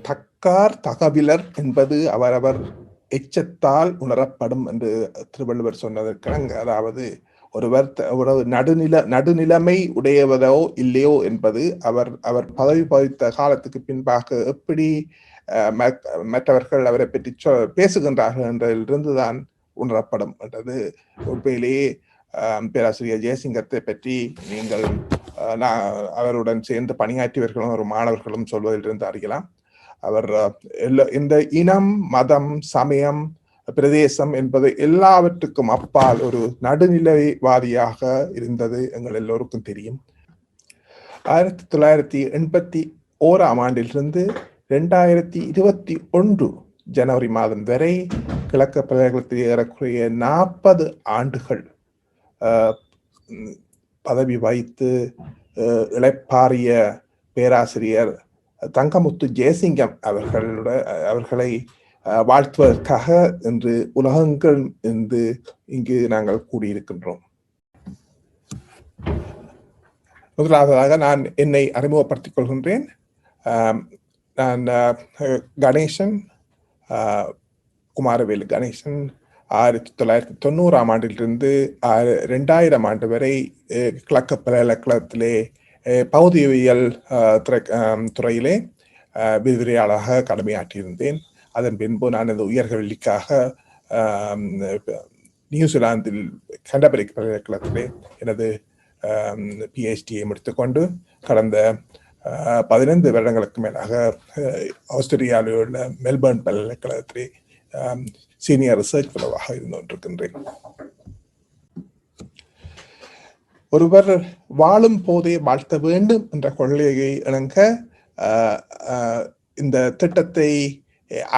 தக்கார் தகவிலர் என்பது அவரவர் எச்சத்தால் உணரப்படும் என்று திருவள்ளுவர் சொன்னதற்கிணங்க, அதாவது ஒருவர் ஒரு நடுநிலைமை உடையவரோ இல்லையோ என்பது அவர் அவர் பதவி வகித்த காலத்துக்கு பின்பாக எப்படி மற்றவர்கள் அவரை பற்றி பேசுகின்றார்கள் என்றிருந்துதான் உணரப்படும் என்றது உண்மையிலேயே பேராசிரியர் ஜெயசிங்கத்தை பற்றி நீங்கள் அவருடன் சேர்ந்து பணியாற்றியவர்களும் ஒரு மாணவர்களும் சொல்வதிலிருந்து அறியலாம். அவர் இந்த இனம், மதம், சமயம், பிரதேசம் என்பது எல்லாவற்றுக்கும் அப்பால் ஒரு நடுநிலைவாதியாக இருந்தது எங்கள் எல்லோருக்கும் தெரியும். 1981 ஆண்டிலிருந்து 2021 ஜனவரி மாதம் வரை கிழக்கு பல்கலைக்கழகத்தில் ஏறக்குறைய 40 ஆண்டுகள் பதவி வகித்து இளைப்பாறிய பேராசிரியர் தங்கமுத்து ஜெயசிங்கம் அவர்களை வாழ்த்துவதற்காக இன்று உலகங்கள் என்று இங்கு நாங்கள் கூடியிருக்கின்றோம். முதலாவதாக நான் என்னை அறிமுகப்படுத்திக் கொள்கின்றேன். நான் கணேசன், குமாரவேலு கணேசன். 1990 ஆண்டிலிருந்து 2000 ஆண்டு வரை கிழக்கு பல்கலைக்கழகத்திலே பௌதியியல் துறையிலே விரிவுரையாளராக கடமையாற்றியிருந்தேன். அதன் பின்பு நான் இந்த உயர்கல்விக்காக நியூசிலாந்தில் கண்டபரி பல்கலைக்கழகத்திலே எனது PhD-யை முடித்துக்கொண்டு கடந்த 15 வருடங்களுக்கு மேலாக ஆஸ்திரேலியாவில் உள்ள மெல்பர்ன் பல்கலைக்கழகத்திலே சீனியர் ரிசர்ச் ஃபெலோவாக இருந்து கொண்டிருக்கின்றேன். ஒருவர் வாழும் போதே வாழ்த்த வேண்டும் என்ற கொள்கையை இணங்க இந்த திட்டத்தை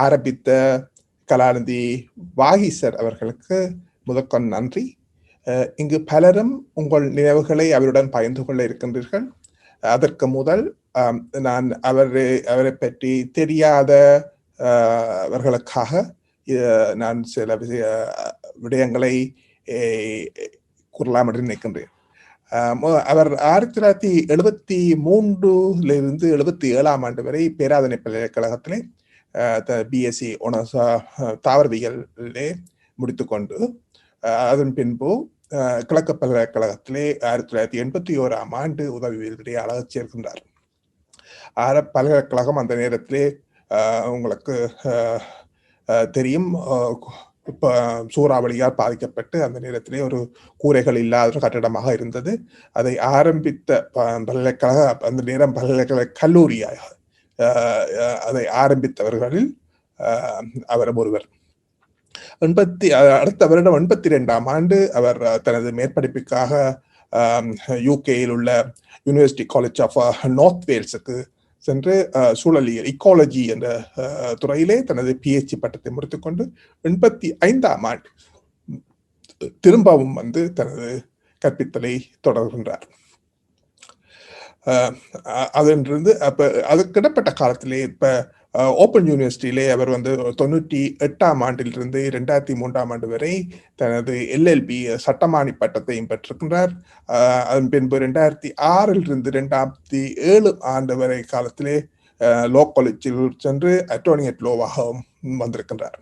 ஆரம்பித்த கலாநிதி வாகிசர் அவர்களுக்கு முதற்கண் நன்றி. இங்கு பலரும் உங்கள் நினைவுகளை அவருடன் பகிர்ந்து கொள்ள இருக்கின்றீர்கள். அதற்கு முதல் நான் அவரை பற்றி தெரியாதவர்களுக்காக நான் சில விடயங்களை கூறலாம் என்று நினைக்கின்றேன். அவர் 1973 77 ஆண்டு வரை பேராதனை பல்கலைக்கழகத்திலே BSc ஒனர்ஸ் தாவரவியலிலே முடித்துக்கொண்டு அதன் பின்பு கிழக்கு பல்கலைக்கழகத்திலே 1981 ஆண்டு உதவி விரிவுரையாளராக சேர்க்கின்றார். பல்கலைக்கழகம் அந்த நேரத்திலே உங்களுக்கு தெரியும், சூறாவளியால் பாதிக்கப்பட்டு அந்த நேரத்திலே ஒரு கூரைகள் இல்லாத கட்டடமாக இருந்தது. அதை ஆரம்பித்த பல்கலைக்கழக அந்த நேரம் பல்கலைக்கழக கல்லூரியாக அதை ஆரம்பித்தவர்களில் அவர் ஒருவர். அடுத்த வருடம் 82 ஆண்டு அவர் தனது மேற்படிப்புக்காக யூகேயில் உள்ள யூனிவர்சிட்டி காலேஜ் ஆஃப் நார்த் வேல்ஸுக்கு சென்று சூழலியல் இக்காலஜி என்ற துறையிலே தனது PhD பட்டத்தை முடித்துக்கொண்டு 85 ஆண்டு திரும்பவும் வந்து தனது கற்பித்தலை தொடர்கின்றார். அதன்றிருந்து அதுக்கு இடப்பட்ட காலத்திலே இப்ப ஓப்பன் யூனிவர்சிட்டியிலே அவர் வந்து 98 ஆண்டிலிருந்து 2003 ஆண்டு வரை தனது LLB சட்டமானி பட்டத்தையும் பெற்றிருக்கின்றார். அதன் பின்பு 2006 2007 ஆண்டு வரை காலத்திலே லோ காலேஜில் சென்று அட்டோர்னி அட் லோவாகவும் வந்திருக்கின்றார்.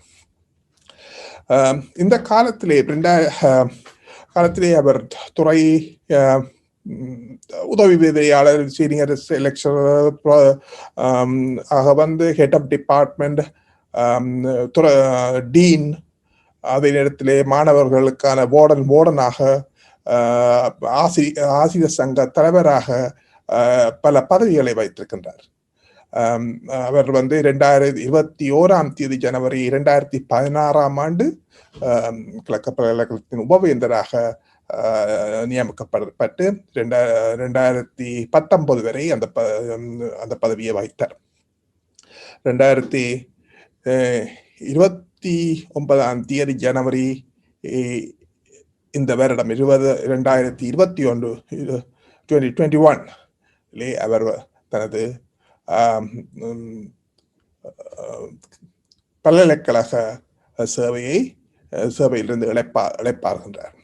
இந்த காலத்திலே அவர் துறை உதவி விரிவுரையாளர், சீனியர் லெக்சரர் ஆக வந்து ஹெட் ஆஃப் டிபார்ட்மெண்ட், டீன், அதே நேரத்திலே மாணவர்களுக்கான வார்டனாக, ஆசிரியர் சங்க தலைவராக பல பதவிகளை வைத்திருக்கின்றார். அவர் வந்து 2021 ஜனவரி 2016 ஆண்டு கிழக்கு பல்கலைக்கழகத்தின் உபவேந்தராக நியமிக்கப்பட்டு 2019 வரை அந்த பதவியை வகித்தார். 2029 ஜனவரி இந்த வருடம் 2021 அவர் தனது பல்கலைக்கழக சேவையிலிருந்து இழைப்பார்கின்றார்.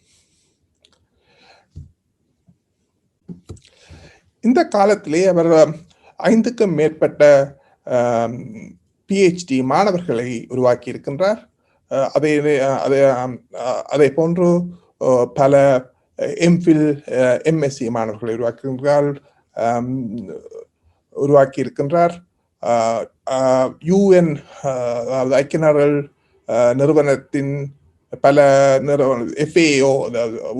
இந்த காலத்திலே அவர் 5க்கும் மேற்பட்ட PhD மாணவர்களை உருவாக்கி இருக்கின்றார். அதை போன்று பல MPhil MSc மாணவர்களை உருவாக்கி இருக்கின்றார். UN ஐக்கிய நாடுகள் நிறுவனத்தின் பல FAO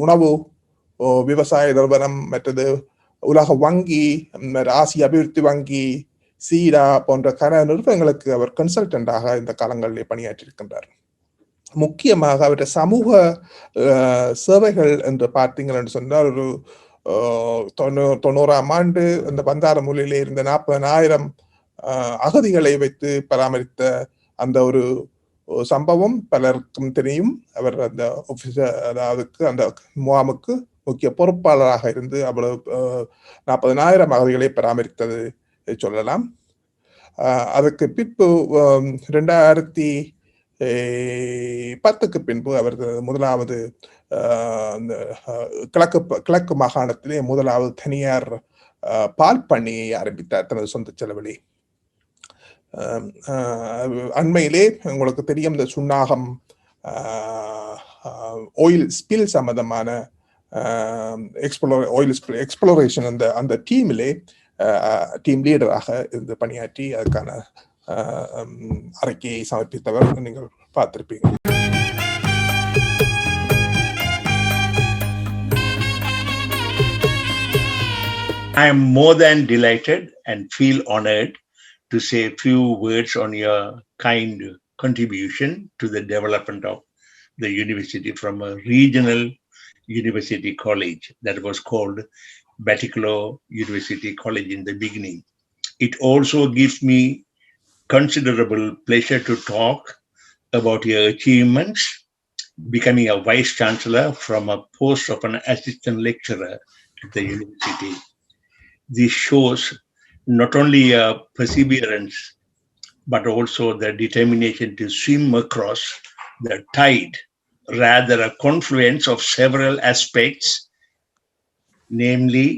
உணவு விவசாய நிறுவனம், மற்றது உலக வங்கி, ஆசிய அபிவிருத்தி வங்கி, சீடா போன்ற நிறுவனங்களுக்கு அவர் கன்சல்டன்டாக இந்த காலங்களிலே பணியாற்றியிருக்கின்றார். முக்கியமாக அவருடைய சமூக சேவைகள் என்று பார்த்தீங்கன்னு சொன்னால், ஒரு 90ஆம் ஆண்டு அந்த பந்தாரமூலையிலே இருந்த 40,000 அகதிகளை வைத்து பராமரித்த அந்த ஒரு சம்பவம் பலருக்கும் தெரியும். அவர் அந்த அந்த முகாமுக்கு முக்கிய பொறுப்பாளராக இருந்து அவ்வளவு 40,000 அகதிகளை பராமரித்தது சொல்லலாம். அதற்கு பின்பு 2010க்கு பின்பு அவர் முதலாவது கிழக்கு மாகாணத்திலே முதலாவது தனியார் பால் பண்ணையை ஆரம்பித்தார் தனது சொந்த செலவிலே. அண்மையிலே உங்களுக்கு தெரியும், இந்த சுன்னாகம் ஆயில் ஸ்பில் சம்பந்தமான எக்ஸ்ப்ளோரேஷன் அந்த டீமிலே டீம் லீடராக இருந்து பணியாற்றி அதுக்கான அறிக்கையை சமர்ப்பித்தவர் நீங்கள் பார்த்திருப்பீங்க. I am more than delighted and feel honored to say a few words on your kind contribution to the development of the university from a regional university college that was called Batticaloa University College in the beginning. It also gives me considerable pleasure to talk about your achievements, becoming a vice chancellor from a post of an assistant lecturer at the university. This shows not only a perseverance, but also the determination to swim across the tide, rather a confluence of several aspects, namely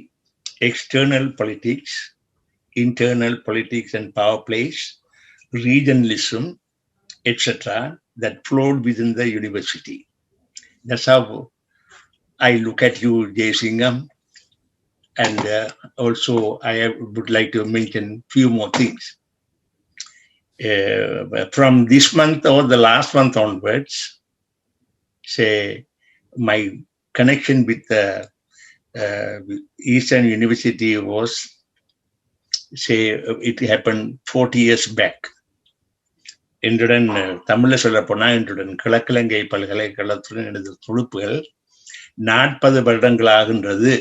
external politics, internal politics and power plays, regionalism, etc., that flowed within the university. That's how I look at you, Jayasingham. And also, I would like to mention few more things. From this month or the last month onwards, say, my connection with the Eastern University was, say, it happened 40 years back. என்றுடன் தமிழில் சொல்ல போனால், என்றுடன் கிழக்கிழங்கை பல்கலைக்கழகத்துடன் எனது துடுப்புகள் 40 வருடங்கள் ஆகின்றது.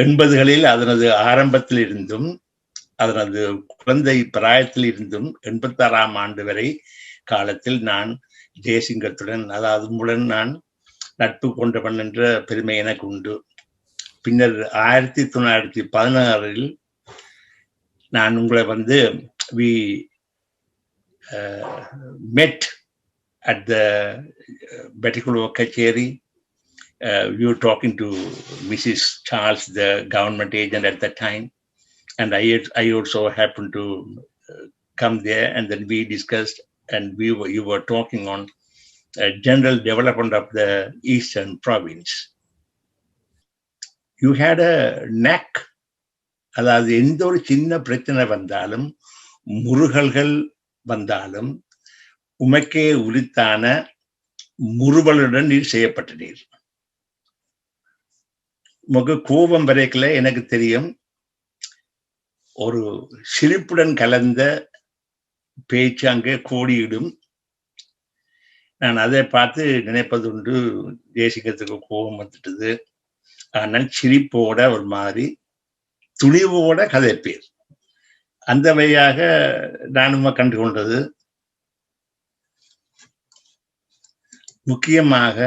80களில் அதனது ஆரம்பத்தில் இருந்தும் அதனது குழந்தை பிராயத்தில் இருந்தும் 86ஆம் ஆண்டு வரை காலத்தில் நான் ஜெயசிங்கத்துடன், அதாவது உங்களுடன் நான் நட்பு கொண்டவன் என்ற பெருமை எனக்கு உண்டு. பின்னர் 1916 நான் உங்களை we met at the Batticaloa Kacheri. We were talking to Mrs. Charles, the government agent at that time, and I also happened to come there, and then we discussed, and you were talking on general development of the Eastern province. You had a knack, அதாவது எந்த ஒரு சின்ன பிரச்சனை வந்தாலும், முருகல்கள் வந்தாலும், உமக்கே உரித்தான முறுவலுடன் நீர் செய்யப்பட்டீர். உமக்கு கோபம் வரைக்கல எனக்கு தெரியும், ஒரு சிரிப்புடன் கலந்த பேச்சு அங்கே கோடியிடும். நான் அதை பார்த்து நினைப்பது உண்டு, தேசிகத்துக்கு கோபம் வந்துட்டது, ஆனால் சிரிப்போட ஒரு மாதிரி துணிவோட கதைப்பேர். அந்த வழியாக நானும் கண்டு கொண்டது. முக்கியமாக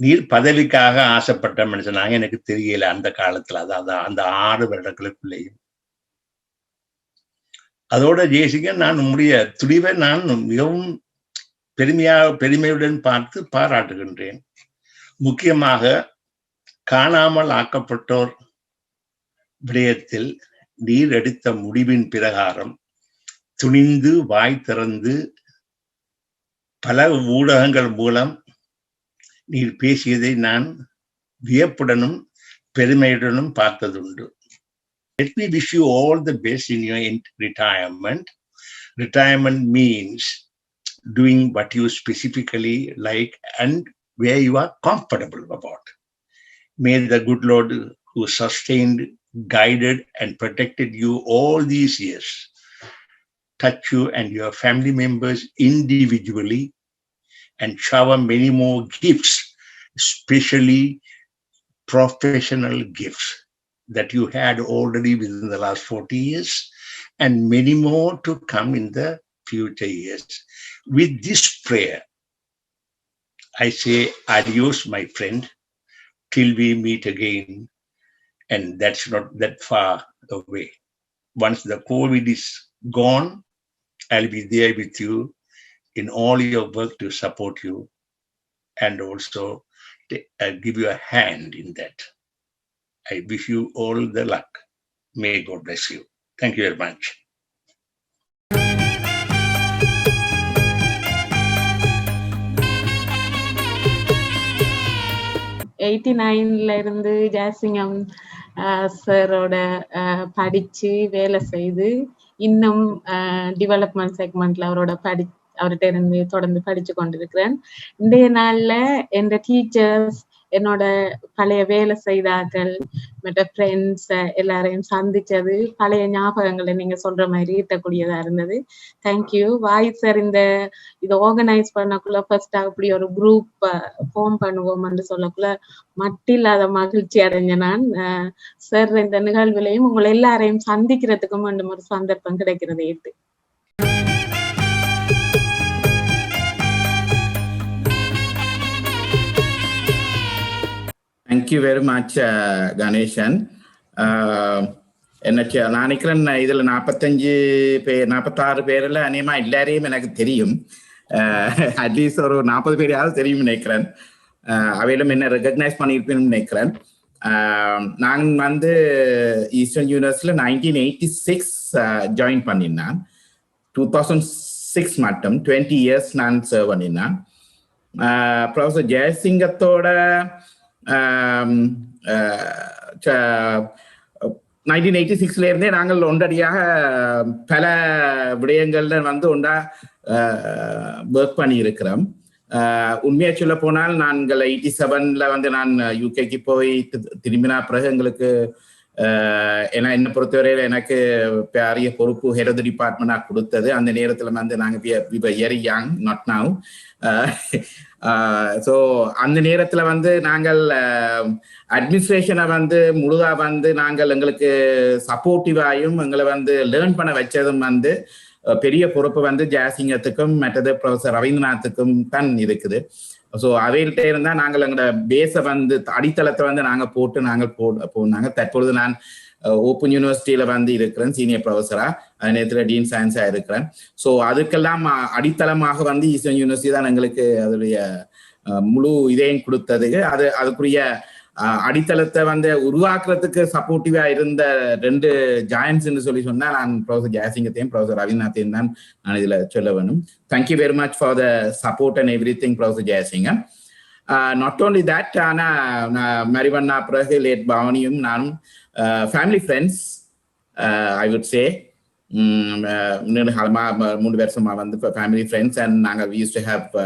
நீர் பதவிக்காக ஆசைப்பட்ட மனுஷனாக எனக்கு தெரியல அந்த காலத்துல, அதாவது அந்த 6 வருடங்களுக்குள்ளேயும். அதோட ஜெயசிங்கன், நான் உங்களுடைய துணிவை நான் மிகவும் பெருமையுடன் பார்த்து பாராட்டுகின்றேன். முக்கியமாக காணாமல் ஆக்கப்பட்டோர் விடயத்தில் நீர் எடுத்த முடிவின் பிரகாரம் துணிந்து வாய் திறந்து பல ஊடகங்கள் மூலம் நீர் பேசியதை நான் வியப்புடனும் பெருமையுடனும் பார்த்ததுண்டு. Let me wish you all the best in your retirement. Retirement means doing what you specifically like and where you are comfortable about. May the good Lord who sustained, guided and protected you all these years touch you and your family members individually and shower many more gifts, especially professional gifts that you had already within the last 40 years and many more to come in the future years. With this prayer, I say adios, my friend, till we meet again. And that's not that far away. Once the COVID is gone, I'll be there with you in all your work to support you and also give you a hand in that. I wish you all the luck. May God bless you. Thank you very much. இருந்து ஜாசிங்கம் சாரோட படிச்சு வேலை செய்து இன்னும் development செக்மெண்ட்ல அவர்கிட்ட இருந்து தொடர்ந்து படிச்சு கொண்டிருக்கிறேன். இன்றைய நாள்ல என் டீச்சர்ஸ், என்னோட பழைய வேலை செய்தார்கள், மற்ற ஃப்ரெண்ட்ஸ் எல்லாரையும் சந்திச்சது பழைய ஞாபகங்களை நீங்க சொல்ற மாதிரி ஈர்க்கக்கூடியதா இருந்தது. தேங்க்யூ. வாய்ஸ் சார் இதை ஆர்கனைஸ் பண்ணக்குள்ள ஃபர்ஸ்ட் அப்படி ஒரு குரூப் ஃபார்ம் பண்ணுவோம்னு சொல்லக்குள்ள மட்டில்லாத மகிழ்ச்சி அடைஞ்ச நான். சார் இந்த நிகழ்வுலையும் உங்களை எல்லாரையும் சந்திக்கிறதுக்கும் மீண்டும் ஒரு சந்தர்ப்பம் கிடைக்கிறது ஏற்று. Thank you very much, Ganeshan. எனக்கு நான் நினைக்கிறேன் இதுல 46 பேர்ல அநேகமா எல்லாரையும் எனக்கு தெரியும். அட்லீஸ்ட் ஒரு 40 பேரையாவது தெரியும் நினைக்கிறேன். அவையிலும் என்ன ரெகக்னைஸ் பண்ணியிருப்பேன்னு நினைக்கிறேன். நான் வந்து ஈஸ்டர்ன் யூனிவர்சிட்டியில 1986 ஜாயின் பண்ணினான். 2006 மட்டும் 20 இயர்ஸ் நான் சர்வ் பண்ணினான். ப்ரொஃபசர் ஜெயசிங்கத்தோட 1986 இருந்தே நாங்கள் ஒன்றடியாக பல விடயங்கள்ல வந்து ஒன்றா ஒர்க் பண்ணி இருக்கிறோம். உண்மையா சொல்ல போனால் நாங்கள் 87 வந்து நான் யூகேக்கு போய் திரும்பினா பிறகு எங்களுக்கு ஏன்னா என்னை பொறுத்தவரையில எனக்கு பெரிய பொறுப்பு ஹெட் ஆஃப் தி டிபார்ட்மெண்ட் கொடுத்தது. அந்த நேரத்துல வந்து நாங்க very young, not now. So அந்த நேரத்துல வந்து நாங்கள் அட்மினிஸ்ட்ரேஷனை வந்து முழுதா வந்து நாங்கள் எங்களுக்கு சப்போர்ட்டிவாயும் எங்களை வந்து லேர்ன் பண்ண வச்சதும் வந்து பெரிய பொறுப்பு வந்து ஜாசிங்கத்துக்கும் மற்றது ப்ரொஃபசர் ரவீந்திரநாத்துக்கும் தான் இருக்குது. ஸோ அவைகிட்ட இருந்தா நாங்கள் எங்களோட பேஸை வந்து அடித்தளத்தை வந்து நாங்க போட்டு நாங்கள் போனாங்க. தற்பொழுது நான் ஓப்பன் யூனிவர்சிட்டியில வந்து இருக்கிறேன் சீனியர் ப்ரொஃபஸரா, அதே நேரத்தில் டீன் சயின்ஸா இருக்கிறேன். ஸோ அதுக்கெல்லாம் அடித்தளமாக வந்து ஈஸ்டர்ன் யூனிவர்சிட்டி தான் எங்களுக்கு அதோடைய முழு இதையும் கொடுத்தது. அதுக்குரிய அடித்தளத்தை வந்து உருவாக்குறதுக்கு சப்போர்ட்டிவா இருந்த 2 ஜாயின்ட்ஸ் சொல்லி சொன்னா நான் ப்ரொஃபசர் ஜெயசிங்கத்தையும் ப்ரொஃபசர் ரவீந்திரநாத்தையும் தான் நான் இதுல சொல்ல வேணும். Thank you very much for the support and everything professor Jayasingham. Not only that, ஆனா மரிவண்ணா பிறகு லேட் பவானியும் நானும் family friends I would say. 3 வருஷமா வந்து ஃபேமிலி ஃப்ரெண்ட்ஸ் அண்ட் நாங்கள் we used to have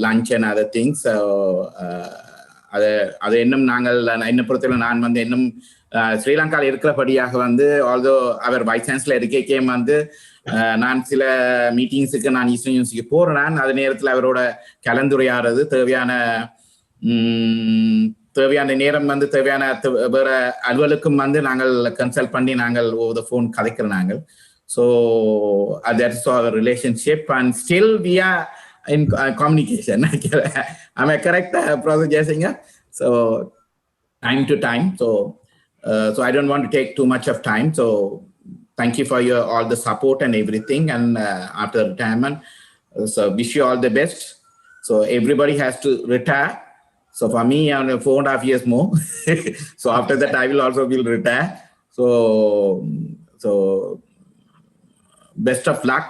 lunch and other things. அது இன்னும் நாங்கள் என்ன பொறுத்தவரை நான் வந்து இன்னும் ஸ்ரீலங்காவில் இருக்கிறபடியாக வந்து ஆல்தோ அவர் வைஸ் சான்சலர் இருக்கே வந்து நான் சில மீட்டிங்ஸுக்கு நான் ஈஸ்டர்ன் யூனிவர்சிட்டிக்கு போறேன். அது நேரத்தில் அவரோட கலந்துரையாடுறது தேவையான நேரம் வந்து தேவையான வேற அலுவலுக்கும் வந்து நாங்கள் கன்சல்ட் பண்ணி நாங்கள் ஓவர் த ஃபோன் கதைக்கிறோம் நாங்கள். So that's our relationship and still we are in communication. Am I correct, Professor Jayasinghe? So time to time. So I don't want to take too much of time. So thank you for all the support and everything. And after retirement, so wish you all the best. So everybody has to retire. So for me, I'm 4.5 years more. So after that, I will also retire. So best of luck,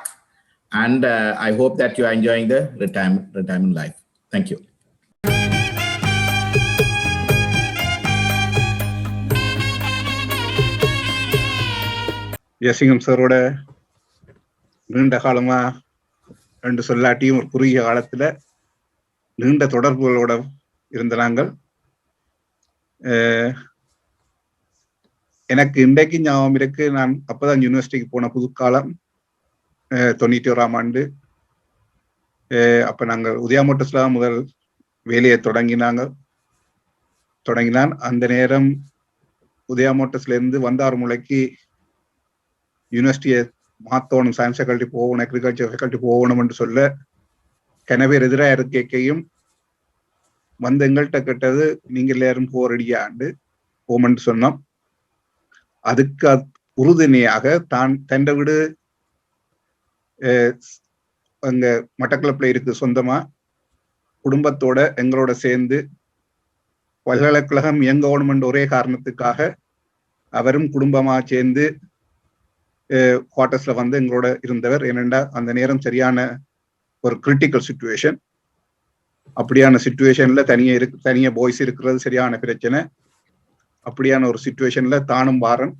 and I hope that you are enjoying the retirement life. Thank you. Jeyasingam சாரோட நீண்ட காலமா என்று சொல்லாட்டியும் ஒரு குறுகிய காலத்துல நீண்ட தொடர்புகளோட இருந்த நாங்கள், எனக்கு இன்றைக்கு ஞாபகம் இருக்கு. நான் அப்பதான் யூனிவர்சிட்டிக்கு போன புதுக்காலம் 91ஆம் ஆண்டு. அப்ப நாங்கள் உதயா மோட்டர்ஸ்ல முதல் வேலையை தொடங்கினான். அந்த நேரம் உதயா மோட்டர்ஸ்ல இருந்து வந்தாறுமுலைக்கு யூனிவர்சிட்டியை மாத்தோணும், சயின்ஸ் ஃபேக்கல்ட்டி போகணும், அக்ரிகல்ச்சர் ஃபேக்கல்ட்டி போகணும் என்று சொல்ல கனவேர் எதிராக இருக்கையும் வந்து எங்கள்கிட்ட கேட்டது, நீங்க எல்லாரும் போரடியாண்டு போமென்று சொன்னோம். அதுக்கு உறுதுணையாக தண்ட வீடு அங்க மட்டக்களப்பில் இருக்கு, சொந்தமா குடும்பத்தோட எங்களோட சேர்ந்து பல்கலைக்கழகம் இயங்கணும் என்ற ஒரே காரணத்துக்காக அவரும் குடும்பமா சேர்ந்து குவார்டர்ஸ்ல வந்து எங்களோட இருந்தவர். ஏனென்றா அந்த நேரம் சரியான ஒரு கிரிட்டிக்கல் சிச்சுவேஷன். அப்படியான சிச்சுவேஷன்ல தனியா பாய்ஸ் இருக்கிறது சரியான பிரச்சனை. அப்படியான ஒரு சிச்சுவேஷன்ல தானும் வாரன்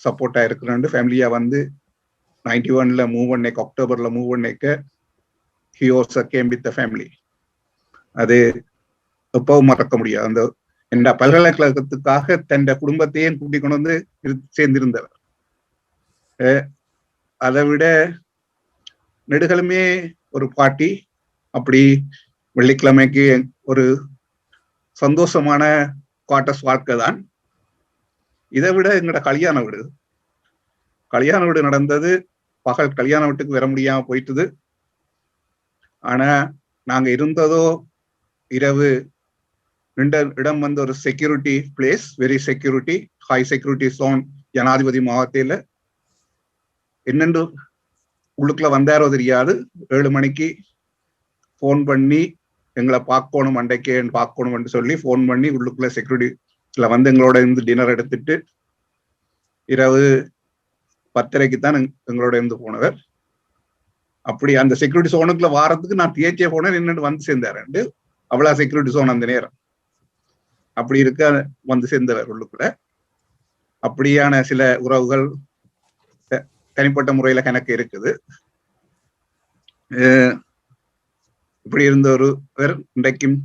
சப்போர்ட்டா இருக்கிறேன். ஃபேமிலியா வந்து 91ல மூவ் பண்ணேக்க, அக்டோபர்ல மூவ் பண்ணேக்க he also came with the family. அது எப்பவும் மறக்க முடியாது. அந்த என்ற பல்கலைக்கழகத்துக்காக தன் குடும்பத்தையும் கூட்டிக் கொண்டு வந்து சேர்ந்திருந்தவர். அதை விட நெடுகளுமே ஒரு பாட்டி. அப்படி வெள்ளிக்கிழமைக்கு ஒரு சந்தோஷமான குவார்டர்ஸ் வாழ்க்கை தான். இதை விட எங்களோட கல்யாண வீடு நடந்தது. பகல் கல்யாண வீட்டுக்கு வர முடியாம போயிட்டுது. ஆனா நாங்க இருந்ததோ இரவு இடம் வந்து ஒரு security place, very security, high security zone, ஜனாதிபதி மாவட்டத்துல. என்னென்று உள்ளுக்குள்ள வந்தாரோ தெரியாது. 7 மணிக்கு போன் பண்ணி எங்களை பார்க்கணும், அண்டைக்கே பார்க்கணும்னு சொல்லி போன் பண்ணி உள்ளுக்குள்ள செக்யூரிட்டில வந்து எங்களோட இருந்து டின்னர் எடுத்துட்டு இரவு 10:30க்கு தான் எங்களோட இருந்து போனவர். அப்படி அந்த செக்யூரிட்டி சோனுக்குள்ள வாரத்துக்கு நான் தியேச்சே போனேன், என்னன்னு வந்து சேர்ந்தாரு. அவ்வளவு செக்யூரிட்டி சோன் அந்த நேரம். அப்படி இருக்க வந்து சேர்ந்தவர் உள்ளுக்குள்ள. அப்படியான சில உறவுகள் தனிப்பட்ட முறையில கணக்கு இருக்குது. இப்படி இருந்த ஒருவர் இன்றைக்கும்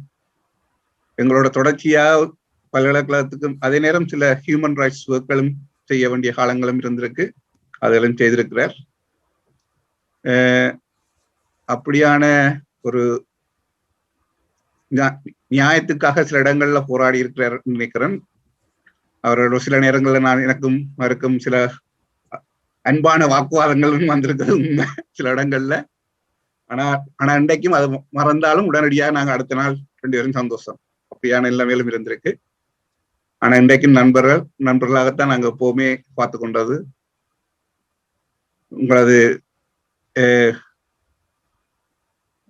எங்களோட தொடர்ச்சியா பல்கலைக்கழகத்துக்கும் அதே நேரம் சில ஹியூமன் ரைட்ஸ் ஒர்க்களும் செய்ய வேண்டிய காலங்களும் இருந்திருக்கு, அதெல்லாம் செய்திருக்கிறார். அப்படியான ஒரு நியாயத்துக்காக சில இடங்கள்ல போராடி இருக்கிறார் நினைக்கிறேன். அவரோட சில நேரங்கள்ல எனக்கும் அவருக்கும் சில அன்பான வாக்குவாதங்களும் வந்திருக்கிறது சில இடங்கள்ல. ஆனா இன்றைக்கும் அது மறந்தாலும் உடனடியாக நாங்க அடுத்த நாள் 2 பேரும் சந்தோஷம். அப்படியான எல்லாமேலும் இருந்திருக்கு. ஆனா இன்றைக்கும் நண்பர்களாகத்தான் நாங்க எப்பவுமே பார்த்து கொண்டது. உங்களது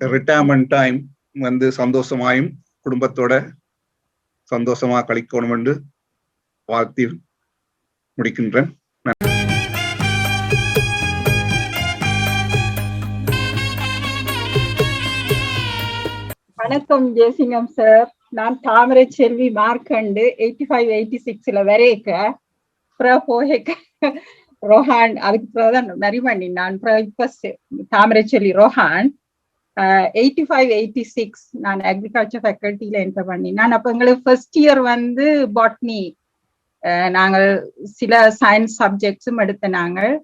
ரிட்டையர்மெண்ட் டைம் வந்து சந்தோஷமாயும் குடும்பத்தோட சந்தோஷமா கழிக்கணும் என்று வாழ்த்தி முடிக்கின்றேன். வணக்கம் ஜெயசிங்கம் சார். நான் தாமரை செல்வி மார்க்கண்டு 85-86ல வரைக்க போக ரோஹான், அதுக்கு பிறகுதான் நரிமணி. நான் இப்ப தாமரை செல்வி ரோஹான் 85-86 நான் அக்ரிகல்ச்சர் ஃபேக்கல்ட்டியில என்டர் பண்ணி. நான் அப்ப எங்களுக்கு ஃபர்ஸ்ட் இயர் வந்து பாட்னி, நாங்கள் சில சயின்ஸ் சப்ஜெக்ட்ஸும் எடுத்த நாங்கள்.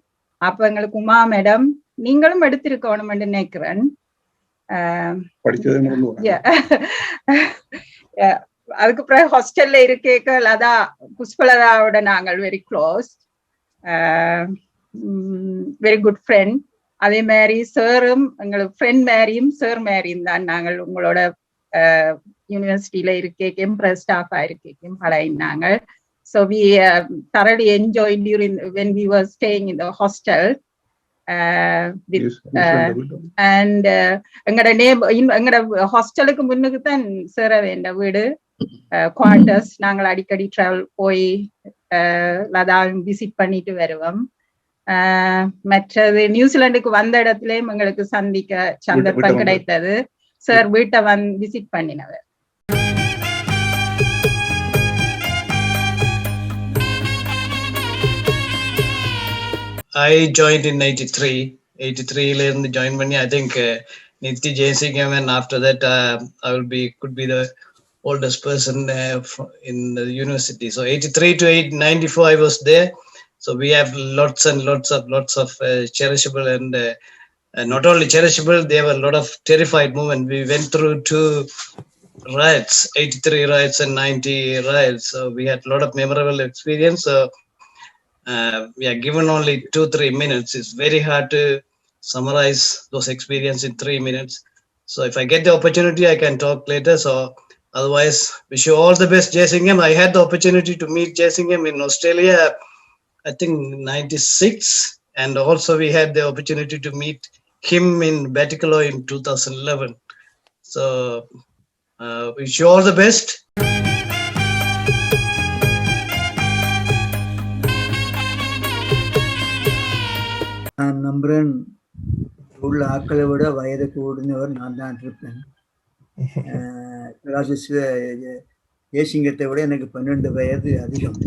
அப்ப எங்களுக்கு உமா மேடம் நீங்களும் எடுத்திருக்கணும்னு நினைக்கிறேன். அதுக்கு பிறகு ஹாஸ்டல்ல இருக்கேக்க லதா புஷ்பலதாவோட நாங்கள் very close, very good friend. அதே மாதிரி சாரும் எங்களுக்கு ஃப்ரெண்ட் மேரியும் சார் மேரியும் தான். நாங்கள் உங்களோட யூனிவர்சிட்டியில இருக்கேக்கும் ஸ்டாஃபா இருக்கேக்கும் பழகினாங்க. So we thoroughly enjoyed during when we were staying in the hostel. And எங்கட ஹாஸ்டலுக்கு முன்னுக்கு தான் சேர வேண்ட வீடு குவார்டர்ஸ். நாங்கள் அடிக்கடி டிராவல் போய் லதாவும் விசிட் பண்ணிட்டு வருவோம். மற்றது நியூசிலாந்துக்கு வந்த இடத்துலயும் எங்களுக்கு சந்திக்க சந்தர்ப்பம் கிடைத்தது. சார் வீட்டை விசிட் பண்ணினவர். I joined in 83. 83 la irundhu join panni. I think Nithya Jayasingham, and after that I could be the oldest person in the university. So 83 to 94 I was there. So we have lots of cherishable and not only cherishable, there were a lot of terrified moments. We went through 2 riots, 83 riots and 90 riots. So we had a lot of memorable experience. So given only 2-3 minutes, it's very hard to summarize those experiences in 3 minutes. So if I get the opportunity, I can talk later. So otherwise, wish you all the best, Jayasingham. I had the opportunity to meet Jayasingham in Australia, I think 96, and also we had the opportunity to meet him in Batticaloa in 2011. So wish you all the best. நான் நம்புறேன் உள்ள ஆக்களை விட வயது கூடினவர் நான் தான் இருப்பேன். ஜெயசிங்கத்தை விட எனக்கு 12 வயது அதிகம்.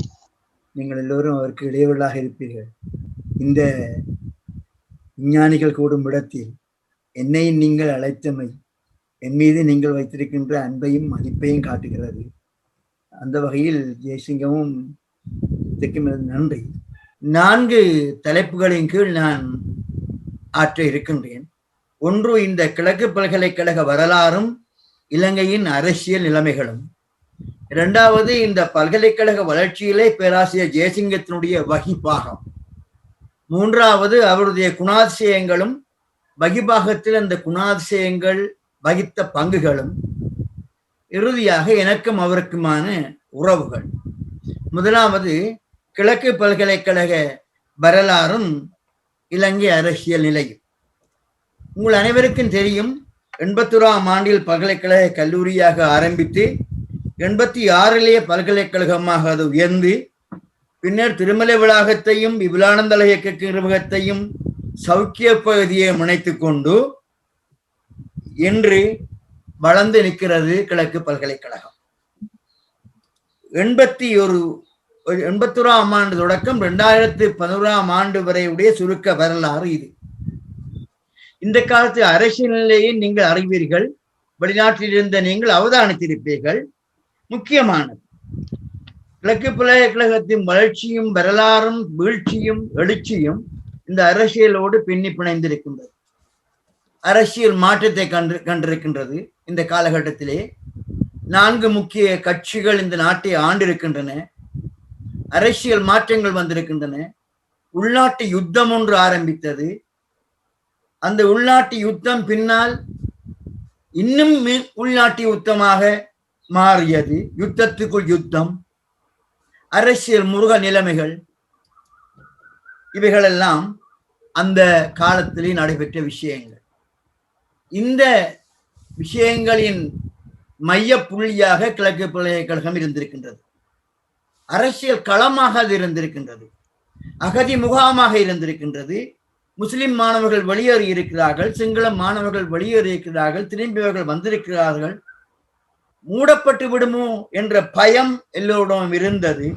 நீங்கள் எல்லோரும் அவருக்கு இடையவர்களாக இருப்பீர்கள். இந்த விஞ்ஞானிகள் கூடும் இடத்தில் என்னை நீங்கள் அழைத்தமை என் மீது நீங்கள் வைத்திருக்கின்ற அன்பையும் மதிப்பையும் காட்டுகிறது. அந்த வகையில் ஜெயசிங்கமும் நன்றி. 4 தலைப்புகளின் கீழ் நான் ஆற்ற இருக்கின்றேன். ஒன்று, இந்த கிழக்கு பல்கலைக்கழக வரலாறும் இலங்கையின் அரசியல் நிலைமைகளும். 2வது, இந்த பல்கலைக்கழக வளர்ச்சியிலே பேராசிரியர் ஜெயசிங்கத்தினுடைய வகிபாகம். 3வது, அவருடைய குணாதிசயங்களும் வகிபாகத்தில் அந்த குணாதிசயங்கள் வகித்த பங்குகளும். இறுதியாக எனக்கும் அவருக்குமான உறவுகள். முதலாவது, கிழக்கு பல்கலைக்கழக வரலாறும் இலங்கை அரசியல் நிலையும். உங்கள் அனைவருக்கும் தெரியும், 81ஆம் ஆண்டில் பல்கலைக்கழக கல்லூரியாக ஆரம்பித்து 86லேயே பல்கலைக்கழகமாக அது உயர்ந்து பின்னர் திருமலை வளாகத்தையும் விபுலானந்த இயக்க நிர்வாகத்தையும் சௌக்கிய பகுதியை முனைத்துக் கொண்டு இன்று வளர்ந்து நிற்கிறது கிழக்கு பல்கலைக்கழகம். 81ஆம் ஆண்டு தொடக்கம் 2011ஆம் ஆண்டு வரை உடைய சுருக்க வரலாறு இது. இந்த காலத்து அரசியல் நிலையை நீங்கள் அறிவீர்கள். வெளிநாட்டில் இருந்த நீங்கள் அவதானித்திருப்பீர்கள். முக்கியமானது கிழக்கு பல்கலைக்கழகத்தின் வளர்ச்சியும் வரலாறும் வீழ்ச்சியும் எழுச்சியும் இந்த அரசியலோடு பின்னி பிணைந்திருக்கின்றது. அரசியல் மாற்றத்தை கண்டிருக்கின்றது. இந்த காலகட்டத்திலே 4 முக்கிய கட்சிகள் இந்த நாட்டை ஆண்டிருக்கின்றன. அரசியல் மாற்றங்கள் வந்திருக்கின்றன. உள்நாட்டு யுத்தம் ஒன்று ஆரம்பித்தது. அந்த உள்நாட்டு யுத்தம் பின்னால் இன்னும் உள்நாட்டு யுத்தமாக மாறியது. யுத்தத்துக்குள் யுத்தம், அரசியல் முருக நிலைமைகள், இவைகளெல்லாம் அந்த காலத்திலே நடைபெற்ற விஷயங்கள். இந்த விஷயங்களின் மைய புள்ளியாக கிழக்கு பல்கலைக்கழகம் இருந்திருக்கின்றது. அரசியல் களமாக அது இருந்திருக்கின்றது. அகதி முகாமாக இருந்திருக்கின்றது. முஸ்லிம் மாணவர்கள் வெளியேறி இருக்கிறார்கள், சிங்கள மாணவர்கள் வெளியேறி இருக்கிறார்கள், திரும்பியவர்கள் வந்திருக்கிறார்கள். மூடப்பட்டு விடுமோ என்ற பயம் எல்லோரிடம் இருந்தது.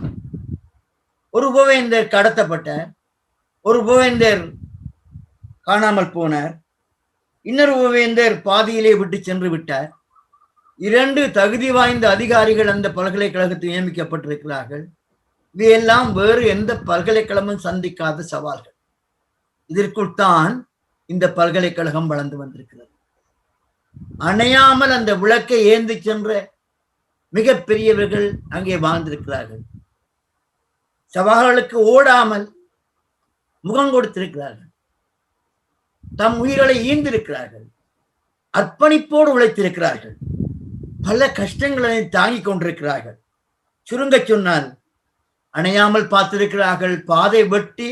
ஒரு புவேந்தர் கடத்தப்பட்டார், ஒரு புவேந்தர் காணாமல் போனார், இன்னொரு புவேந்தர் பாதியிலே விட்டு சென்று விட்டார். 2 தகுதி வாய்ந்த அதிகாரிகள் அந்த பல்கலைக்கழகத்தில் நியமிக்கப்பட்டிருக்கிறார்கள். இவையெல்லாம் வேறு எந்த பல்கலைக்கழகமும் சந்திக்காத சவால்கள். இதற்குள் தான் இந்த பல்கலைக்கழகம் வளர்ந்து வந்திருக்கிறது. அணையாமல் அந்த விளக்கை ஏந்தி சென்ற மிக பெரியவர்கள் அங்கே வாழ்ந்திருக்கிறார்கள். சவால்களுக்கு ஓடாமல் முகம் கொடுத்திருக்கிறார்கள். தம் உயிர்களை ஈந்திருக்கிறார்கள். அர்ப்பணிப்போடு உழைத்திருக்கிறார்கள். பல கஷ்டங்களை தாங்கிக் கொண்டிருக்கிறார்கள். சுருங்க சொன்னால் அணையாமல் பார்த்திருக்கிறார்கள். பாதை வெட்டி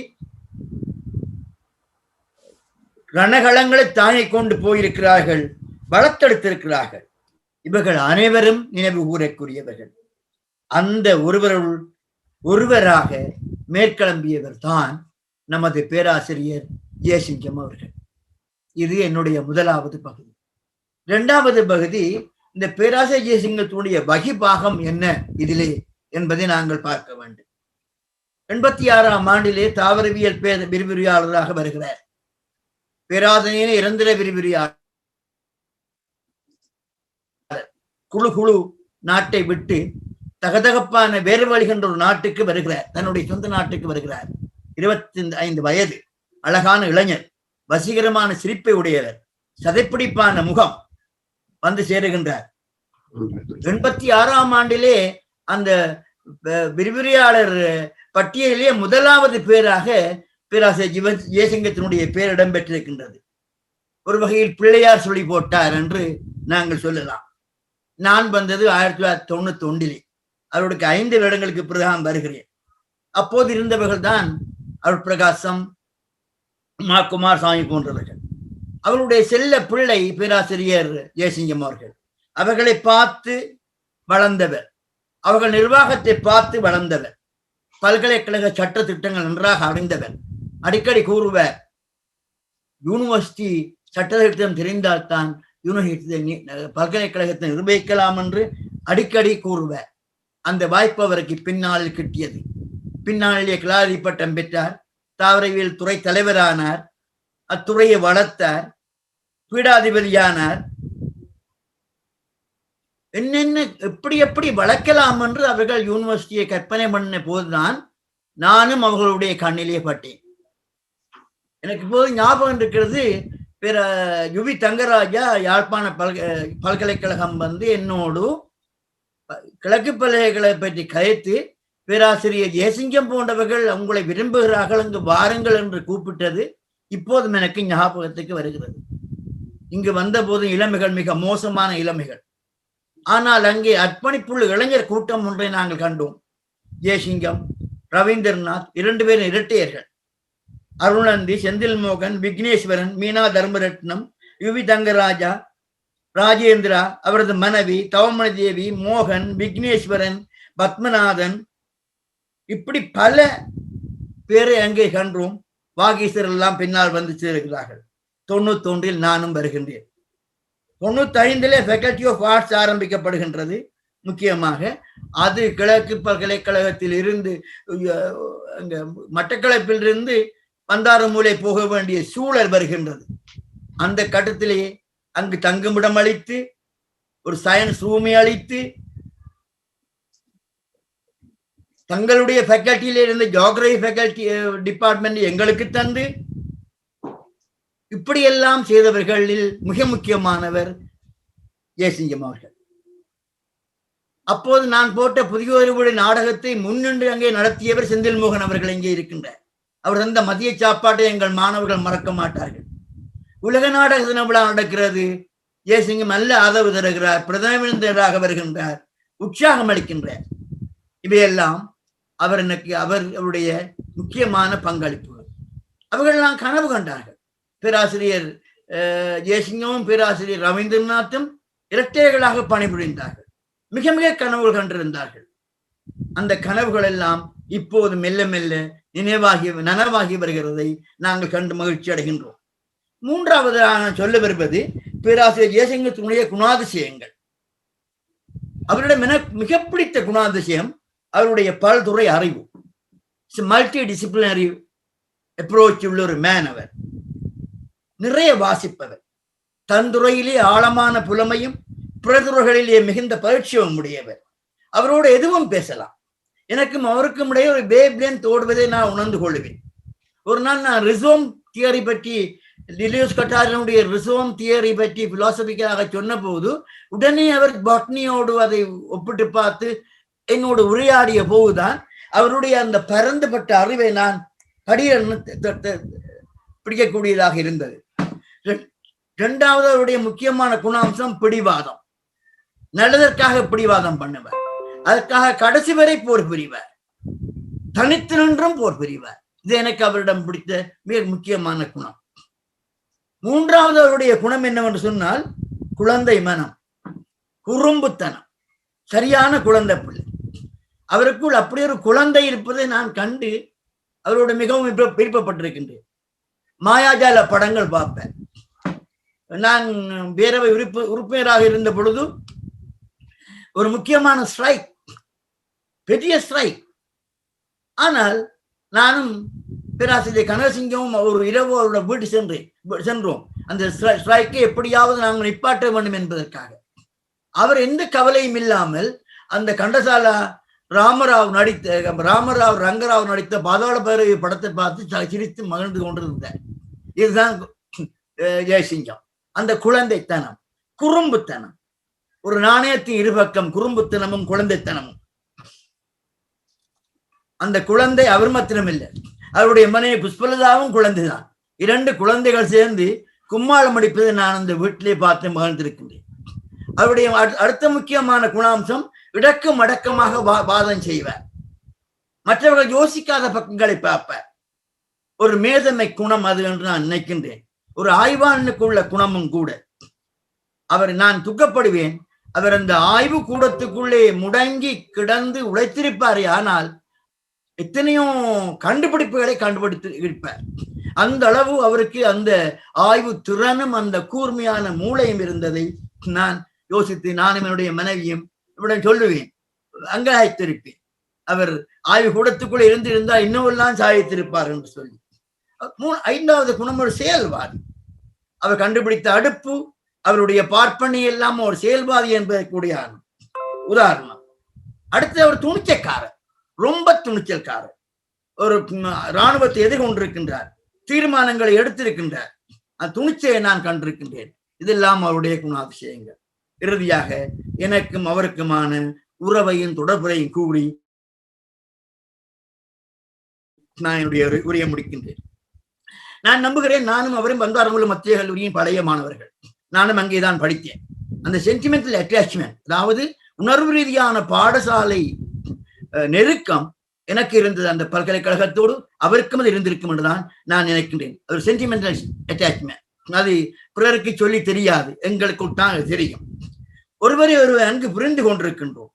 ரணகளங்களை தாங்கிக் கொண்டு போயிருக்கிறார்கள். வளர்த்தெடுத்திருக்கிறார்கள். இவர்கள் அனைவரும் நினைவு கூறக்கூடியவர்கள். அந்த ஒருவருள் ஒருவராக மேற்கிளம்பியவர் தான் நமது பேராசிரியர் ஜெயசிங்கம் அவர்கள். இது என்னுடைய முதலாவது பகுதி. இரண்டாவது பகுதி, இந்த பேராசிரியர் ஜெயசிங்கத்தினுடைய வகிபாகம் என்ன இதிலே என்பதை நாங்கள் பார்க்க வேண்டும். 86ஆம் ஆண்டிலே தாவரவியல் விரிவுரையாளராக வருகிறார். பேராதனையின இறந்திர விரிவுரையாளர் குழு நாட்டை விட்டு தகதகப்பான வேறு வழிகின்ற ஒரு நாட்டுக்கு வருகிறார். தன்னுடைய சொந்த நாட்டுக்கு வருகிறார். 25 வயது, அழகான இளைஞர், வசீகரமான சிரிப்பை உடையவர், சதைப்பிடிப்பான முகம், வந்து சேருகின்றார். 86ஆம் ஆண்டிலே அந்த விரிவுரையாளர் பட்டியலிலே முதலாவது பேராக பேராசிரியர் ஜெயசிங்கத்தினுடைய பேர் இடம்பெற்றிருக்கின்றது. ஒரு வகையில் பிள்ளையார் சொல்லி போட்டார் என்று நாங்கள் சொல்லலாம். நான் வந்தது 1991. அவருக்கு 5 வருடங்களுக்கு பிறகு வருகிறேன். அப்போது இருந்தவர்கள் தான் அருள் பிரகாசம், மா குமாரசாமி போன்றவர்கள். அவருடைய செல்ல பிள்ளை பேராசிரியர் ஜெயசிங்கம் அவர்கள். அவர்களை பார்த்து வளர்ந்தவர், அவர்கள் நிர்வாகத்தை பார்த்து வளர்ந்தவர், பல்கலைக்கழக சட்ட திட்டங்கள் நன்றாக அறிந்தவர். அடிக்கடி கூறுவர், யூனிவர்சிட்டி சட்டத்திட்டம் தெரிந்தால்தான் யூனிவர்சிட்டி பல்கலைக்கழகத்தை நிர்வகிக்கலாம் என்று அடிக்கடி கூறுவர். அந்த வாய்ப்பு அவருக்கு பின்னாளில் கிட்டியது. பின்னாளிலே கிளாரி பட்டம் பெற்றார், தாவரவியல் துறை தலைவரானார், அத்துறையை வளர்த்தார், பீடாதிபதியானார். என்னென்ன எப்படி எப்படி வளர்க்கலாம் என்று அவர்கள் யூனிவர்சிட்டியை கற்பனை பண்ண போதுதான் நானும் அவர்களுடைய கண்ணிலே பட்டேன். எனக்கு இப்போது ஞாபகம் இருக்கிறது, பிற யுவி தங்கராஜா யாழ்ப்பாண பல்கலைக்கழகம் வந்து என்னோடு கிழக்கு பல்கலைக்கழகத்தை பற்றி கதைத்து, பேராசிரியர் ஜெயசிங்கம் போன்றவர்கள் உங்களை விரும்புகிறார்கள், அங்கு வாருங்கள் என்று கூப்பிட்டது இப்போதும் எனக்கு ஞாபகத்துக்கு வருகிறது. இங்கு வந்த போது இளமைகள் மிக மோசமான இளமைகள். ஆனால் அங்கே அர்ப்பணிப்புள்ள இளைஞர் கூட்டம் ஒன்றை நாங்கள் கண்டோம். ஜெயசிங்கம், ரவீந்திரநாத் 2 பேரும் இரட்டையர்கள். அருணந்தி, செந்தில் மோகன், விக்னேஸ்வரன், மீனா தர்மரட்னம், யுவி தங்கராஜா, ராஜேந்திரா, அவரது மனைவி தவமணி தேவி, மோகன், விக்னேஸ்வரன், பத்மநாதன், இப்படி பல பேரை அங்கே கண்டோம். வாகீசர் எல்லாம் பின்னால் வந்து சேர்கிறார்கள். 91 நானும் வருகின்றேன். 95 ஃபேக்கல்டி ஆஃப் ஆர்ட்ஸ் ஆரம்பிக்கப்படுகின்றது. முக்கியமாக அது கிழக்கு பல்கலைக்கழகத்தில் இருந்து மட்டக்களப்பில் இருந்து பந்தாரமூலை போக வேண்டிய சூழல் வருகின்றது. அந்த கட்டத்திலேயே அங்கு தங்குமிடம் அளித்து, ஒரு சயின்ஸ் ரூமை அளித்து, தங்களுடைய ஃபேக்கல்ட்டியில இருந்த ஜியோகிரபி ஃபேக்கல்டி டிபார்ட்மெண்ட் எங்களுக்கு தந்து, இப்படியெல்லாம் செய்தவர்களில் மிக முக்கியமானவர் ஜெயசிங்கம் அவர்கள். அப்போது நான் போட்ட புதிய ஒருவருடைய நாடகத்தை முன்னின்று அங்கே நடத்தியவர் செந்தில் மோகன் அவர்கள் இங்கே இருக்கின்றார். அவர் அந்த மதிய சாப்பாட்டை எங்கள் மாணவர்கள் மறக்க மாட்டார்கள். உலக நாடக தின விழா நடக்கிறது, ஜெயசிங்கம் நல்ல ஆதரவு தருகிறார், பிரதம விருந்தினராக வருகின்றார், உற்சாகம் அளிக்கின்றார். இவையெல்லாம் அவருடைய முக்கியமான பங்களிப்புகள். அவர்களெல்லாம் கனவு கண்டார்கள். பேராசிரியர் ஜெயசிங்கமும் பேராசிரியர் ரவீந்திரநாத்தும் இரட்டையர்களாக பணிபுரிந்தார்கள். மிக மிக கனவுகள் கண்டிருந்தார்கள். அந்த கனவுகள் எல்லாம் இப்போது மெல்ல மெல்ல நனவாகி வருகிறதை நாங்கள் கண்டு மகிழ்ச்சி அடைகின்றோம். மூன்றாவது நான் சொல்ல வருவது பேராசிரியர் ஜெயசிங்கத்தினுடைய குணாதிசயங்கள். அவரிடம் மிக பிடித்த குணாதிசயம் அவருடைய பல்துறை அறிவு. மல்டி டிசிப்ளினரி அப்ரோச் உள்ள ஒரு மேன். அவர் நிறைய வாசிப்பவர், தன் துறையிலே ஆழமான புலமையும் பிறதுறைகளிலே மிகுந்த பரிட்சையும் உடையவர். அவரோடு எதுவும் பேசலாம். எனக்கும் அவருக்கும் இடையே ஒரு வேவ்லென்த் ஓடுவதை நான் உணர்ந்து கொள்வேன். ஒரு நாள் நான் ரிசோம் தியரி பற்றி, லிலியஸ் கட்டாரனுடைய ரிசோம் தியரி பற்றி பிலாசபிக்காக சொன்ன போது உடனே அவர் பாட்னியோடு அதை ஒப்பிட்டு பார்த்து என்னோடு உரையாடிய போதுதான் அவருடைய அந்த பரந்துபட்ட அறிவை நான் பிடிக்கக்கூடியதாக இருந்தது. இரண்டாவது அவருடைய முக்கியமான குணாம்சம் பிடிவாதம். நல்லதற்காக பிடிவாதம் பண்ணுவார், அதற்காக கடைசி வரை போர் புரிவார், தனித்து நின்றும் போர் புரிவார். இது எனக்கு அவரிடம் பிடித்த மிக முக்கியமான குணம். மூன்றாவது அவருடைய குணம் என்னவென்று சொன்னால் குழந்தை மனம், குறும்புத்தனம், சரியான குழந்தை பிள்ளை. அவருக்குள் அப்படி ஒரு குழந்தை இருப்பதை நான் கண்டு அவரோட மிகவும் விருப்பப்பட்டிருக்கின்றேன். மாயாஜால படங்கள் பார்ப்பேன். நான் பேரவை உறுப்பினராக இருந்த பொழுது ஒரு முக்கியமான ஸ்ட்ரைக், பெரிய ஸ்ட்ரைக். ஆனால் நானும் பேராசிரியர் கனகசிங்கமும் ஒரு இரவு அவரோட வீட்டு சென்றோம். அந்த ஸ்ட்ரைக்கை எப்படியாவது நாங்கள் நிப்பாட்ட வேண்டும் என்பதற்காக. அவர் எந்த கவலையும் இல்லாமல் அந்த கண்டசாலா ராமராவ் ரங்கராவ் நடித்த பாதாள பைரவி படத்தை பார்த்து சிரித்து மகிழ்ந்து கொண்டிருந்தார். இதுதான் ஜெயசிங்கம். அந்த குழந்தைத்தனம், குறும்புத்தனம், ஒரு நாணயத்தின் இருபக்கம் குறும்புத்தனமும் குழந்தைத்தனமும். அந்த குழந்தை அவர் மாத்திரம் இல்லை, அவருடைய மனைவி புஷ்பலதாவும் குழந்தைதான். 2 குழந்தைகள் சேர்ந்து கும்மாளம் அடிப்பதை நான் அந்த வீட்டிலே பார்த்து மகிழ்ந்திருக்கின்றேன். அவருடைய அடுத்த முக்கியமான குணாம்சம் இடக்கும் அடக்கமாக வாதம் செய்வார். மற்றவர்கள் யோசிக்காத பக்கங்களை பார்ப்பார். ஒரு மேதமை குணம் அது என்று நான் நினைக்கின்றேன். ஒரு ஆய்வானுக்குள்ள குணமும் கூட. நான் துக்கப்படுவேன். அவர் அந்த ஆய்வு கூடத்துக்குள்ளே முடங்கி கிடந்து உழைத்திருப்பார். ஆனால் எத்தனையோ கண்டுபிடிப்புகளை கண்டுபிடித்து இருப்பார். அந்த அளவு அவருக்கு அந்த ஆய்வு திறனும் அந்த கூர்மையான மூளையும் இருந்ததை நான் யோசித்து நானும் என்னுடைய மனைவியும் இவருடன் சொல்லுவேன், அங்கலாய்த்திருப்பேன். அவர் ஆய்வு கூடத்துக்குள்ளே இருந்திருந்தால் இன்னும் எல்லாம் சாதித்திருப்பார் என்று சொல்லி. 5வது குணம் ஒரு செயல்வாதி. அவர் கண்டுபிடித்த அடுப்பு, அவருடைய பார்ப்பனை எல்லாம் ஒரு செயல்வாதி என்பதற்குரிய உதாரணம். அடுத்து அவர் துணிச்சல்காரர், ரொம்ப துணிச்சல்காரர். ஒரு இராணுவத்தை எதிர்கொண்டிருக்கின்றார், தீர்மானங்களை எடுத்திருக்கின்றார். அந்த துணிச்சலை நான் கண்டிருக்கின்றேன். இதெல்லாம் அவருடைய குணாதிசயங்கள். இறுதியாக எனக்கும் அவருக்குமான உறவையும் தொடர்புரையும் கூறி நான் என்னுடைய உரையை முடிக்கின்றேன். நான் நம்புகிறேன், நானும் அவரும் பந்தாரங்குளம் மத்திய கல்லூரியின் பழைய மாணவர்கள். நானும் அங்கேதான் படித்தேன். அந்த சென்டிமெண்டல் அட்டாச்மெண்ட், அதாவது உணர்வு ரீதியான பாடசாலை நெருக்கம் எனக்கு இருந்தது. அந்த பல்கலைக்கழகத்தோடு அவருக்கும் அது இருந்திருக்கும் என்றுதான் நான் நினைக்கின்றேன். ஒரு சென்டிமெண்டல் அட்டாச்மெண்ட், அது பிறருக்கு சொல்லி தெரியாது, எங்களுக்கு தான் தெரியும். ஒருவரை அங்கு புரிந்து கொண்டிருக்கின்றோம்.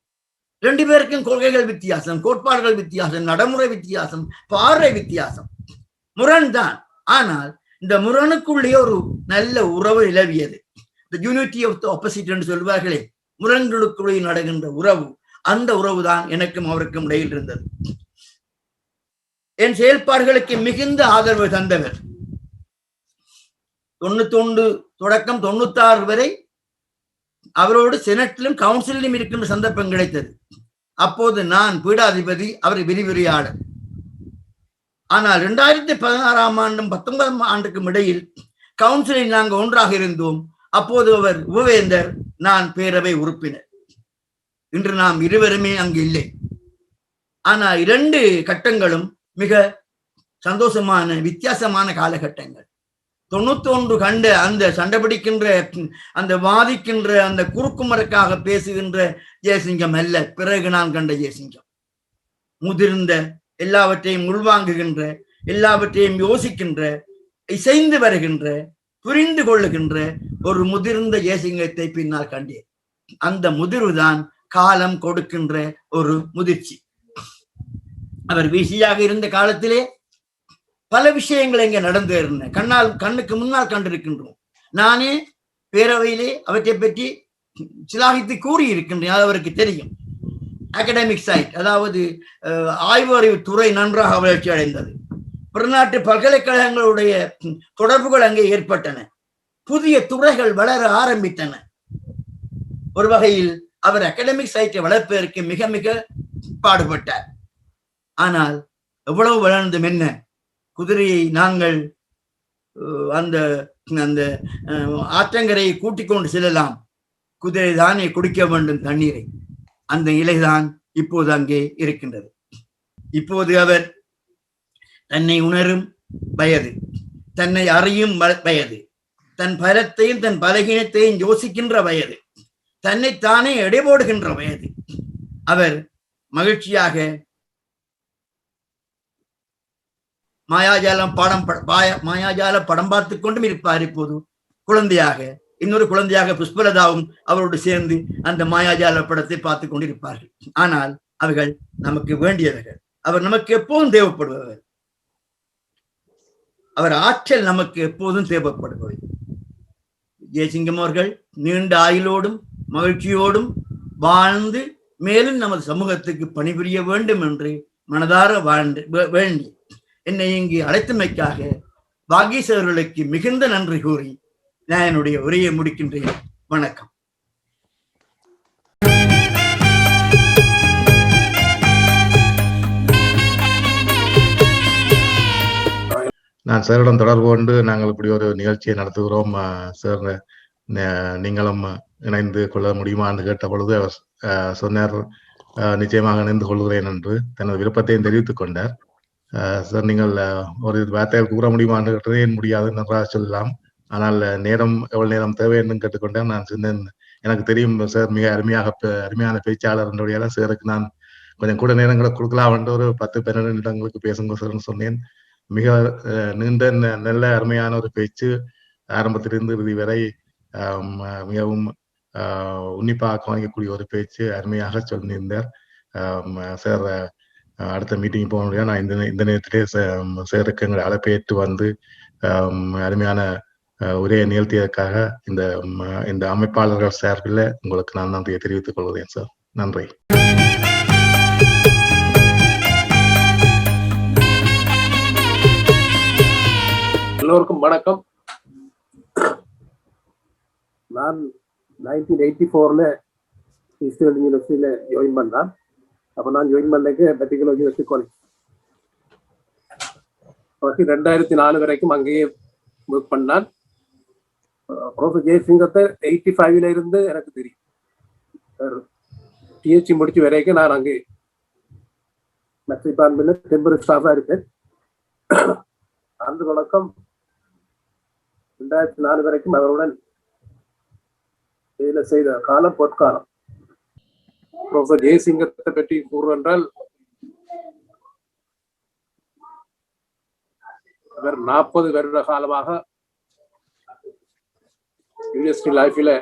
2 பேருக்கும் கொள்கைகள் வித்தியாசம், கோட்பாடுகள் வித்தியாசம், நடைமுறை வித்தியாசம், பார்வை வித்தியாசம், முரண்தான். ஆனால் இந்த முரணுக்குள்ளே ஒரு நல்ல உறவு நிலவியது. இந்த யூனிட்டி ஆஃப் த ஆப்போசிட் என்று சொல்வார்களே, முரண்களுக்குள்ளே நடக்கின்ற உறவு, அந்த உறவு தான் எனக்கும் அவருக்கும் இடையில் இருந்தது. என் செயல்பாடுகளுக்கு மிகுந்த ஆதரவு தந்தவர். 91 தொடக்கம் 96 வரை அவரோடு செனட்டிலும் கவுன்சிலும் இருக்கின்ற சந்தர்ப்பம் கிடைத்தது. அப்போது நான் பீடாதிபதி, அவர் விரிவுரையாளர். ஆனால் 2016ஆம் ஆண்டும் 19ஆம் ஆண்டுக்கும் இடையில் கவுன்சிலில் நாங்கள் ஒன்றாக இருந்தோம். அப்போது அவர் உபவேந்தர், நான் பேரவை உறுப்பினர். இன்று நாம் இருவருமே அங்கு இல்லை. ஆனால் 2 கட்டங்களும் மிக சந்தோஷமான வித்தியாசமான காலகட்டங்கள். 91 கண்ட அந்த சண்டை பிடிக்கின்ற, அந்த வாதிக்கின்ற, அந்த குறுக்குமரக்காக பேசுகின்ற ஜெயசிங்கம் அல்ல பிறகு நான் கண்ட ஜெயசிங்கம். முதிர்ந்த, எல்லாவற்றையும் உள்வாங்குகின்ற, எல்லாவற்றையும் யோசிக்கின்ற, இசைந்து வருகின்ற, புரிந்து கொள்ளுகின்ற ஒரு முதிர்ந்த ஜெயசிங்கத்தை பின்னால் கண்டேன். அந்த முதிர்வுதான் காலம் கொடுக்கின்ற ஒரு முதிர்ச்சி. அவர் வீசியாக இருந்த காலத்திலே பல விஷயங்கள் இங்கே நடந்து இருந்தன. கண்ணுக்கு முன்னால் கண்டிருக்கின்றோம். நானே பேரவையிலே அவற்றை பற்றி சிலாகித்து கூறியிருக்கின்றேன். அது அவருக்கு தெரியும். அகடமிக் சைட், அதாவது ஆய்வு அறிவு துறை நன்றாக வளர்ச்சி அடைந்தது. பிறநாட்டு பல்கலைக்கழகங்களுடைய தொடர்புகள் அங்கே ஏற்பட்டன. புதிய துறைகள் வளர ஆரம்பித்தன. ஒரு வகையில் அவர் அகடமிக் சைட்டை வளர்ப்பதற்கு மிக மிக பாடுபட்டார். ஆனால் எவ்வளவு வளர்ந்தும் என்ன, குதிரையை நாங்கள் அந்த அந்த ஆற்றங்கரையை கூட்டிக் கொண்டு செல்லலாம், குதிரை தானே குடிக்க வேண்டும் தண்ணீரை. அந்த நிலைதான் இப்போது அங்கே இருக்கின்றது. இப்போது அவர் தன்னை உணரும் வயது, தன்னை அறியும் வயது, தன் பலத்தையும் தன் பலகீனத்தையும் யோசிக்கின்ற வயது, தன்னைத்தானே எடைபோடுகின்ற வயது. அவர் மகிழ்ச்சியாக மாயாஜால படம் பார்த்து கொண்டும் இருப்பார். இப்போது குழந்தையாக, இன்னொரு குழந்தையாக புஷ்பலதாவும் அவரோடு சேர்ந்து அந்த மாயாஜால படத்தை பார்த்து கொண்டிருப்பார்கள். ஆனால் அவைகள் நமக்கு வேண்டியவர்கள். அவர் நமக்கு எப்போதும் தேவைப்படுபவர். அவர் ஆற்றல் நமக்கு எப்போதும் தேவைப்படுபவர். ஜெயசிங்கம் அவர்கள் நீண்ட ஆயுளோடும் மகிழ்ச்சியோடும் வாழ்ந்து மேலும் நமது சமூகத்துக்கு பணிபுரிய வேண்டும் என்று மனதார வேண்டி என்னை இங்கு அழைத்தமைக்காக வாகீஸ் அவர்களுக்கு மிகுந்த நன்றி கூறி நான் என்னுடைய உரையை முடிக்கின்றேன். வணக்கம். நான் சாரிடம் தொடர்பு கொண்டு நாங்கள் இப்படி ஒரு நிகழ்ச்சியை நடத்துகிறோம் சார், நீங்களும் இணைந்து கொள்ள முடியுமான்னு கேட்ட பொழுது அவர் சொன்னார், நிச்சயமாக இணைந்து கொள்கிறேன் என்று தனது விருப்பத்தையும் தெரிவித்துக் கொண்டார். சார், நீங்கள் ஒரு வார்த்தைகள் கூற முடியுமான்னு கேட்டதே முடியாது, நன்றாக சொல்லலாம். ஆனால் நேரம் எவ்வளவு நேரம் தேவை என்று கேட்டுக்கொண்டேன். நான் சொன்னேன், எனக்கு தெரியும் சார் மிக அருமையான பேச்சாளர் என்றுடைய சாருக்கு நான் கொஞ்சம் கூட நேரங்களை கொடுக்கலாம் என்று ஒரு 10-12 நிமிடங்களுக்கு பேசுங்க சார்ன்னு சொன்னேன். மிக நீண்ட நல்ல அருமையான ஒரு பேச்சு, ஆரம்பத்திலிருந்து இறுதி வரை மிகவும் உன்னிப்பாக கவனிக்கக்கூடிய ஒரு பேச்சு, அருமையாக சொல்லியிருந்தார் சார். அடுத்த மீட்டிங் போக முடியாது. நான் இந்த நேரத்திலே சாருக்கு எங்களை அழைப்பேற்று வந்து அருமையான உரையை நிகழ்த்தியதற்காக இந்த அமைப்பாளர்கள் சார்பில் உங்களுக்கு நான் நன்றியை தெரிவித்துக் கொள்கிறேன் சார். நன்றி. எல்லோருக்கும் வணக்கம். நான் 1984 ஈஸ்டர்ன் யூனிவர்சிட்டியில ஜாயின் பண்ணேன். அப்போ நான் ஜாயின் பண்ணக்கு மெடிக்கல் யூனிவர்சிட்டி காலேஜ். 2004 வரைக்கும் அங்கேயே ஒர்க் பண்ணான். ப்ரொஃபஸர் ஜெயசிங்கத்தை 85 இருந்து எனக்கு தெரியும். பிஹெச்டி முடிச்சு வரைக்கும் நான் அங்கே மெட்ரிக் டிபார்ட்மெண்ட்ல டெம்பரரி ஸ்டாஃபாக இருக்கேன். அந்த தொடக்கம் 2004 வரைக்கும் அவருடன் வேலை செய்த காலம் பொற்காலம். ப்ரொஃபஸர் ஜெயசிங்கத்தை பற்றி கூறுவென்றால், அவர் 40 வருட காலமாக யூனிவர்சிட்டி லைஃபில்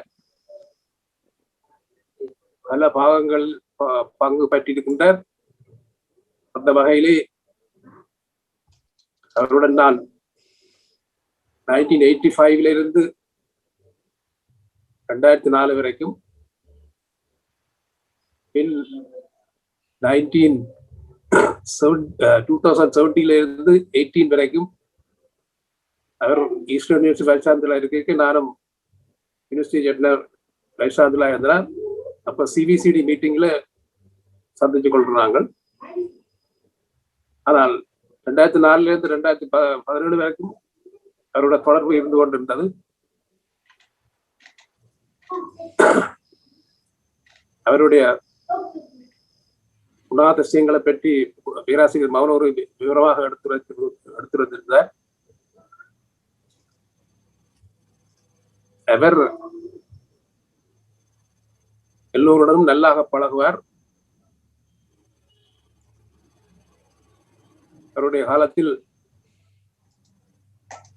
பல பாகங்கள் பங்கு பற்றியிருக்கின்றார். அந்த வகையிலே அவருடன் நான் 1985 இருந்து 2004 வரைக்கும், 2017 இருந்து 18 வரைக்கும் அவர் ஈஸ்டர்ன் யூனிவர்சிட்டி வைஸ் சான்சலர் இருக்க, நானும் யூனிவர்சிட்டி ஜெட்னர் வைஸ் சான்சலர் இருந்தார். அப்ப சிபிசிடி மீட்டிங்ல சந்திச்சு கொள்றாங்க. ஆனால் 2004 இருந்து 2017 வரைக்கும் அவரோட தொடர்பு இருந்து கொண்டிருந்தது. அவருடைய குணாதிசயங்களை பற்றி பேராசிரியர் மௌன ஒரு விவரமாக எடுத்துரைத்திருந்தார். அவர் எல்லோருடனும் நல்லாக பழகுவார். அவருடைய காலத்தில்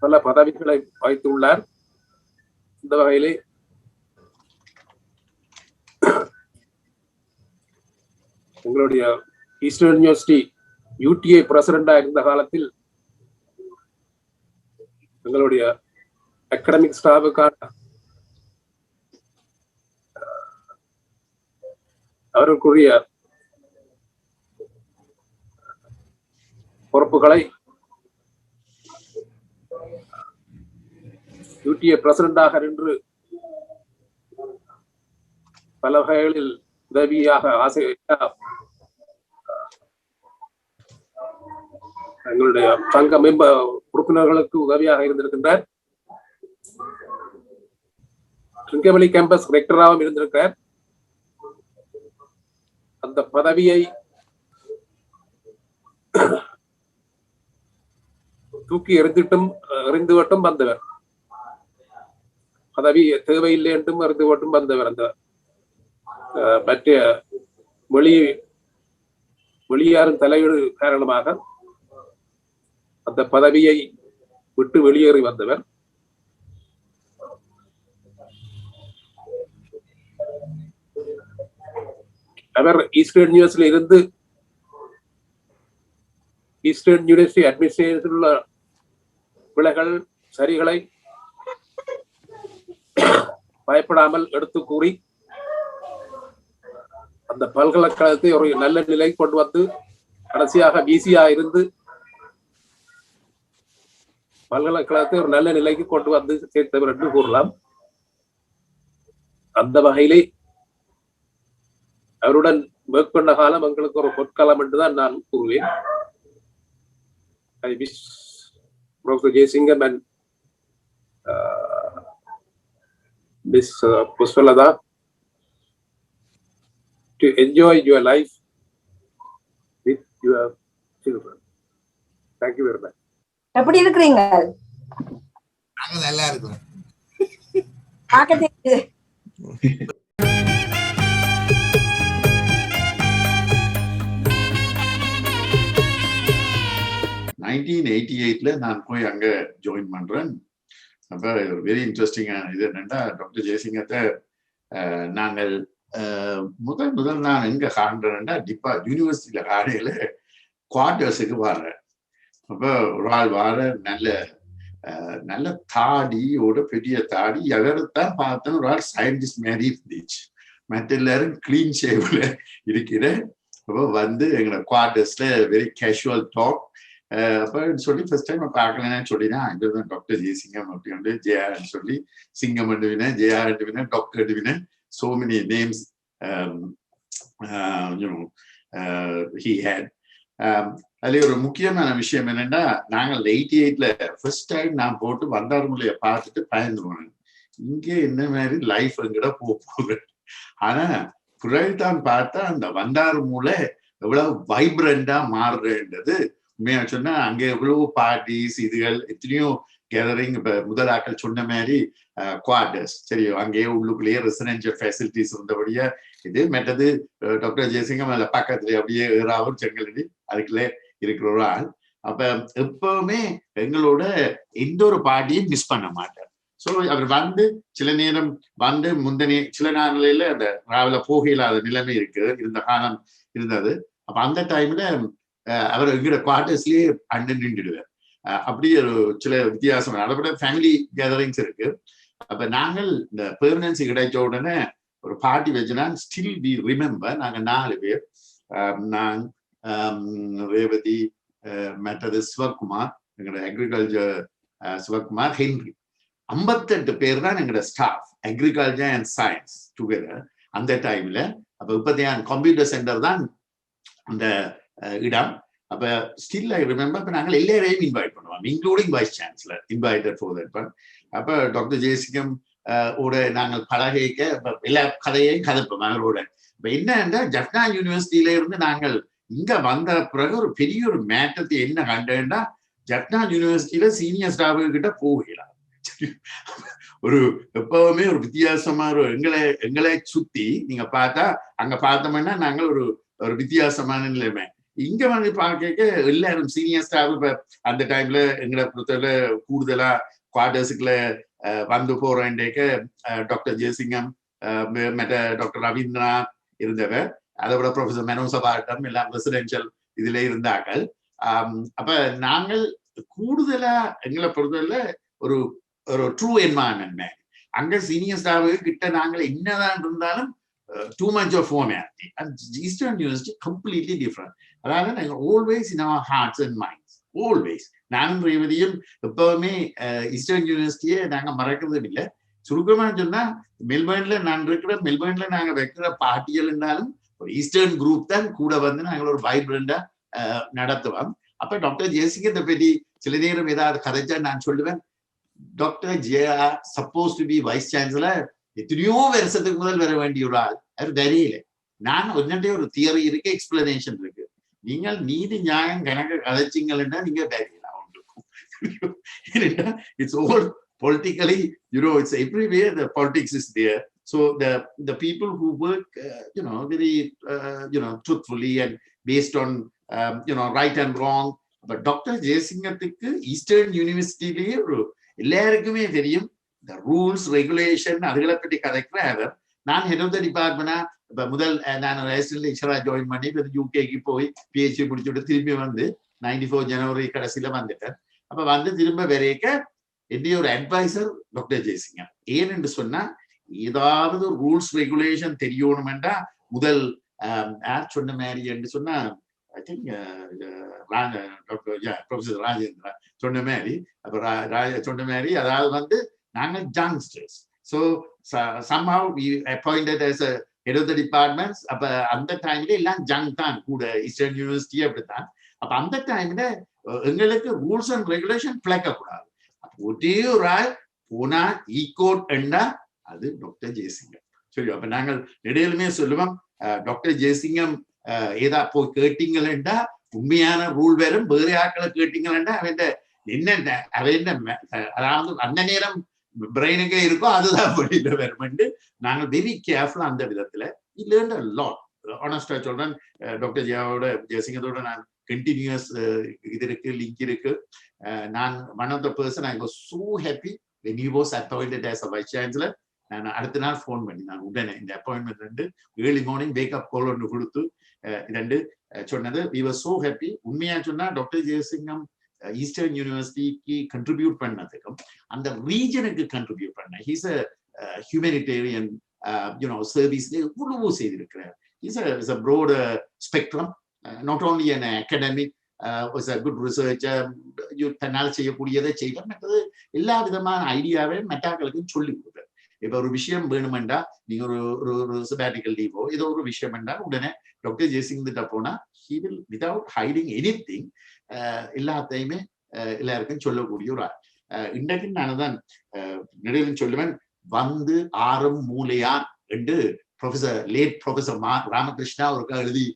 பல பதவிகளை வகித்துள்ளார். இந்த வகையிலே எங்களுடைய ஈஸ்டர்ன் யூனிவர்சிட்டி யூடிஏ பிரசிடண்டா இருந்த காலத்தில் எங்களுடைய அகாடமிக் ஸ்டாஃபுக்கான அவருக்குரிய பொறுப்புகளை யூடிஏ பிரசிடண்டாக நின்று பல வகைகளில் உதவியாக எங்களுடைய சங்க உறுப்பினர்களுக்கு உதவியாக இருந்திருக்கின்றார். ட்ரிங்கவெளி கேம்பஸ் ரெக்டராகவும் இருந்திருக்கிறார். அந்த பதவியை தூக்கி எறிந்துவிட்டும் வந்தவர். பதவி தேவையில்லை என்றும் எறிந்துவிட்டும் வந்தவர். அந்த மற்ற வெளியாரும் தலையீடு காரணமாக அந்த பதவியை விட்டு வெளியேறி வந்தவர். அவர் ஈஸ்டர்ன் யூனிவர்சிட்டியில இருந்து ஈஸ்டர்ன் யூனிவர்சிட்டி அட்மினிஸ்ட்ரேஷனில் உள்ள பிழைகள் சரிகளை பயப்படாமல் எடுத்து கூறி அந்த பல்கலைக்கழகத்தை ஒரு நல்ல நிலை கொண்டு வந்து கடைசியாக பிசியா இருந்து பல்கலைக்கழகத்தை ஒரு நல்ல நிலைக்கு கொண்டு வந்து சேர்த்தவர் என்று கூறலாம். அந்த வகையிலே அவருடன் ஒர்க் பண்ண காலம் எங்களுக்கு ஒரு பொற்காலம் என்றுதான் நான் கூறுவேன். I wish Professor Jayasingam and Miss Pushpalata to enjoy your life with your children. Thank you very much. எப்படி இருக்கிறீங்க? நாங்க நல்லா இருக்கோம். பாக்கறதுக்கு 1988ல நான் போய் அங்க ஜாயின் பண்றேன். அப்ப வெரி இன்ட்ரெஸ்டிங்கான இது என்னன்னா, டாக்டர் ஜெயசிங்கத்தை நாங்கள் முதல் நான் எங்க காண்றேன்னா யூனிவர்சிட்டியில காலையில குவார்டர்ஸுக்கு வர்றேன். அப்ப ஒரு ஆள் வார நல்ல தாடியோட பெரிய தாடி, எவரைத்தான் பார்த்தேன் ஒரு ஆள் சயின்டிஸ்ட் மாதிரி இருந்துச்சு. மற்ற எல்லாரும் கிளீன் ஷேவ்ல இருக்கிற. அப்போ வந்து எங்களை குவார்டர்ஸ்ல வெரி கேஷுவல் டாக். அப்ப சொல்லி ஃபர்ஸ்ட் டைம் பார்க்கலன்னு சொல்லினா இதுதான் டாக்டர் ஜெயசிங்கம் அப்படின்னு ஜெயான்னு சொல்லி சிங்கம் எடுவினேன், ஜெயா எடுவினேன், டாக்டர் எடுவினேன். So many names he had. அதுல ஒரு முக்கியமான விஷயம் என்னன்னா, நாங்கள் 88ல ஃபர்ஸ்ட் டைம் நான் போட்டு வந்தார்முலையை பார்த்துட்டு பயந்துருவேன். இங்கே என்ன மாதிரி லைஃப் எங்கட போகுது. ஆனா பிறகுதான் பார்த்தா அந்த வந்தார்மூலை எவ்வளவு வைப்ரண்டா மாறுறன்றது உண்மையா சொன்னா. அங்க எவ்வளவு பார்ட்டிஸ் இதுகள் எத்தனையோ கேதரிங். இப்ப முதலாக்கள் சொன்ன மாதிரி குவார்டர்ஸ் சரியோ, அங்கேயே உள்ளுக்குள்ளேயே ரெசிடென்சியல் ஃபெசிலிட்டிஸ் இருந்தபடியா இது. மற்றது டாக்டர் ஜெயசிங்கம் அதுல பக்கத்துல அப்படியே ஏறாவும் செங்கலடி அதுக்குள்ளே இருக்கிற ஒரு ஆள். அப்ப எப்பவுமே எங்களோட எந்த ஒரு பார்ட்டியும் மிஸ் பண்ண மாட்டார். ஸோ அவர் வந்து சில நேரம் வந்து முந்தனே சில நாளில அந்த ராவில போக இல்லாத நிலைமை இருந்த காலம் இருந்தது. அப்ப அந்த டைம்ல அவர் எங்களோட குவார்டர்ஸ்லயே அண்ணன் நின்றுடுவார். அப்படியே ஒரு சில வித்தியாசம். அதை விட ஃபேமிலி கேதரிங்ஸ் இருக்கு. அப்ப நாங்கள் இந்த பெர்மனன்சி கிடைச்ச உடனே ஒரு பார்ட்டி வச்சுனா ஸ்டில் வி ரிமெம்பர். நாங்க 4 பேர், நான் ரேவதி, மற்றது சிவகுமார், எங்களோட அக்ரிகல்ச்சர் சிவகுமார், ஹென்ரி, 58 பேர் தான் எங்களோட staff agriculture and science together அந்த டைம்ல. அப்ப 30 கம்ப்யூட்டர் சென்டர் தான் அந்த இடம். அப்ப ஸ்டில் ஐ ரிமெம்பர். அப்ப நாங்கள் எல்லாரையும் இன்வைட் பண்ணுவோம், including vice chancellor invited for that one. அப்ப டாக்டர் ஜெயசிங்கம் ஓட நாங்கள் பழகிக்க எல்லா கதையையும் கதைப்போம் அவரோட. இப்ப என்னன்னா, ஜப்னா யூனிவர்சிட்டியில இருந்து நாங்கள் இங்க வந்த பிறகு ஒரு பெரிய ஒரு மேட்டத்தை என்ன கண்டேன்னா, ஜப்னா யூனிவர்சிட்டியில சீனியர் ஸ்டாஃபு கிட்ட போகலாம். ஒரு எப்பவுமே ஒரு வித்தியாசமா எங்களை சுத்தி நீங்க பார்த்தா அங்க பார்த்தோம்னா நாங்கள் ஒரு வித்தியாசமான நிலைமை. இங்க வந்து பார்க்க எல்லாரும் சீனியர் ஸ்டாஃப் அந்த டைம்ல எங்களை பொறுத்தவரை கூடுதலா குவார்டர்ஸுக்குள்ள வந்து போறேன்டேக்க டாக்டர் ஜெயசிங்கம், மற்ற டாக்டர் ரவீந்திரநாத் இருந்தவர், அதை விட ப்ரொஃபசர் மெனோசபாட்டம் எல்லாம் ரெசிடென்ஷியல் இதுல இருந்தார்கள். அப்ப நாங்கள் கூடுதலா எங்களை பொறுத்தவரை ஒரு ட்ரூ என்வாயன்மெண்ட். அங்க சீனியர் ஸ்டாஃப் கிட்ட நாங்கள் என்னதான் இருந்தாலும் too much of formality. And Eastern University completely different. அதாவது நாங்கள் always in our hearts and minds, always. நானும் ரேவதியும் எப்பவுமே ஈஸ்டர்ன் யூனிவர்சிட்டியை நாங்க மறக்கிறதும் இல்லை. சுருக்கமா சொன்னா மெல்பர்ன்ல நான் இருக்கிற மெல்பர்ன்ல நாங்க வைக்கிற பார்ட்டிகள் இருந்தாலும் ஒரு ஈஸ்டர்ன் குரூப் தான் கூட வந்து நாங்கள் ஒரு வைப்ரண்டா நடத்துவோம். அப்ப டாக்டர் ஜெயசிங்கத்தை பற்றி சில நேரம் ஏதாவது கதைச்சா நான் சொல்லுவேன், doctor Jaya suppose to be vice chancellor எத்தனையோ வருஷத்துக்கு முதல் வர வேண்டிய ஒரு ஆள். அது வரையில நான் ஒரு தியரி இருக்கு, எக்ஸ்பிளனேஷன் இருக்கு. நீங்கள் நீதி நியாயம் கணக்கு கதைச்சிங்கன்னா நீங்க வரையலாம் ஒன்றுக்கும். It's all politically, it's everywhere the politics is there. So the people who work very truthfully and based on right and wrong. But Dr. ஜெயசிங்கத்துக்கு ஈஸ்டர்ன் யூனிவர்சிட்டியிலேயே எல்லாருக்குமே தெரியும் இந்த ரூல்ஸ் ரெகுலேஷன் அதுகளை பற்றி கதைக்கிற அவர் நான் ஹெட் ஆஃப் த டிபார்ட்மெண்டா இப்ப முதல் நான் ரெசிடென்ட் லெக்சரா ஜாயின் பண்ணி இப்ப யூகேக்கு போய் பிஹெச்டி முடிச்சுட்டு திரும்பி வந்து 94 ஜனவரி கடைசியில வந்துட்டேன். அப்ப வந்து திரும்ப வரைக்க என்னுடைய ஒரு அட்வைசர் டாக்டர் ஜெயசிங்கம். ஏன்னு சொன்னா ஏதாவது ரூல்ஸ் ரெகுலேஷன் தெரியணுமெண்டா முதல் யார் சொன்ன மாதிரி என்று சொன்னா ஐ திங்க் ப்ரொஃபசர் ராஜேந்திரா சொன்ன மாதிரி அப்ப சொன்ன மாதிரி அதாவது வந்து நாங்கள் youngsters. So somehow we appointed as a head of the departments. அப்ப அந்த டைம்ல எல்லாம் ஜங் தான் கூட ஈஸ்டர்ன் யூனிவர்சிட்டி அப்படித்தான். அப்ப அந்த டைம்ல எங்களுக்கு ரூல்ஸ் அண்ட் ரெகுலேஷன் பிழைக்கக்கூடாது. ஒரே ஒரு ஆள் போனா ஈகோட் என்றா அது டாக்டர் ஜெயசிங்கம். சரி, அப்ப நாங்கள் இடையிலுமே சொல்லுவோம் டாக்டர் ஜெயசிங்கம் ஏதா போய் கேட்டீங்களா உண்மையான ரூல் வரும், வேற ஆக்களை கேட்டீங்களா அவன் என்ன அவன் அதாவது அந்த நேரம் பிரெயினுக்கு இருக்கோ அதுதான் வெளியில வருமெண்டு நாங்கள் வெரி கேர்ஃபுல்லா அந்த விதத்துல லேர்ன்ட் a lot. ஆனஸ்டா சொல்றேன், டாக்டர் ஜெயசிங்கத்தோட நான் கண்டினியூஸ் இது இருக்கு, லிங்க் இருக்கு. நான் one of the person I was so happy when he was appointed as a vice chancellor. நான் அடுத்த நாள் ஃபோன் பண்ணி நான் உடனே இந்த அப்பாயின்மெண்ட் ரெண்டு ஏர்லி மார்னிங் வேக்கப் கால் ஒன்று கொடுத்து ரெண்டு சொன்னது we were so happy. உண்மையா சொன்னா டாக்டர் ஜெயசிங்கம் ஈஸ்டர்ன் யூனிவர்சிட்டிக்கு கண்ட்ரிபியூட் பண்ணதுக்கும் அந்த ரீஜனுக்கு கண்ட்ரிபியூட் பண்ண ஹீஸ் அ ஹியூமனிடேரியன் சர்வீஸ்ல எவ்வளவோ செய்திருக்கிறார். Is a broad spectrum, not only an academic, was a good researcher. தன்னால் செய்யக்கூடியதை செய்வார், மற்றது எல்லா விதமான ஐடியாவே மற்றவர்களுக்கு சொல்லி கொடுத்தார். இப்ப ஒரு விஷயம் வேணுமெண்டா நீங்க ஒரு sabbatical லீவோ ஏதோ ஒரு விஷயம் என்றால் உடனே டாக்டர் ஜெயசிங் கிட்ட போனா he will without hiding anything எல்லாத்தையுமே எல்லாருக்கும் சொல்லக்கூடிய ஒரு ஆள். இன்றைக்கு நான் தான் நடுவில் சொல்லுவேன், வந்து ஆறும் மூலையான் என்று லேட் ப்ரொஃபசர் ராமகிருஷ்ணா ஒரு எழுதி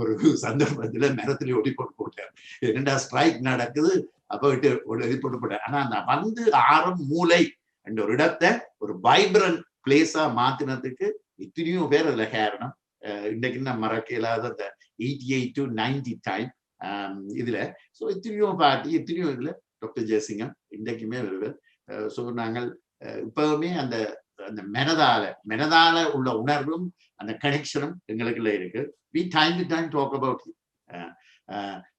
ஒரு சந்தர்ப்பத்துல மரத்துல ஒடி போட்டு போட்டார். இரண்டா ஸ்ட்ரைக் நடக்குது, அப்ப விட்டு எழுதி போட்டு போட்டார். ஆனா அந்த வந்து ஆறும் மூலை என்ற ஒரு இடத்தை ஒரு வைப்ரண்ட் பிளேஸா மாத்தினதுக்கு எத்தனையோ பேர் அதுல காரணம். இன்றைக்கு நான் மறக்க இல்லாத அந்த 88 to 90 டைம் இதுல ஸோ எத்தனையோ பாட்டி எத்தனையோ இதுல டாக்டர் ஜெயசிங்கம் இன்றைக்குமே வருவார். ஸோ நாங்கள் இப்பவுமே அந்த அந்த மனதால உள்ள உணர்வும் அந்த கனெக்ஷனும் எங்களுக்குள்ள இருக்கு. We time to time talk about it.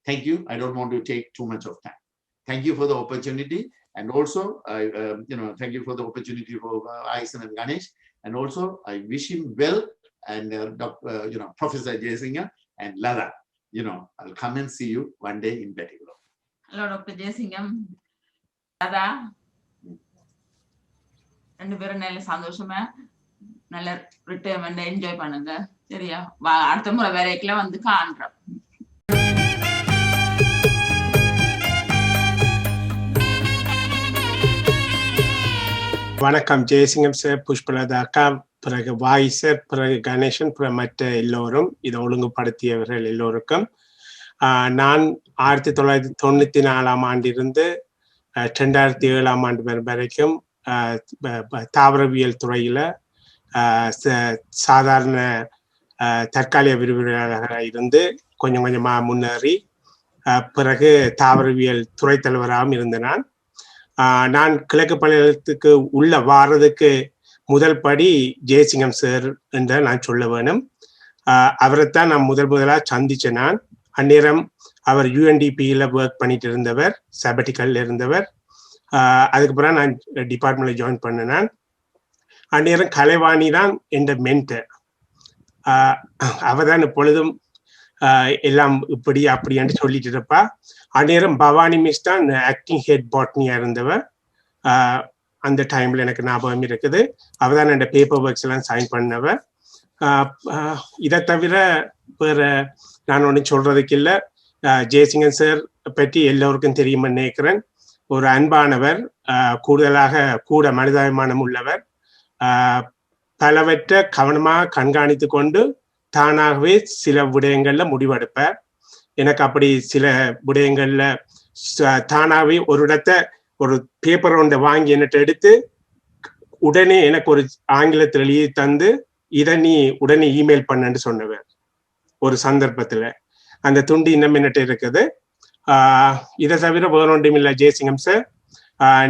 Thank you. I don't want to take too much of time. Thank you for the opportunity, and also thank you for the opportunity for Aisen and Ganesh, and also I wish him well, and Professor Jayasingam and Lada. I'll come and see you one day in Bettiglow. Hello, Dr. Jayasingam. Lada. ரெண்டு பேரும் நல்ல சந்தோஷமா நல்ல retirement enjoy பண்ணுங்க. சரியா, அடுத்த முறை வேலைக்குள்ள வந்து காண்றோம். வணக்கம் ஜெயசிங்கம் சார், புஷ்பலதா அக்கா, பிறகு வாய் சார், பிறகு கணேசன், பிறகு மற்ற எல்லோரும் இதை ஒழுங்குபடுத்தியவர்கள் எல்லோருக்கும். நான் 1994 ஆண்டிலிருந்து 2007 ஆண்டு வரைக்கும் தாவரவியல் துறையில சாதாரண தற்காலிக விரிவுரையாளராக இருந்து கொஞ்சம் கொஞ்சமா முன்னேறி பிறகு தாவரவியல் துறை தலைவராகவும் இருந்த நான் கிழக்கு பல்கலைக்கழகத்துக்கு உள்ள வாரதுக்கு முதல் படி ஜெயசிங்கம் சார் என்று நான் சொல்ல வேணும். அவரைத்தான் நான் முதலா சந்திச்சேன். நான் அந்நேரம் அவர் UNDP-ல ஒர்க் பண்ணிட்டு இருந்தவர், sabbatical இருந்தவர். அதுக்கப்புறம் நான் டிபார்ட்மெண்ட்ல ஜாயின் பண்ணேன். அந்நேரம் கலைவாணி தான் என் மென்டர். அவதான் எப்பொழுதும் எல்லாம் இப்படி அப்படின்ட்டு சொல்லிட்டு இருப்பா. அந்நேரம் பவானி மிஸ் தான் ஆக்டிங் ஹெட் பாட்னியா இருந்தவர். அந்த டைம்ல எனக்கு ஞாபகம் இருக்குது. அவதான் என் பேப்பர் ஒர்க்ஸ் எல்லாம் சைன் பண்ணவர். இதை தவிர வேற நான் ஒன்றும் சொல்றதுக்கு இல்லை. ஜெயசிங்கன் சார் பற்றி எல்லோருக்கும் தெரியுமா நினைக்கிறேன். ஒரு அன்பானவர், கூட மனிதாபிமானம் உள்ளவர், பலவற்றை கவனமாக கண்காணித்து கொண்டு தானாகவே சில விடயங்கள்ல முடிவெடுப்பார். எனக்கு அப்படி சில விடயங்கள்ல தானாகவே ஒரு இடத்த ஒரு பேப்பர் ஒன்றை வாங்கி என்னட்ட எடுத்து உடனே எனக்கு ஒரு ஆங்கிலத்தில் எழுதி தந்து இதை நீ உடனே இமெயில் பண்ணுன்னு சொன்னவர் ஒரு சந்தர்ப்பத்துல. அந்த துண்டு இன்னும் என்னட்ட இருக்குது. இதை தவிர வேற ஒன்றும் இல்லை ஜெயசிங்கம் சார்.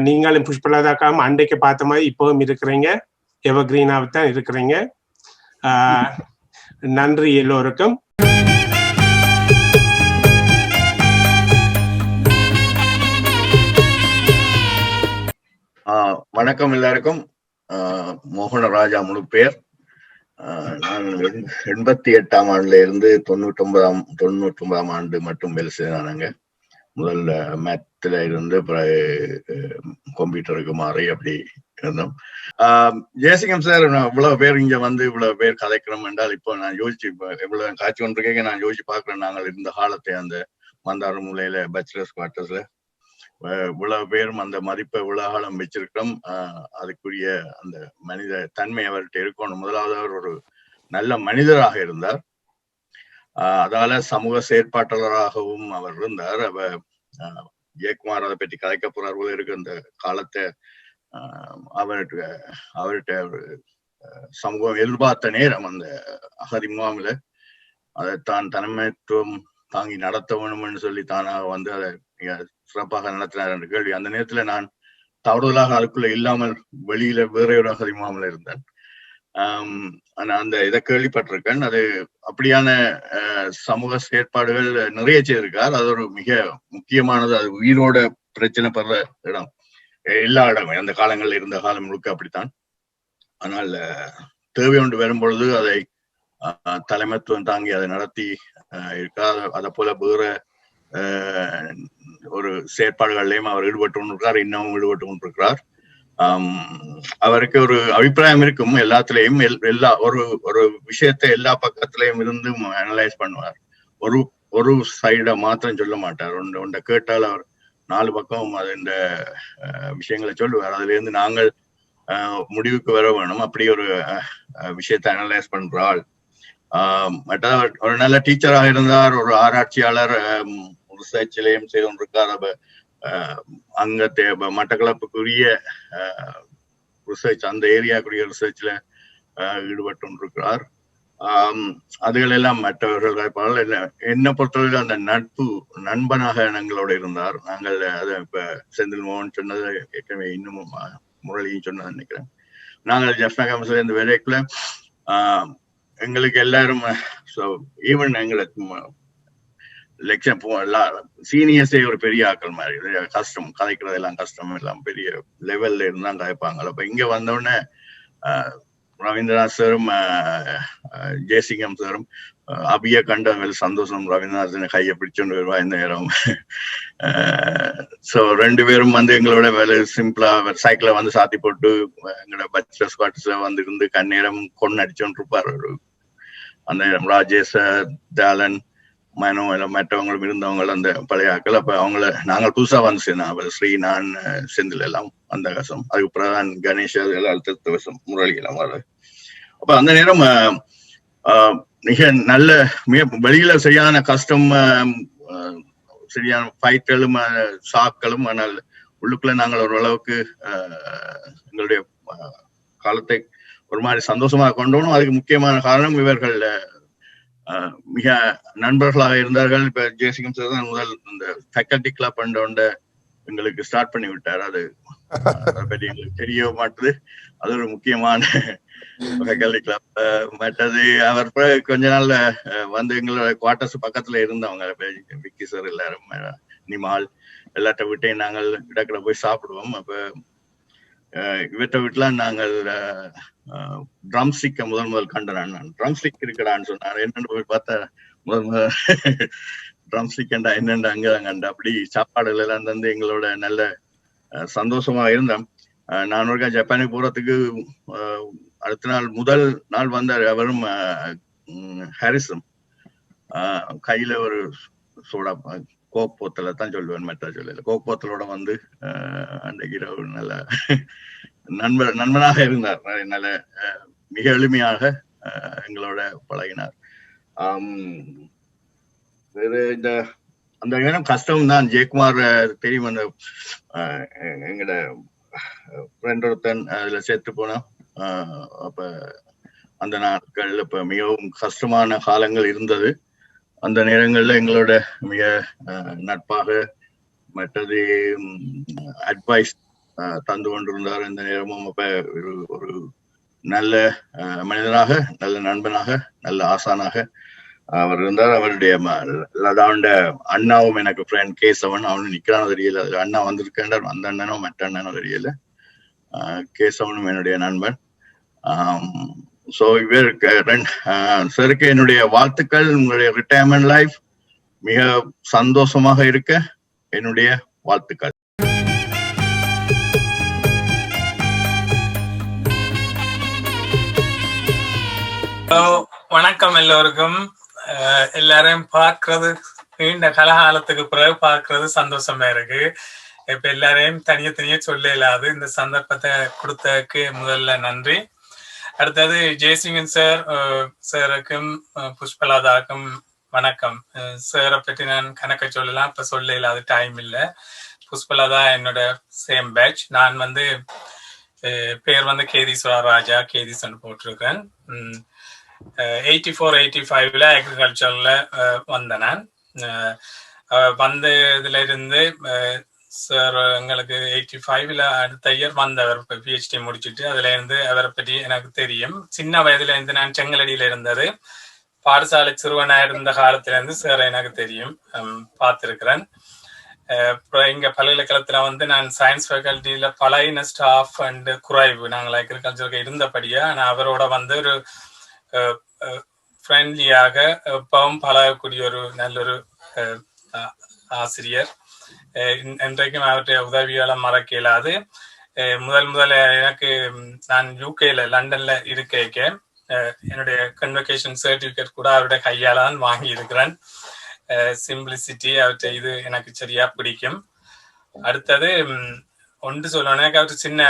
நீங்களும் புஷ்பலதாக்காம அன்றைக்கு பார்த்த மாதிரி இப்பவும் இருக்கிறீங்க. எவர்கிரீனாகத்தான் இருக்கிறீங்க. நன்றி எல்லோருக்கும். வணக்கம் எல்லாருக்கும். மோகனராஜா முழு பேர். நான் 88ஆம் ஆண்டுல இருந்து 99ஆம் ஆண்டு மட்டும் வேலை செய்தானுங்க. முதல்ல மேத்ல இருந்து கம்ப்யூட்டருக்கு மாறி அப்படி இருந்தோம். ஜெயசிங்கம் சார், இவ்வளவு பேர் இங்க வந்து இவ்வளவு பேர் கதைக்கிறோம் என்றால் இப்போ நான் யோசிச்சு இவ்வளவு காட்சி கொண்டிருக்கேன். நான் யோசிச்சு பார்க்கிறேன், நாங்கள் இருந்த காலத்தை அந்த மந்தார மூலையில பேச்சுலர்ஸ் குவார்டர்ஸ்ல இவ்வளவு பேரும் அந்த மதிப்பை இவ்வளவு காலம் வச்சிருக்கிறோம். அதுக்குரிய அந்த மனித தன்மை அவர்கிட்ட இருக்கணும். முதலாவது அவர் ஒரு நல்ல மனிதராக இருந்தார். அதால சமூக செயற்பாட்டாளராகவும் அவர் இருந்தார். ஜெயக்குமார் அதை பற்றி கலைக்க போறார் போல இருக்கு. அந்த காலத்தை அவர்கிட்ட சமூகம் எதிர்பார்த்த நேரம் அந்த அகதி முகாமில் அதை தான் தலைமைத்துவம் தாங்கி நடத்த வேணும்னு சொல்லி தானாக வந்து அதை சிறப்பாக நடத்தினார் என்ற கேள்வி. அந்த நேரத்துல நான் தவறுதலாக அதுக்குள்ள இல்லாமல் வெளியில வேற ஒரு அகதி முகாமில் இருந்தேன். அந்த இதை கேள்விப்பட்டிருக்கேன். அது அப்படியான சமூக செயற்பாடுகள் நிறைய செய்திருக்கார். அது ஒரு மிக முக்கியமானது. அது உயிரோட பிரச்சனை படுற இடம் எல்லா இடமே அந்த காலங்களில் இருந்த காலம் முழுக்க அப்படித்தான். ஆனால் தேவை ஒன்று வரும்பொழுது அதை தலைமைத்துவம் தாங்கி அதை நடத்தி இருக்கார். அதை போல வேற ஒரு செயற்பாடுகள்லையும் அவர் ஈடுபட்டு கொண்டிருக்கிறார், இன்னமும் ஈடுபட்டு கொண்டிருக்கிறார். அவருக்கு ஒரு அபிப்பிராயம் இருக்கும் எல்லாத்துலயும். எல்லா ஒரு விஷயத்தை எல்லா பக்கத்திலையும் இருந்து அனலைஸ் பண்ணுவார். ஒரு சைட மாத்திரம் சொல்ல மாட்டார். ஒன்றை கேட்டால் அவர் 4 பக்கம் அது இந்த விஷயங்களை சொல்லுவார். அதுல இருந்து நாங்கள் முடிவுக்கு வர வேணும். அப்படி ஒரு விஷயத்தை அனலைஸ் பண்றாள். மற்ற ஒரு நல்ல டீச்சராக இருந்தார். ஒரு ஆராய்ச்சியாளர், ரிசர்ச்லையும் செய்து கொண்டிருக்கார். அங்க மட்டக்களப்புக்குரிய ரிசர்ச், அந்த ஏரியாக்குரிய ரிசர்ச்ல ஈடுபட்டு கொண்டிருக்கிறார். அதுகள் எல்லாம் மற்றவர்கள் என்னை பொறுத்தவரை அந்த நண்பனாக எங்களோட இருந்தார். நாங்கள் அதை இப்ப செந்தில் மோகன் சொன்னது ஏற்கனவே இன்னமும் முரளியும் சொன்னது நினைக்கிறேன். நாங்கள் ஜெஃப்னா கேம்பஸ்ல இருந்து வேலைக்குள்ள எங்களுக்கு எல்லாரும் ஈவன் எங்களுக்கு லெக்சர் சீனியர்ஸே ஒரு பெரிய ஆக்கள் மாதிரி கஷ்டம், கதைக்கிறது எல்லாம் கஷ்டம், எல்லாம் பெரிய லெவல்ல இருந்தான் கதைப்பாங்க. அப்ப இங்க வந்தோடனே ரவீந்திரநாத் சாரும் ஜெயசிங்கம் சாரும் அபிய கண்டவங்க சந்தோஷம். ரவீந்திரநாத் கையை பிடிச்சோண்டு வருவா இந்த நேரம். ஸோ 2 பேரும் வந்து எங்களோட வேலை சிம்பிளா சைக்கிளை வந்து சாத்தி போட்டு எங்களோட பச்சஸ் குவார்டர்ஸ்ல வந்து இருந்து கண்ணேரம் கொண்டு அடிச்சோன்னு இருப்பார். அந்த நேரம் ராஜேஷ், தாலன், மனோ எல்லாம் மற்றவங்களும் இருந்தவங்க அந்த பழைய ஆக்கள். அப்ப அவங்கள நாங்கள் புதுசா வந்து சேர்ந்தோம். ஸ்ரீ, நான், செந்தில் எல்லாம் அந்த கசம். அதுக்கு பிரதான், கணேஷ் எல்லாம் அடுத்த வருஷம் முரளி எல்லாம் வர. அப்ப அந்த நேரம் மிக நல்ல வெளியில சரியான கஷ்டம், சரியான ஃபைட்களும் ஷாக்களும். ஆனால் உள்ளுக்குள்ள நாங்கள் ஓரளவுக்கு எங்களுடைய காலத்தை ஒரு மாதிரி சந்தோஷமாக கொண்டோம். அதுக்கு முக்கியமான காரணம் இவர்கள் மிக நண்பர்களாக இருந்தார்கள். இப்ப ஜெயசிங்கம் சார் தான் முதல் இந்த ஃபேக்கல்டி கிளப் பண்ண எங்களுக்கு ஸ்டார்ட் பண்ணி விட்டார். அது பற்றி எங்களுக்கு தெரிய மாட்டுது. அது ஒரு முக்கியமான ஃபேக்கல்டி கிளப். மற்றது அவர் கொஞ்ச நாள்ல வந்து எங்களோட குவார்டர்ஸ் பக்கத்துல இருந்தவங்க விக்கி சார் எல்லாரும், நிமால் எல்லாட்ட விட்டையும் நாங்கள் இடக்கிட போய் சாப்பிடுவோம். அப்ப இவற்றை வீட்டுலாம் நாங்கள் ட்ரம் ஸ்டிக்கை முதல் கண்டேன். நான் ட்ரம் ஸ்டிக் இருக்கடான்னு சொன்னார். என்னன்னு போய் பார்த்தா முதல் ட்ரம் ஸ்டிக் என்னண்டா அங்கதான் கண்ட. அப்படி சாப்பாடுகள் எல்லாம் தந்து எங்களோட நல்ல சந்தோஷமா இருந்தோம். நான் ஒருக்கா ஜப்பானுக்கு போறதுக்கு அடுத்த நாள் முதல் நாள் வந்தார் அவரும் ஹாரிஸும். கையில ஒரு சோடா கோக் போத்தலை தான் சொல்லுவேன், மெட்டா சொல்லல, கோக் போத்தலோட வந்து அன்றைக்கு இரவு நல்ல நண்பனாக இருந்தார். நல்ல மிக எளிமையாக எங்களோட பழகினார். இந்த அந்த நேரம் கஷ்டம் தான். ஜெயக்குமார் தெரியும், அந்த எங்கட ஃப்ரெண்ட் ஒருத்தன் அதுல சேர்த்து போனோம். அப்ப அந்த நாட்கள் இப்ப மிகவும் கஷ்டமான காலங்கள் இருந்தது. அந்த நேரங்கள்ல எங்களோட மிக நட்பாக மற்றது அட்வைஸ் தந்து கொண்டிருந்தார். இந்த நேரமும் அப்ப ஒரு நல்ல மனிதனாக, நல்ல நண்பனாக, நல்ல ஆசானாக அவர் இருந்தார். அவருடைய லதாண்ட அண்ணாவும் எனக்கு ஃப்ரெண்ட் கேசவன், அவனு நிக்கிறானோ தெரியல, அண்ணா வந்திருக்காண்டார், அந்த அண்ணனோ மற்ற அண்ணனோ தெரியல. கேசவனும் என்னுடைய நண்பன். ஸோ சருக்கு என்னுடைய வாழ்த்துக்கள். உங்களுடைய ரிட்டையர்மெண்ட் லைஃப் மிக சந்தோஷமாக இருக்க என்னுடைய வாழ்த்துக்கள். வணக்கம் எல்லோருக்கும். எல்லாரையும் பார்க்கறது நீண்ட கலகாலத்துக்கு பிறகு பார்க்கறது சந்தோஷமா இருக்கு. இப்ப எல்லாரையும் தனியே சொல்ல இல்லாது இந்த சந்தர்ப்பத்தை கொடுத்ததுக்கு முதல்ல நன்றி. அடுத்தது ஜெயசிங்கன் சாருக்கும் புஷ்பலதாக்கும் வணக்கம். சாரை பற்றி நான் கணக்க சொல்லலாம், இப்ப சொல்ல இல்லாத டைம் இல்லை. புஷ்பலதா என்னோட சேம் பேட்ச். நான் பேர் கேதீஸ்வரா ராஜா, கேதீஸ்வரன் போட்டிருக்கேன். 84-85 அக்ரிகல்ச்சர்ல வந்தேன். நான் இதுல இருந்து சார் எங்களுக்கு 85 அடுத்த இயர் வந்தவர் PhD முடிச்சுட்டு, அதுல இருந்து அவரை பற்றி எனக்கு தெரியும். சின்ன வயதுல இருந்து நான் செங்கலடியில இருந்தது, பாடசாலை சிறுவனா இருந்த காலத்துல இருந்து சார் எனக்கு தெரியும், பார்த்திருக்கிறேன். அப்புறம் இங்க பல்கலைக்கழகத்துல நான் சயின்ஸ் ஃபேக்கல்ட்டியில பழைய ஸ்டாஃப் அண்ட் குறைவு, நாங்கள் அக்ரிகல்ச்சருக்கு இருந்தபடியா நான் அவரோட ஒரு ஃப்ரெண்ட்லியாக எப்பவும் பழகக்கூடிய ஒரு நல்லொரு ஆசிரியர். இன்றைக்கும் அவருடைய உதவியால மறக்க இயலாது. முதல்ல எனக்கு நான் யூகேல லண்டன்ல இருக்க என்னுடைய கன்வகேஷன் சர்டிபிகேட் கூட அவருடைய கையால தான் வாங்கி இருக்கிறேன். சிம்பிளிசிட்டி அவற்றை இது எனக்கு சரியா பிடிக்கும். அடுத்தது ஒன்று சொல்லணும், எனக்கு அவர் சின்ன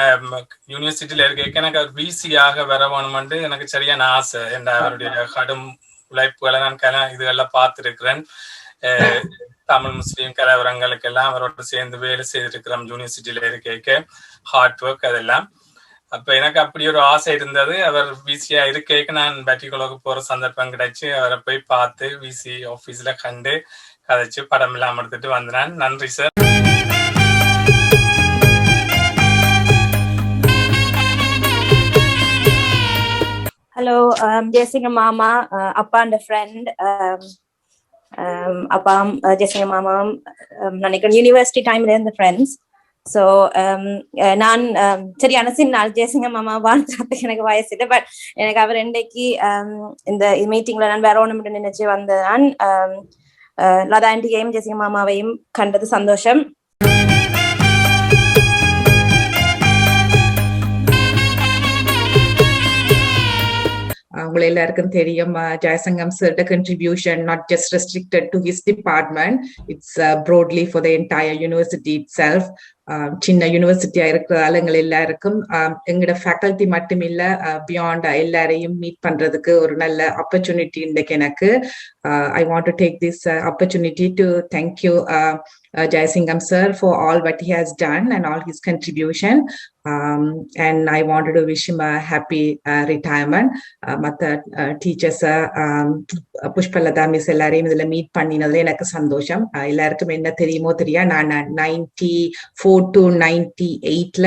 யூனிவர்சிட்டியில இருக்க எனக்கு அவர் பிசியாக வர வேணுமென்று எனக்கு சரியான ஆசை. என்ற அவருடைய கடும் உழைப்புகளை நான் இதுகெல்லாம் பார்த்துருக்கிறேன். தமிழ் முஸ்லீம் கலவரங்களுக்கெல்லாம் அவரோட சேர்ந்து வேலை செய்திருக்கிறோம் யூனிவர்சிட்டியில இருக்க, ஹார்ட் ஒர்க் அதெல்லாம். அப்ப எனக்கு அப்படி ஒரு ஆசை இருந்தது. அவர் விசியா இருக்க நான் பேட்டிகுலோக்கு போற சந்தர்ப்பம் கிடைச்சு அவரை போய் பார்த்து விசி ஆபீஸ்ல கண்டு கதைச்சு படம் இல்லாம எடுத்துட்டு வந்தேன். நன்றி sir. Hello, Jessica Mama, Appa and a friend. Appa, Jessica Mama, Nanikon University time in the friends. So, நான் சரியான சின்னால் ஜெயசிங்க மாமா வாழ்த்துறதுக்கு எனக்கு வயசு இல்லை. பட் எனக்கு அவர் இன்றைக்கு இந்த மீட்டிங்ல நான் வேற ஒன்று நினைச்சு வந்தேன். லதா ஆண்டியையும் ஜெயசிங்க மாமாவையும் கண்டது சந்தோஷம். உங்களை எல்லாருக்கும் தெரியும், ஜெயசங்கம் சார்ட contribution not just restricted to his department, it's broadly for the entire university itself. சின்ன யூனிவர்சிட்டியா இருக்கிறதால எங்கள் எல்லாருக்கும் எங்களோட ஃபேக்கல்டி மட்டும் இல்ல, பியாண்ட் எல்லாரையும் மீட் பண்றதுக்கு ஒரு நல்ல ஆப்பர்ச்சுனிட்டி இன்றைக்கு எனக்கு. I want to take this opportunity to thank you Jayasingam sir for all what he has done and all his contribution, and I wanted to wish him a happy retirement. Matha teachers Pushpalada miss எல்லாரையும் இதுல meet பண்ணினதுல எனக்கு சந்தோஷம். எல்லாருக்கும் என்ன தெரியுமோ தெரியா, நான் 94 to 98ல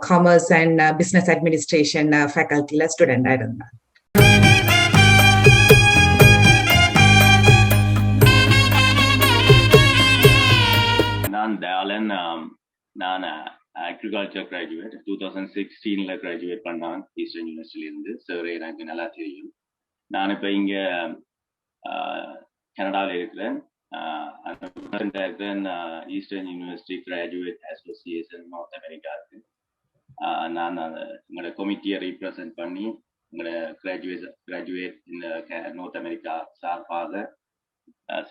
காமர்ஸ் அண்ட் பிசினஸ் அட்மினிஸ்ட்ரேஷன் ஃபேக்கல்ட்டில ஸ்டூடெண்டா இருந்தேன். நான் தயாளன். நான் அக்ரிகல்ச்சர் கிராஜுவேட் 2016ல கிராஜுவேட் பண்ணான் ஈஸ்டர்ன் யூனிவர்சிட்டியில இருந்து. சார் எனக்கு நல்லா தெரியும். நான் இப்ப இங்க கனடாவில் இருக்கிறேன். Eastern university graduate association north அமெரிக்காவுக்கு நான் உங்களோட கமிட்டியை ரீப்ரசன்ட் பண்ணி உங்களோட கிராஜுவேட் இந்த நார்த் அமெரிக்கா சார்பாக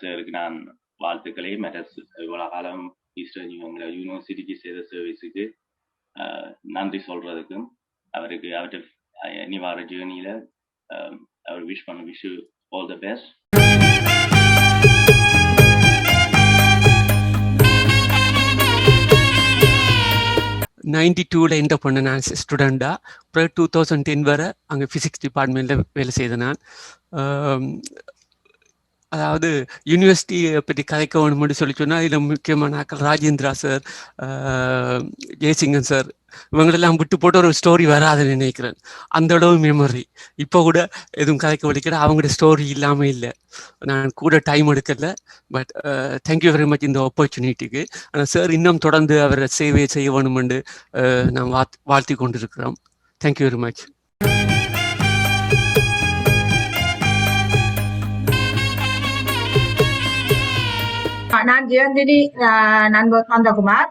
சாருக்கு நான் வாழ்த்துக்களை இவ்வளவு காலம் ஈஸ்டர்ன் உங்களோட யூனிவர்சிட்டிக்கு செய்த சர்வீஸுக்கு நன்றி சொல்றதுக்கும் அவருக்கு அவர்கிட்ட இனி வர ஜேர்னியில அவர் விஷ் ஆல் தி பெஸ்ட். 92ல என்டர் பண்ண நான் ஸ்டூடெண்டா. அப்புறம் 2010 வரை அங்கே ஃபிசிக்ஸ் டிபார்ட்மெண்ட்ல வேலை செய்தேன். நான் அதாவது யூனிவர்சிட்டியை பற்றி கதைக்க வேணும்னு சொல்லி சொன்னால் இதில் முக்கியமான ஆக்கள் ராஜேந்திரா சார், ஜெயசிங்கன் சார், இவங்களெல்லாம் விட்டு போட்டு ஒரு ஸ்டோரி வராதுன்னு நினைக்கிறேன். அந்த அளவு மெமரி. இப்போ கூட எதுவும் கதைக்க வலிக்கிற அவங்களோட ஸ்டோரி இல்லாமல் இல்லை. நான் கூட டைம் எடுக்கல. பட் தேங்க்யூ வெரி மச் இந்த ஆப்பர்ச்சுனிட்டிக்கு. ஆனால் சார் இன்னும் தொடர்ந்து அவரை சேவையை செய்ய வேணுமென்று நான் வாழ்த்தி கொண்டிருக்கிறோம். Thank you very much. நான் ஜெயந்தினி நந்தகுமார்.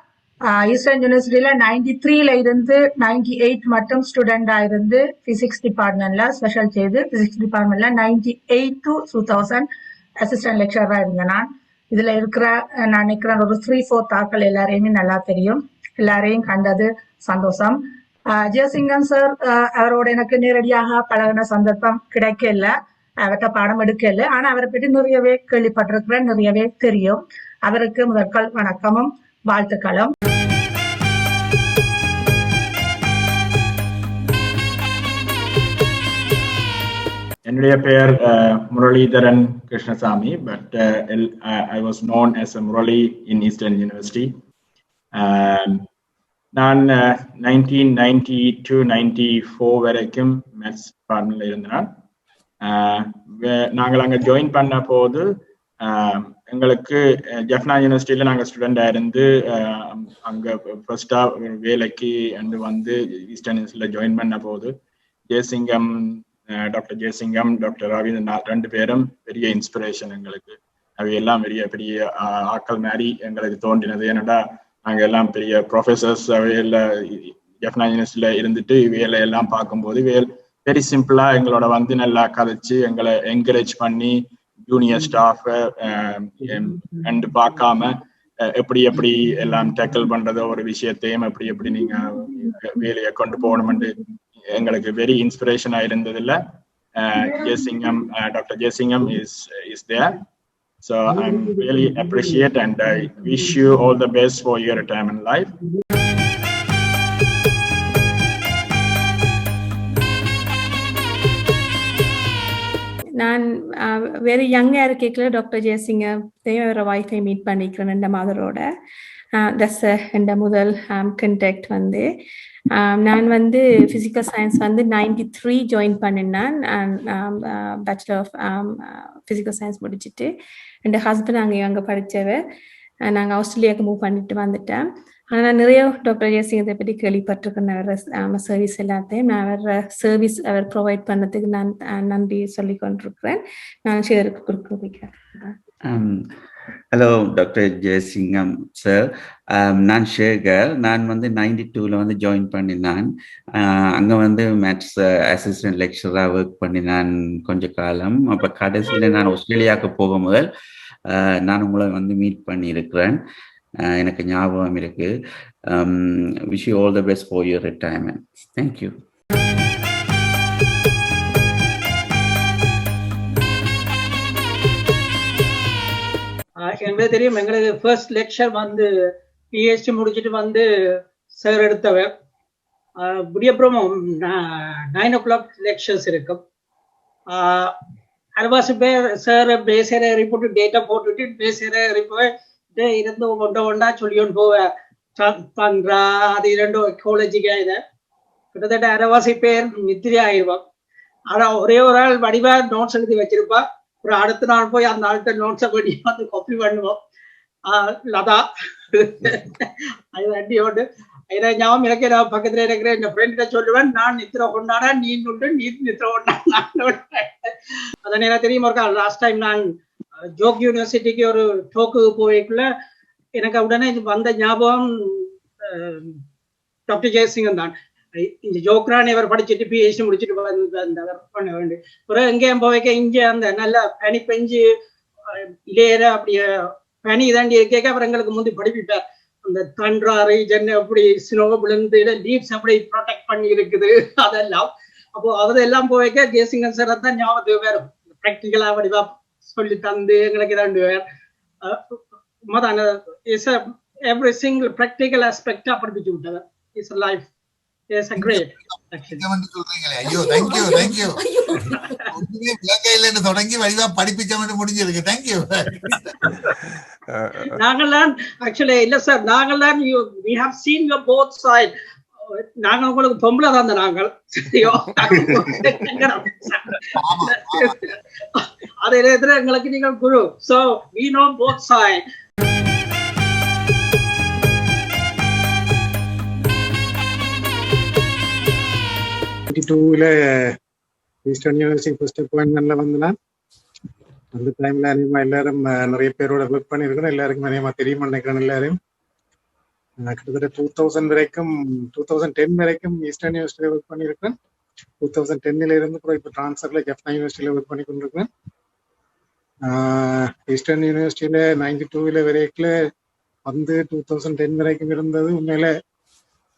ஈஸ்டர்ன் யூனிவர்சிட்டியில 93ல இருந்து 98 மட்டும் ஸ்டூடெண்டா இருந்து பிசிக்ஸ் டிபார்ட்மெண்ட்ல ஸ்பெஷல் செய்து பிசிக்ஸ் டிபார்ட்மெண்ட்ல 98 to 2000 அசிஸ்டன்ட் லெக்சரா இருந்தேன். நான் இதுல இருக்கிற நான் நினைக்கிறேன் ஒரு 3/4 ஆக்கள் எல்லாரையுமே நல்லா தெரியும். எல்லாரையும் கண்டது சந்தோஷம். ஜெயசிங்கன் சார் அவரோட எனக்கு நேரடியாக பழகின சந்தர்ப்பம் கிடைக்கல, அவர்கிட்ட பாடம் எடுக்கல. ஆனா அவரை பற்றி நிறையவே கேள்விப்பட்டிருக்கிறேன், நிறையவே தெரியும். அவருக்கு முதற்கல் வணக்கமும் வாழ்த்துக்களும். என்னுடைய பெயர் Muralitharan Krishnasamy, but I was known as a Murali in Eastern University. நான் 1992-94 வரைக்கும் மேத்ஸ் டிபார்ட்மெண்ட்ல இருந்தேன். நாங்கள் அங்கே ஜாயின் பண்ண போது எங்களுக்கு ஜெஃப்னா யூனிவர்சிட்டியில நாங்கள் ஸ்டூடெண்டா இருந்து அங்கே ஃபர்ஸ்டா வேலைக்கு வந்து ஈஸ்டர்ன் யூனிவர்சிட்டியில ஜாயின் பண்ண போது ஜெயசிங்கம், டாக்டர் ஜெயசிங்கம், டாக்டர் ரவீந்திரநாத் 2 பேரும் பெரிய இன்ஸ்பிரேஷன் எங்களுக்கு. அவையெல்லாம் பெரிய பெரிய ஆக்கள் மாதிரி எங்களுக்கு தோன்றினது. ஏன்னா நாங்கள் எல்லாம் பெரிய ப்ரொஃபஸர்ஸ் அவையில ஜெஃப்னா யூனிவர்சிட்டியில இருந்துட்டு இவையில எல்லாம் பார்க்கும்போது இவையல் வெரி சிம்பிளா எங்களோட நல்லா கதைச்சு எங்களை என்கரேஜ் பண்ணி ஜூனியர் ஸ்டாஃப் பார்க்காம எப்படி எப்படி எல்லாம் டேக்கிள் பண்றதோ ஒரு விஷயத்தையும் எப்படி எப்படி நீங்க வேலையை கொண்டு போகணும்னு எங்களுக்கு வெரி இன்ஸ்பிரேஷனா இருந்ததில்ல. Jayasingam, doctor Jayasingam is there. So I'm really appreciate and I wish you all the best for your retirement life. நான் வெரி யங்காக இருக்கேக்கில் டாக்டர் ஜெயசிங்கத்தையும் அவரை ஒய்ஃபை மீட் பண்ணிக்கிறேன் என்ற மதரோட. தட்ஸ் என்ற முதல் கண்டெக்ட் வந்து நான் ஃபிசிக்கல் சயின்ஸ் 93 ஜாயின் பண்ணினேன். பேச்சுலர் ஆஃப் ஃபிசிக்கல் சயின்ஸ் முடிச்சுட்டு என் ஹஸ்பண்ட் அங்கே படித்தவர். நாங்கள் ஆஸ்திரேலியாவுக்கு மூவ் பண்ணிட்டு வந்துட்டேன். ஆனால் நான் நிறைய டாக்டர் ஜெயசிங்கத்தை பற்றி கேள்விப்பட்டிருக்கேன். அவர் சர்வீஸ் எல்லாத்தையும் அவர் சர்வீஸ் அவர் ப்ரொவைட் பண்ணதுக்கு நான் நன்றி சொல்லி கொண்டிருக்கிறேன். நான் ஷேருக்கு கொடுக்குறேன். ஹலோ டாக்டர் ஜெயசிங்கம் சார், நான் ஷேகர். நான் 92ல ஜாயின் பண்ணினான். அங்கே மேத்ஸ் அசிஸ்டன்ட் லெக்சராக ஒர்க் பண்ணினான் கொஞ்ச காலம். அப்போ கடைசியில் நான் ஆஸ்திரேலியாவுக்கு போகும் முதல் நான் உங்களை மீட் பண்ணியிருக்கிறேன். எனக்கு ஞாபகம் இருக்கு. Wish you all the best for your retirement. Thank you. எங்களுக்கு தெரியும், எங்களுக்கு ஃபர்ஸ்ட் லெக்சர் பிஹெச்டி முடிச்சுட்டு சார் எடுத்தவர். அப்புறம் 9 o'clock லெக்சர்ஸ் இருக்கும். அரைவாசி பேர் சார் பேசுகிற ரிப்போர்ட் டேட்டா போட்டுட்டு பேசுகிற ரிப்போர்ட் இருந்து ஒன்றா சொல்லியோன்னு போவேன். தந்திரா அது 2 எக்காலஜிக்கா இதை கிட்டத்தட்ட அரைவாசி பேர் நித்திரி ஆயிடுவான். ஆனால் ஒரே ஒரு ஆள் வடிவா நோட்ஸ் எழுதி வச்சிருப்பா. ஒரு அடுத்த நாள் போய் அந்த ஆள்கிட்ட நோட்ஸை பண்ணி காப்பி பண்ணுவோம். லதா அது வண்டியோடு ஞாபகம் எனக்கு. நான் பக்கத்துல இருக்கிற என் ஃப்ரெண்ட்கிட்ட சொல்லுவேன், நான் நித்திர கொண்டாடா நீ நுண்டு நீ நித்திர கொண்டாட. அதை எனக்கு தெரியும். ஒரு லாஸ்ட் டைம் நான் ஜோக் யூனிவர்சிட்டிக்கு ஒரு டோக்கு போய்க்குள்ள எனக்கு உடனே வந்த ஞாபகம் டாக்டர் ஜெயசிங்கம் தான். இந்த ஜோக்ரான் இவர் படிச்சுட்டு பிஹெச்டி முடிச்சுட்டு பண்ண வேண்டிய பிறகு எங்கேயும் போய்க்க இங்கே அந்த நல்ல பனி பெஞ்சு இளையர அப்படியே பனி இதாண்டி கேட்க அப்புறம் எங்களுக்கு முந்தி படிப்பிட்டார். அந்த தண்டா ரீஜன் அப்படி ஸ்னோ விழுந்து லீவ்ஸ் அப்படி ப்ரொடெக்ட் பண்ணி இருக்குது அதெல்லாம். அப்போ அதெல்லாம் போய்க்க ஜெயசிங்கன் சார் தான் ஞாபகத்துக்கு வேறு ப்ராக்டிக்கலா வடிவா சொல்லி தந்து எங்களுக்கு இதாண்டு வேறு எவ்ரி சிங்கிள் ப்ராக்டிக்கல் ஆஸ்பெக்டா படிப்பிச்சு விட்டவர். It's life. Yes, great. சொல்றீங்களே, ஐயோ தேங்க்யூ தேங்க்யூ. ஒண்ணுமே விளக்கையில தொடங்கி வழிவா படிப்பிச்சவன் முடிஞ்சிருக்கு. தேங்க்யூ. நாங்கெல்லாம் ஆக்சுவலி இல்ல சார், நாங்கெல்லாம் we have seen your both side. நாங்க உங்களுக்கு பொம்பளை தான் நாங்கள், சரியோ? அதே நேரத்தில் எங்களுக்கு நீங்கள் குரு. So we know both side. Eastern university first அப்பாயின்மெண்ட்ல வந்தேன். அந்த டைம்ல எல்லாரும் நிறைய பேரோட ஒர்க் பண்ணியிருக்கிறேன். எல்லாருக்கும் நிறைய தெரியும் நினைக்கிறேன். எல்லாரும் கிட்டத்தட்ட 2000 வரைக்கும் 2010 வரைக்கும் ஈஸ்டர்ன் யூனிவர்சிட்டியில ஒர்க் பண்ணியிருக்கேன். 2010 இருந்து இப்போ ட்ரான்ஸ்ஃபர்ல ஜெஃப்னா யூனிவர்சிட்டியில ஒர்க் பண்ணி கொண்டிருக்கேன். ஈஸ்டர்ன் யூனிவர்சிட்டியில 92 வரைக்கும் வந்து 2010 வரைக்கும் இருந்தது. உண்மையில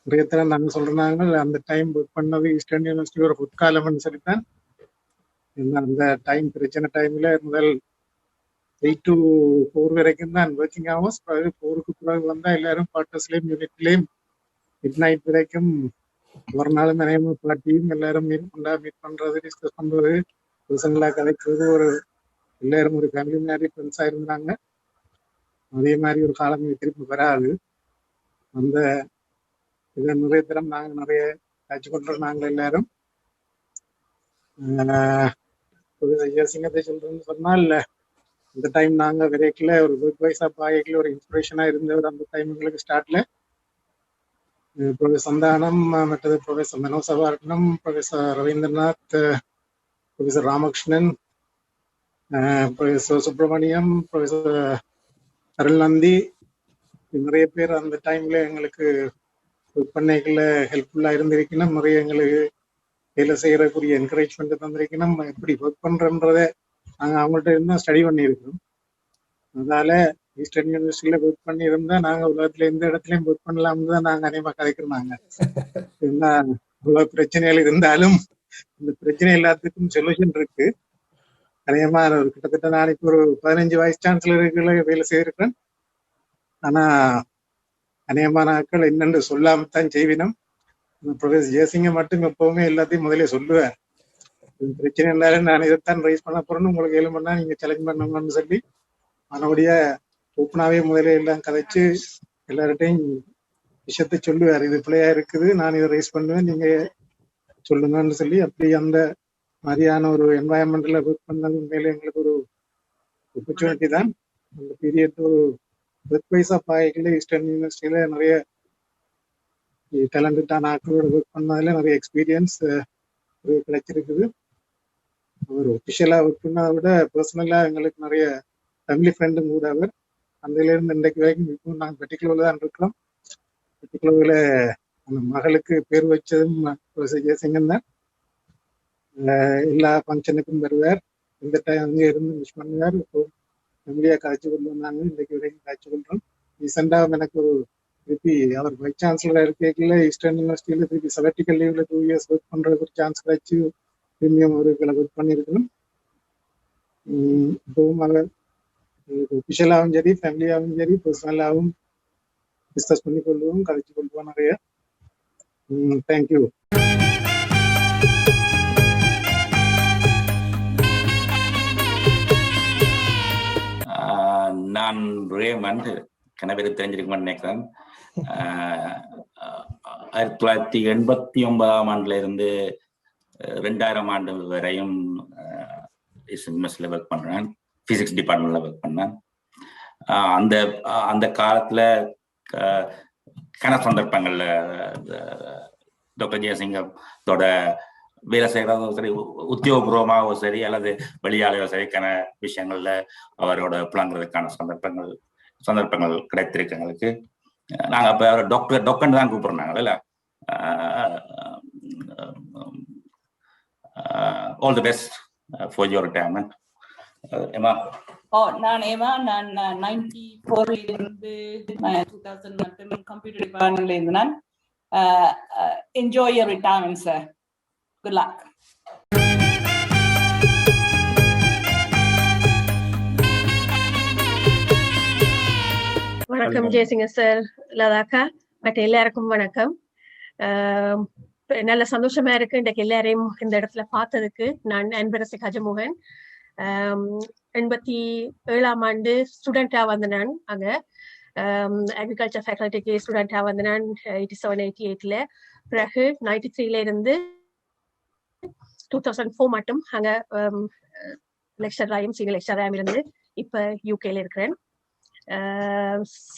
நிறைய தரம் நாங்கள் சொல்றாங்க அந்த டைம் ஒர்க் பண்ணது ஈஸ்டர்ன் யூனிவர்சிட்டி ஒரு பொற்காலம்னு சொல்லித்தான். அந்த டைம் பிரச்சனை டைம்ல முதல் 8 to 4 வரைக்கும் தான் ஒர்க்கிங் ஹவர்ஸ். 4க்கு பிறகு வந்தா எல்லாரும் குவார்டர்ஸ்லயும் யூனிட்லயும் மிட் நைட் வரைக்கும் ஒரு நாள் நிறைய பார்ட்டியும் எல்லாரும் மீட் பண்றது, டிஸ்கஸ் பண்றது, பர்சனலா கதைக்கிறது, ஒரு எல்லாரும் ஒரு ஃபேமிலி மாதிரி ஃப்ரெண்ட்ஸா இருந்தாங்க. அதே மாதிரி ஒரு காலம் திருப்பி வராது. அந்த இதை நிறைய தரம் நாங்க நிறைய காட்சி கொண்டோம். நாங்கள் எல்லாரும் சிங்கத்தை சொல்றேன்னு சொன்னால் இந்த டைம் நாங்க விரைக்கல ஒரு ஒர்க் வைஸா பாயக்கில் ஒரு இன்ஸ்பிரேஷனா இருந்தவர். அந்த டைம் எங்களுக்கு ஸ்டார்ட்ல ப்ரொஃபஸர் சந்தானம், மற்றது professor Manosavarnam, professor Ravindranath, professor Ramakrishnan, professor Subramaniam, professor Arulnandhi, நிறைய பேர் அந்த டைம்ல எங்களுக்கு ஒர்க் பண்ணைக்குள்ள ஹெல்ப்ஃபுல்லா இருந்திருக்கணும். நிறைய எங்களுக்கு வேலை செய்யறதுக்குரிய என்கரேஜ்மெண்ட் தந்திருக்கணும். எப்படி ஒர்க் பண்றன்றதை நாங்கள் அவங்கள்ட்ட இருந்தால் ஸ்டடி பண்ணியிருக்கோம். அதனால ஈஸ்டர்ன் யூனிவர்சிட்டியில ஒர்க் பண்ணி இருந்தா நாங்க உலகத்துல எந்த இடத்துலயும் ஒர்க் பண்ணலாம்னு தான் நாங்க அநேகமா கதைக்கிறோம். என்ன இவ்வளவு பிரச்சனைகள் இருந்தாலும் இந்த பிரச்சனை எல்லாத்துக்கும் சொல்யூஷன் இருக்கு. அநேகமா ஒரு கிட்டத்தட்ட நான் இப்போ ஒரு 15 வைஸ் சான்சலர்களை வேலை செய்திருக்கேன். ஆனா அநேகமான ஆட்கள் என்னென்று சொல்லாமத்தான் செய்வினோம். ப்ரொஃபஸர் ஜெயசிங்க மட்டும் எப்பவுமே எல்லாத்தையும் முதலே சொல்லுவேன். பிரச்சனை இருந்தாலும் நான் இதைத்தான் ரைஸ் பண்ண போறேன்னு உங்களுக்கு ஏழு பண்ணா நீங்க சேலஞ்ச் பண்ணுங்கன்னு சொல்லி மறுபடிய ஓப்பனாவே முதலே எல்லாம் கதைச்சு எல்லார்ட்டையும் விஷயத்தை சொல்லுவார். இது பிள்ளையா இருக்குது, நான் இதை ரைஸ் பண்ணுவேன், நீங்க சொல்லுங்கன்னு சொல்லி அப்படி அந்த மாதிரியான ஒரு என்வாயன்மெண்ட்ல ஒர்க் பண்ணது உண்மையில எங்களுக்கு ஒரு ஆப்பர்ச்சுனிட்டி தான். அந்த பீரியட் ஒரு ஒர்க் வைஸா பாய்க்கல ஈஸ்டர்ன் யூனிவர்சிட்டியில நிறைய டேலண்டடான ஆட்களோட ஒர்க் பண்ணதுல நிறைய எக்ஸ்பீரியன்ஸ் கிடைச்சிருக்குது. ஒரு ஒபிஷியலா ஒர்க் பண்ணதை விட பர்சனலா எங்களுக்கு நிறைய ஃபேமிலி ஃப்ரெண்டும் கூட அவர். அந்தில இருந்து இன்றைக்கு வரைக்கும் இப்போ நாங்கள் பெட்டிக்குலர்ல தான் இருக்கிறோம். பெட்டிக்குலர்ல அந்த மகளுக்கு பேர் வச்சதும் ஜெயசிங்கன் தான். எல்லா ஃபங்க்ஷனுக்கும் வருவார். இந்த டைம் அங்கே இருந்து மிஸ் பண்ணுவார். இப்போ ஃபேமிலியா காய்ச்சி கொண்டு வந்தாங்க. இன்றைக்கு வரைக்கும் காய்ச்சி கொள்றோம். ரீசெண்டா எனக்கு ஒரு திருப்பி அவர் வைஸ் சான்சலர் இருக்கல ஈஸ்டர்ன் யூனிவர்சிட்டியில திருப்பி செபட்டிக்கல் லீவ்ல 2 years ஒர்க் பண்றதுக்கு ஒரு சான்ஸ் கிடைச்சி பிரீமியம் அவர்களை ஒர்க் பண்ணியிருக்கணும். இப்பவும் அவர் ஒபிஷியலாகவும் சரி, ஃபேமிலியாகவும் சரி, பர்சனலாகவும் டிஸ்கஸ் பண்ணி கொள்வோம், கதைச்சு கொள்வோம் நிறைய. தேங்க்யூ. நான் ரேமண்ட், கனவேறு தெரிஞ்சிருக்குமான்னு நினைக்கிறேன். 1989 ஆண்டுல இருந்து 2000 ஆண்டு வரையும் ஒர்க் பண்றேன். பிசிக்ஸ் டிபார்ட்மெண்ட்ல ஒர்க் பண்ணேன். அந்த காலத்துல கன சந்தர்ப்பங்கள்ல டாக்டர் ஜெயசிங்கத்தோட வேலை செய்யறதும் சரி, உத்தியோகபூர்வமாகவும் சரி அல்லது வெளியாலையோ சரி, கன விஷயங்கள்ல அவரோட புலங்குறதுக்கான சந்தர்ப்பங்கள் கிடைத்திருக்கு எங்களுக்கு. நாங்க அப்ப டாக்டர் தான் கூப்பிடுறாங்க இல்ல. All the best for your retirement. ஏமா? நான் ஏமா, நான் 94 இருந்து 2000 மட்டும் கம்ப்யூட்டர் டிபார்ட்மெண்ட்ல இருந்தேன். Enjoy your retirement sir. Good luck. வணக்கம் ஜெயசிங்க சார், லதாக்கா, மற்ற எல்லாருக்கும் வணக்கம். நல்ல சந்தோஷமா இருக்கு இன்றைக்கு எல்லாரையும் இந்த இடத்துல பார்த்ததுக்கு. நான் அன்பரசி கஜமோகன், 87ஆம் ஆண்டு ஸ்டூடெண்டா வந்து நான் அங்க அக்ரிகல்ச்சர் ஃபேக்கல்டிக்கு ஸ்டூடெண்டா வந்து நான் 87-88ல. பிறகு 93ல இருந்து 2004 மட்டும் அங்க லெக்சராயும் சீனியர் லெக்சராயும் இருந்து இப்ப யூகேல இருக்கிறேன்.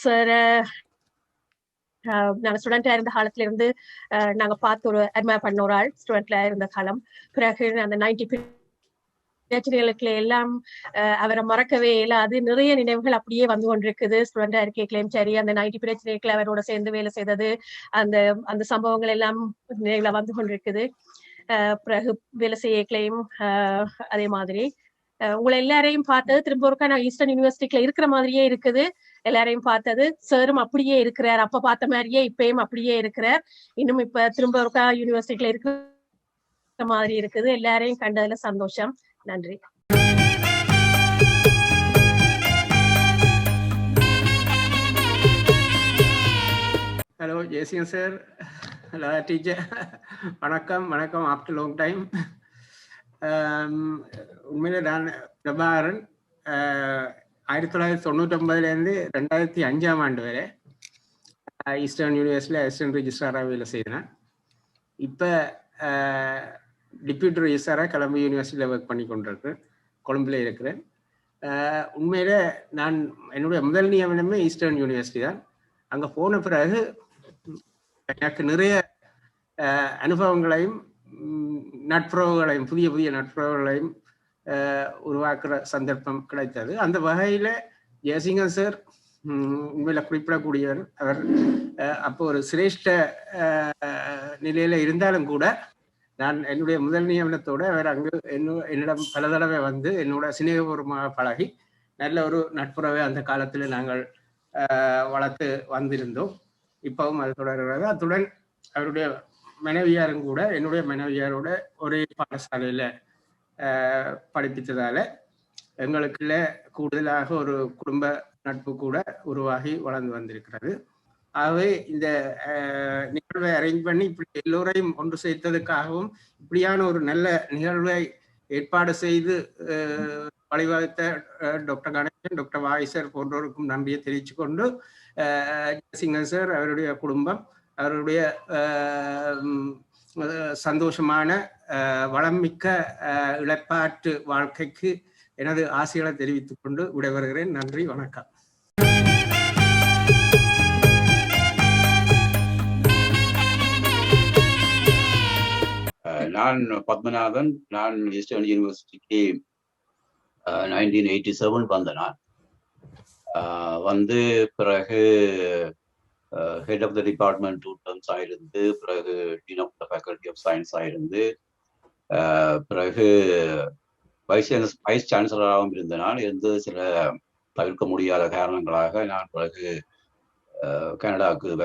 சார் நாங்க ஸ்டூடெண்டா இருந்த காலத்துல இருந்து நாங்க பார்த்து ஒரு அட்மையர் பண்ண ஒரு ஆள் ஸ்டூடெண்ட்ல இருந்த காலம். பிறகு அந்த 90 பிரச்சனைகளுக்கு எல்லாம் அவரை மறக்கவே இல்லாது நிறைய நினைவுகள் அப்படியே வந்து கொண்டிருக்குது. ஸ்டூடெண்டா இருக்கேக்களையும் சரி, அந்த 90 பிரச்சனைகளை அவரோட சேர்ந்து வேலை செய்தது, அந்த அந்த சம்பவங்கள் எல்லாம் நினைவுல வந்து கொண்டிருக்குது. பிறகு வேலை செய்யக்களையும் அதே மாதிரி உங்களை எல்லாரையும் பார்த்தது திரும்ப ஒருக்கா நான் ஈஸ்டர்ன் யூனிவர்சிட்டியில இருக்கிற மாதிரியே இருக்குது. எல்லாரையும் பார்த்தது, சாரும் அப்படியே இருக்கிறார், அப்ப பார்த்த மாதிரியே இப்பயும் அப்படியே இருக்கிறார். இன்னும் இப்ப திரும்ப ஒருக்கா யூனிவர்சிட்டியில இருக்கிற மாதிரி இருக்குது. எல்லாரையும் கண்டதுல சந்தோஷம். நன்றி. Hello Jayasingh sir, hello teacher, வணக்கம் வணக்கம். After long time. உண்மையிலே நான் பிரபாகரன் 1999லேருந்து 2005ஆம் ஆண்டு வரை ஈஸ்டர்ன் யூனிவர்சிட்டியில் அசிஸ்டன்ட் ரிஜிஸ்ட்ராராக வேலை செய்தேன். இப்போ டிப்யூட்டி ரிஜிஸ்ட்ராராக கொலம்பு யூனிவர்சிட்டியில் ஒர்க் பண்ணி கொண்டிருக்கிறேன், கொழும்புல இருக்கிறேன். உண்மையில நான் என்னுடைய முதல் நியமனமே ஈஸ்டர்ன் யூனிவர்சிட்டி தான். அங்கே போன பிறகு எனக்கு நிறைய அனுபவங்களையும் நட்புறவுகளையும் புதிய புதிய நட்புறவுகளையும் உருவாக்குற சந்தர்ப்பம் கிடைத்தது. அந்த வகையில் ஜெயசிங்கன் சார் உண்மையில குறிப்பிடக்கூடியவர். அவர் அப்போ ஒரு சிரேஷ்ட நிலையில இருந்தாலும் கூட நான் என்னுடைய முதல் நியமனத்தோடு அவர் அங்கு என்னிடம் பல தடவை வந்து என்னோட சிநேகபூர்வமாக பழகி நல்ல ஒரு நட்புறவை அந்த காலத்தில் நாங்கள் வளர்த்து வந்திருந்தோம். இப்பவும் அது தொடர்கிறது. அத்துடன் அவருடைய மனைவியாரும் கூட என்னுடைய மனைவியாரோட ஒரே பாடசாலையில் படிப்பித்ததால எங்களுக்குள்ள கூடுதலாக ஒரு குடும்ப நட்பு கூட உருவாகி வளர்ந்து வந்திருக்கிறது. ஆகவே இந்த நிகழ்வை அரேஞ்ச் பண்ணி இப்படி எல்லோரையும் ஒன்று சேர்த்ததுக்காகவும் இப்படியான ஒரு நல்ல நிகழ்வை ஏற்பாடு செய்து வழிவகுத்த டாக்டர் கணேசன், டாக்டர் வாய்சர் போன்றோருக்கும் நன்றியை தெரிவித்து கொண்டு ஜெயசிங்கன் சார், அவருடைய குடும்பம், அவருடைய சந்தோஷமான வளமிக்க இழப்பாற்று வாழ்க்கைக்கு எனது ஆசைகளை தெரிவித்துக் கொண்டு விடைபெறுகிறேன். நன்றி, வணக்கம். நான் பத்மநாதன். நான் ஈஸ்டர்ன் யூனிவர்சிட்டிக்கு 1987 வந்த நான் வந்து பிறகு head of the department 2 terms ஆயிருந்து, பிறகு dean of the faculty of science ஆயிருந்து, பிறகு வைஸ் சான்சலராகவும் இருந்த நான் இருந்து சில தவிர்க்க முடியாத காரணங்களாக நான் பிறகு கனடாவுக்கு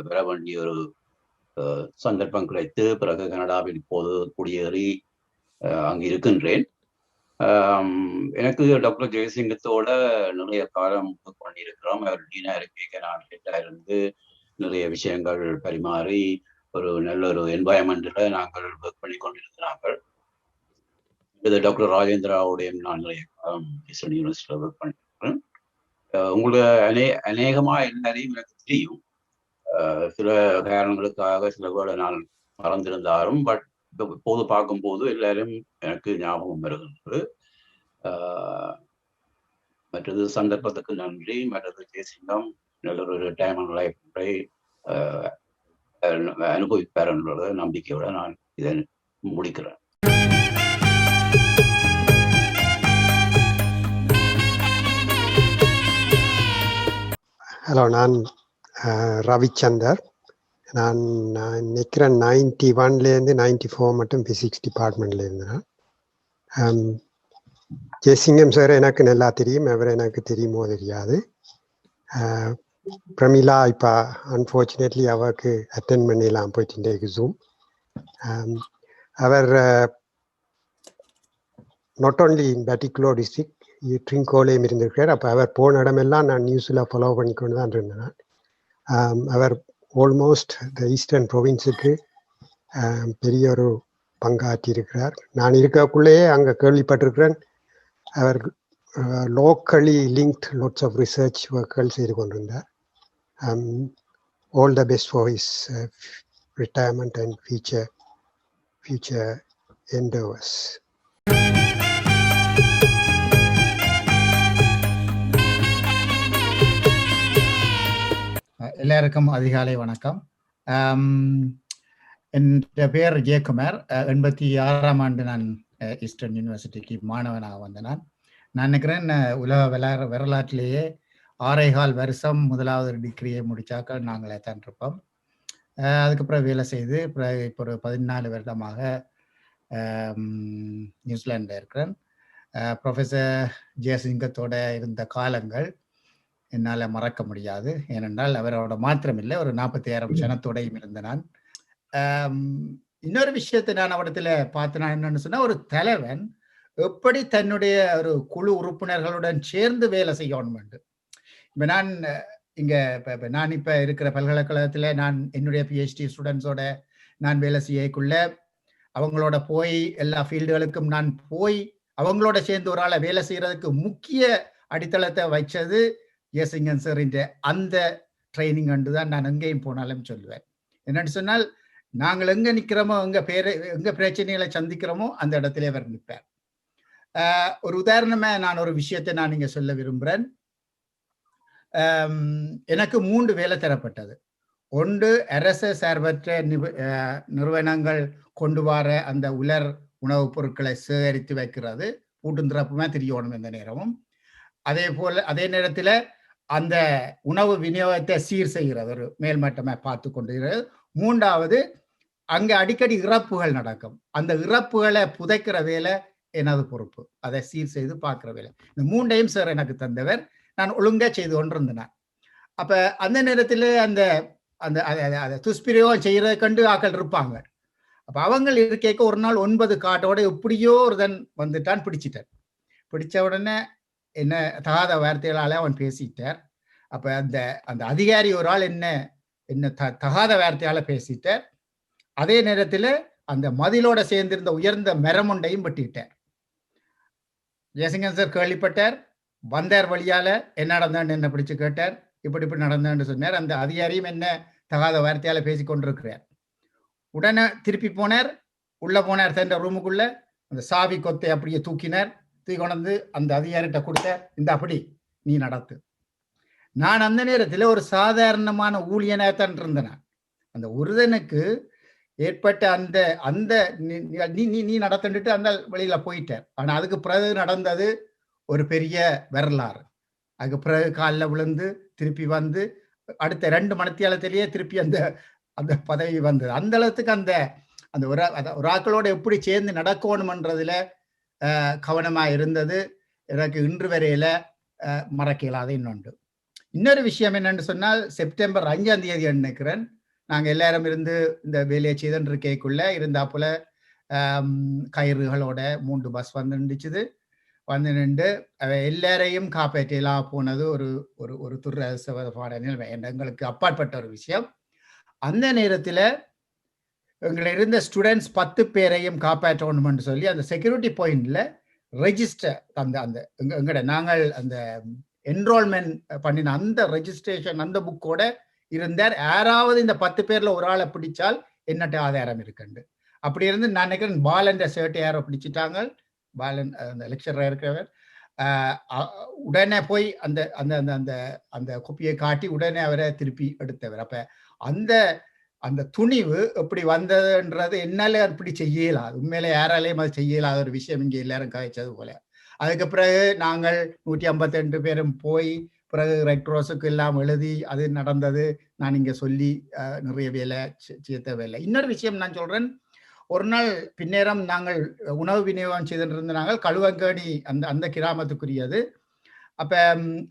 வர வேண்டிய ஒரு சந்தர்ப்பம் கிடைத்து பிறகு கனடாவில் இப்போது குடியேறி அங்கு இருக்கின்றேன். எனக்கு டாக்டர் ஜெயசிங்கத்தோட நிறைய காலம் பண்ணியிருக்கிறோம். அவர் டீனா இருக்க நான் ஹெட்டா இருந்து நிறைய விஷயங்கள் பரிமாறி ஒரு நல்ல ஒரு என்வாயன்மெண்ட்ல நாங்கள் ஒர்க் பண்ணி கொண்டிருக்கிறார்கள். இது டாக்டர் ராஜேந்திராவுடைய நான் நிறைய காலம் ஈஸ்டர்ன் யூனிவர்சிட்டியில் ஒர்க் பண்ணியிருக்கிறேன். உங்களுடைய அநேகமா எல்லாரையும் எனக்கு தெரியும். சில காரணங்களுக்காக சில வேளை நான் மறந்திருந்தாலும் பட் இப்போது பார்க்கும்போது எல்லாரும் எனக்கு ஞாபகம் வருகின்றது. மற்றது சந்தர்ப்பத்துக்கு நன்றி. மற்றது ஜெயசிங்கம் நல்ல ஒரு டைம் லைஃபை அனுபவிப்பார் என்ற நம்பிக்கையோட நான் இதை முடிக்கிறேன். ஹலோ, நான் ரவிச்சந்தர். நான் நிற்கிறேன் 91லேருந்து 94 மட்டும் ஃபிசிக்ஸ் டிபார்ட்மெண்ட்ல இருந்தேன். ஜெயசிங்கம் சார் எனக்கு நல்லா தெரியும், அவர் எனக்கு தெரியுமோ தெரியாது. பிரமிளா இப்போ அன்ஃபார்ச்சுனேட்லி அவருக்கு அட்டென்ட் பண்ணிடலாம் போயிட்டு ஜூம். அவர் not only in particular district ட்ரிங்கோலையும் இருந்திருக்கிறார். அப்போ அவர் போன இடமெல்லாம் நான் நியூஸில் ஃபாலோ பண்ணிக்கொண்டு தான் இருந்தேன். அவர் ஆல்மோஸ்ட் த ஈஸ்டர்ன் ப்ரொவின்ஸுக்கு பெரிய ஒரு பங்காற்றியிருக்கிறார். நான் இருக்கக்குள்ளேயே அங்கே கேள்விப்பட்டிருக்கிறேன். அவர் locally linked lots of research workகள் செய்து கொண்டிருந்தார். All the best for his retirement and future endeavors. எல்லாருக்கும் அதிகாலை வணக்கம். என் பேர் ஜெயக்குமார். 86ஆம் ஆண்டு நான் ஈஸ்டர்ன் யூனிவர்சிட்டிக்கு மாணவனாக வந்தேன். நான் நினைக்கிறேன் உலக வரலாற்றிலேயே 6.25 வருஷம் முதலாவது டிகிரியை முடிச்சாக்கள் நாங்களே தான் இருப்போம். அதுக்கப்புறம் வேலை செய்து இப்போ ஒரு 14 வருடமாக நியூசிலாண்டில் இருக்கிறேன். ப்ரொஃபஸர் ஜெயசிங்கத்தோட இருந்த காலங்கள் என்னால் மறக்க முடியாது. ஏனென்றால் அவரோட மாத்திரமில்லை, ஒரு 40,000 ஜனத்தோடையும் இருந்த நான். இன்னொரு விஷயத்தை நான் அவடத்தில் பார்த்தேன். என்னன்னு சொன்னால், ஒரு தலைவன் எப்படி தன்னுடைய ஒரு குழு உறுப்பினர்களுடன் சேர்ந்து வேலை செய்யணும். இப்போ நான் இங்கே நான் இப்போ இருக்கிற பல்கலைக்கழகத்தில் நான் என்னுடைய PhD ஸ்டூடெண்ட்ஸோட நான் வேலை செய்யக்குள்ள அவங்களோட போய் எல்லா ஃபீல்டுகளுக்கும் நான் போய் அவங்களோட சேர்ந்து ஒரு ஆளை வேலை செய்யறதுக்கு முக்கிய அடித்தளத்தை வச்சது ஜெயசிங்கன் சார். அந்த ட்ரைனிங் அண்டு தான் நான் எங்கேயும் போனாலும் சொல்லுவேன். என்னன்னு சொன்னால், நாங்கள் எங்கே நிற்கிறோமோ, எங்கே பிரச்சனைகளை சந்திக்கிறோமோ அந்த இடத்துல அவர் நிற்பார். ஒரு உதாரணமாக நான் ஒரு விஷயத்தை நான் இங்கே சொல்ல விரும்புகிறேன். எனக்கு 3 வேலை தரப்பட்டது. ஒன்று, அரச சார்பற்ற நிறுவனங்கள் கொண்டு வர அந்த உலர் உணவுப் பொருட்களை சேகரித்து வைக்கிறது, பூட்டும் திறப்புமே தெரியணும் எந்த நேரமும். அதே நேரத்தில் அந்த உணவு விநியோகத்தை சீர் செய்கிறது, ஒரு மேல்மட்டமாக பார்த்து கொண்டிருக்கிறது. 3வது, அங்கே அடிக்கடி இறப்புகள் நடக்கும். அந்த இறப்புகளை புதைக்கிற வேலை எனது பொறுப்பு, அதை சீர் செய்து பார்க்குற வேலை. இந்த 3ஐயும் சார் எனக்கு தந்தவர். நான் ஒழுங்காக செய்து கொண்டிருந்தேன். அப்போ அந்த நேரத்தில் அந்த அந்த அதை துஷ்பிரயோகம் செய்கிறத கண்டு ஆக்கள் இருப்பாங்க. அப்போ அவங்க இருக்க ஒரு நாள் 9 காட்டோட எப்படியோ ஒருதன் வந்துட்டான், பிடிச்சிட்டான். பிடிச்ச உடனே என்ன தகாத வார்த்தைகளால் அவன் பேசிட்டார். அப்போ அந்த அந்த அதிகாரி ஒரு ஆள் என்ன தகாத வார்த்தையால் பேசிட்டார். அதே நேரத்தில் அந்த மதிலோட சேர்ந்திருந்த உயர்ந்த மரமுண்டையும் வெட்டிட்டார். ஜெயசிங்கன் சார் கேள்விப்பட்டார், வந்தார் வழியால் என்ன நடந்தான்னு என்ன பிடிச்சு கேட்டார். இப்படி நடந்தான்னு சொன்னார். அந்த அதிகாரியும் என்ன தகாத வார்த்தையால் பேசி கொண்டிருக்கிறார். உடனே திருப்பி போனார், உள்ளே போனார் தன் ரூமுக்குள்ள. அந்த சாவி கொத்தை அப்படியே தூக்கினார். தூக்கி கொண்டு அந்த அதிகாரிகிட்ட கொடுத்தார், இந்த அப்படி நீ நடத்து. நான் அந்த நேரத்தில் ஒரு சாதாரணமான ஊழியனாகத்தான் இருந்தேன். அந்த ஒருதனுக்கு ஏற்பட்ட அந்த அந்த நீ நடத்திட்டு அந்த வழியில போயிட்டார். ஆனால் அதுக்கு பிறகு நடந்தது ஒரு பெரிய வரலாறு. அதுக்கு பிறகு காலில் விழுந்து திருப்பி வந்து அடுத்த 2 மணித்தியாலத்திலேயே திருப்பி அந்த அந்த பதவி வந்தது. அந்த அளவுக்கு அந்த அந்த ஒரு ஆக்களோட எப்படி சேர்ந்து நடக்கணுமன்றதுல கவனமாக இருந்தது. எனக்கு இன்று வரையில மறக்க இயலாத இன்னொன்று. இன்னொரு விஷயம் என்னன்னு சொன்னால், செப்டம்பர் 5ஆம் தேதி நினைக்கிறேன், நாங்கள் எல்லாரும் இருந்து இந்த வேலையை செய்துன்னு இருக்கைக்குள்ள இருந்தாப்புல கயிறுகளோட 3 பஸ் வந்து நின்றுச்சுது. வந்து நின்று எல்லாரையும் காப்பாற்றலாம் போனது ஒரு ஒரு ஒரு துரசவதமான நிலைமை, எங்களுக்கு அப்பாற்பட்ட ஒரு விஷயம். அந்த நேரத்தில் எங்களை இருந்த ஸ்டூடெண்ட்ஸ் 10 பேரையும் காப்பாற்றணும்னு சொல்லி அந்த செக்யூரிட்டி பாயிண்ட்ல ரெஜிஸ்டர் அந்த அந்த எங்கட நாங்கள் அந்த என்ரோல்மெண்ட் பண்ணின அந்த ரெஜிஸ்ட்ரேஷன் அந்த புக்கோட இருந்தார். யாராவது இந்த 10 பேர்ல ஒரு ஆளை பிடிச்சால் என்னட்ட ஆதாரம் இருக்குண்டு. அப்படி இருந்து நான் நினைக்கிறேன் பாலன் ஷர்ட்டை யாரோ பிடிச்சிட்டாங்க. பாலன் அந்த லெக்சரராக இருக்கிறவர் உடனே போய் அந்த அந்த அந்த அந்த அந்த கொப்பியை காட்டி உடனே அவரை திருப்பி எடுத்தவர். அப்ப அந்த அந்த துணிவு எப்படி வந்ததுன்றது என்னால அப்படி செய்யலாது, உண்மையில யாராலையும் அது செய்யலாத ஒரு விஷயம் இங்கே எல்லாரும் காய்ச்சது போல. அதுக்கு பிறகு நாங்கள் 152 பேரும் போய் பிறகு ரெட் ரோஸுக்கு எல்லாம் எழுதி அது நடந்தது. நான் இங்கே சொல்லி நிறைய வேலை செய்ய தேவையில்லை. இன்னொரு விஷயம் நான் சொல்றேன், ஒரு நாள் பின்னேரம் நாங்கள் உணவு விநியோகம் செய்துட்டு நாங்கள் கழுவங்கேணி அந்த அந்த கிராமத்துக்குரியது. அப்போ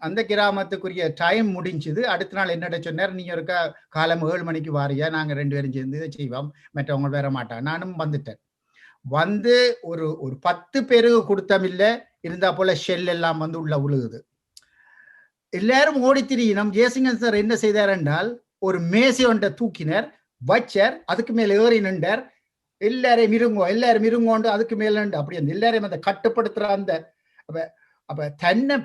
அந்த கிராமத்துக்குரிய டைம் முடிஞ்சுது. அடுத்த நாள் என்னட்ட சொன்னார், நீங்கள் இருக்க காலம் 7 மணிக்கு வாரியா, நாங்கள் 2 பேரும் சேர்ந்து இதை செய்வோம், மற்றவங்க வேற மாட்டாங்க. நானும் வந்துட்டேன். வந்து ஒரு ஒரு 10 பேருக்கு கொடுத்தமில்லை, இருந்தா போல ஷெல் எல்லாம் வந்து உள்ள விழுகுது. எல்லாரும் ஓடி திரியினோம். ஜெயசிங்கன் சார் என்ன செய்தார் என்றால், ஒரு மேசை ஒன்றை தூக்கினார், வச்சார். அதுக்கு மேல ஏறி நின்றார். எல்லாரையும் இருங்கோண்டு அதுக்கு மேல நின்று அப்படி அந்த எல்லாரையும் அந்த கட்டுப்படுத்துற அந்த அப்ப தன்னை